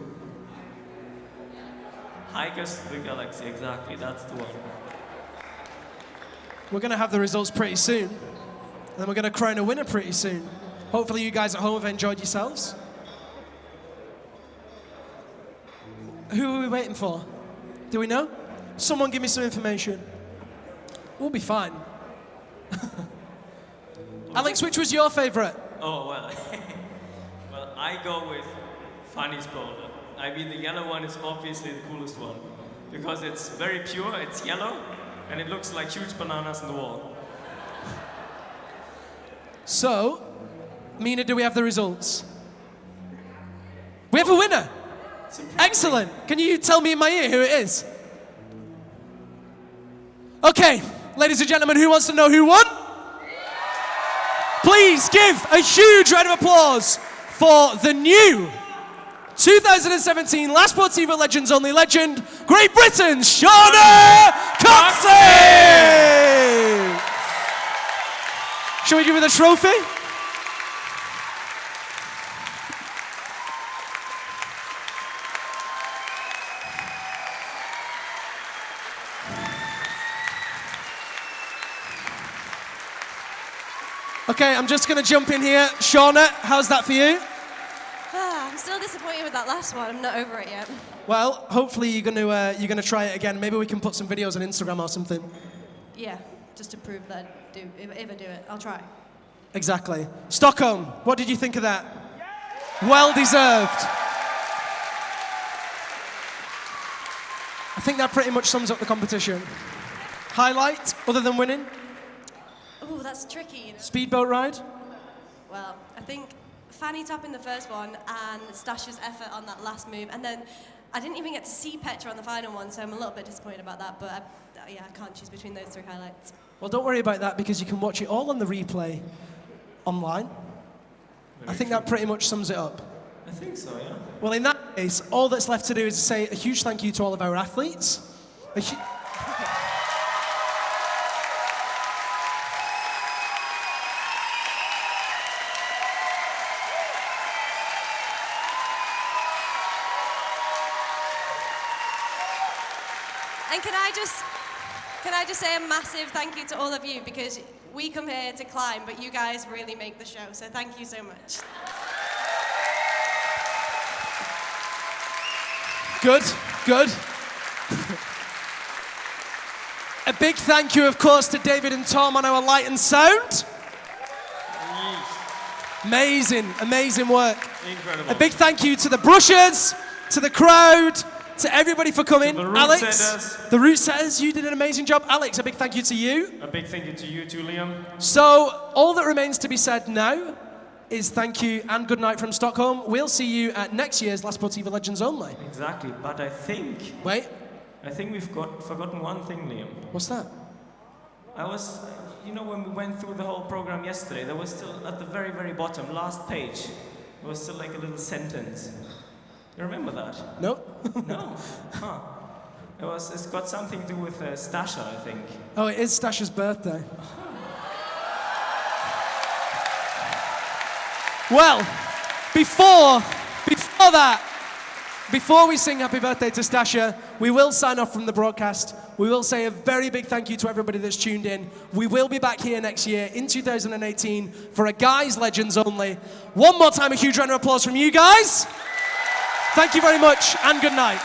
[SPEAKER 8] Hikers to the Galaxy, exactly, that's the one.
[SPEAKER 1] We're going to have the results pretty soon. And then we're going to crown a winner pretty soon. Hopefully you guys at home have enjoyed yourselves. Who are we waiting for? Do we know? Someone give me some information. We'll be fine. Alex, which was your favourite?
[SPEAKER 8] Oh, well, well, I go with Fanny's boulder. I mean, the yellow one is obviously the coolest one because it's very pure, it's yellow, and it looks like huge bananas in the wall.
[SPEAKER 1] So, Mina, do we have the results? We have a winner. Excellent. Can you tell me in my ear who it is? Okay, ladies and gentlemen, who wants to know who won? Please give a huge round of applause for the new 2017 La Sportiva Legends Only legend, Great Britain's Shauna Coxey! Shall we give her the trophy? Okay, I'm just going to jump in here. Shauna, how's that for you?
[SPEAKER 5] I'm still disappointed with that last one. I'm not over it yet.
[SPEAKER 1] Well, hopefully you're going to try it again. Maybe we can put some videos on Instagram or something.
[SPEAKER 5] Yeah, just to prove that if I ever do it, I'll try.
[SPEAKER 1] Exactly. Stockholm, what did you think of that? Well deserved. I think that pretty much sums up the competition. Highlight, other than winning?
[SPEAKER 5] Oh, that's tricky, you know.
[SPEAKER 1] Speedboat ride?
[SPEAKER 5] Well, I think fanny top in the first one and Stash's effort on that last move. And then I didn't even get to see Petra on the final one, so I'm a little bit disappointed about that. But yeah, I can't choose between those three highlights.
[SPEAKER 1] Well, don't worry about that because you can watch it all on the replay online. I think that pretty much sums it up.
[SPEAKER 8] I think so, yeah.
[SPEAKER 1] Well, in that case, all that's left to do is to say a huge thank you to all of our athletes.
[SPEAKER 5] And can I just say a massive thank you to all of you because we come here to climb, but you guys really make the show. So thank you so much.
[SPEAKER 1] Good, good. A big thank you, of course, to David and Tom on our light and sound. Amazing, amazing work.
[SPEAKER 8] Incredible.
[SPEAKER 1] A big thank you to the brushers, to the crowd, to everybody for coming.
[SPEAKER 8] To the route
[SPEAKER 1] Alex,
[SPEAKER 8] setters.
[SPEAKER 1] the route setters, you did an amazing job. Alex, a big thank you to you.
[SPEAKER 8] A big thank you to you too, Liam.
[SPEAKER 1] So, all that remains to be said now is thank you and good night from Stockholm. We'll see you at next year's La Sportiva Legends Only.
[SPEAKER 8] Exactly, but I think we've forgotten one thing, Liam.
[SPEAKER 1] What's that?
[SPEAKER 8] When we went through the whole program yesterday, there was still at the very, very bottom, last page, there was still like a little sentence. You remember that?
[SPEAKER 1] No.
[SPEAKER 8] No? Huh. It's got something to do with Stasha, I think.
[SPEAKER 1] Oh, it is Stasha's birthday. Well, before we sing happy birthday to Stasha, we will sign off from the broadcast. We will say a very big thank you to everybody that's tuned in. We will be back here next year in 2018 for a Guys Legends Only. One more time, a huge round of applause from you guys. Thank you very much and good night.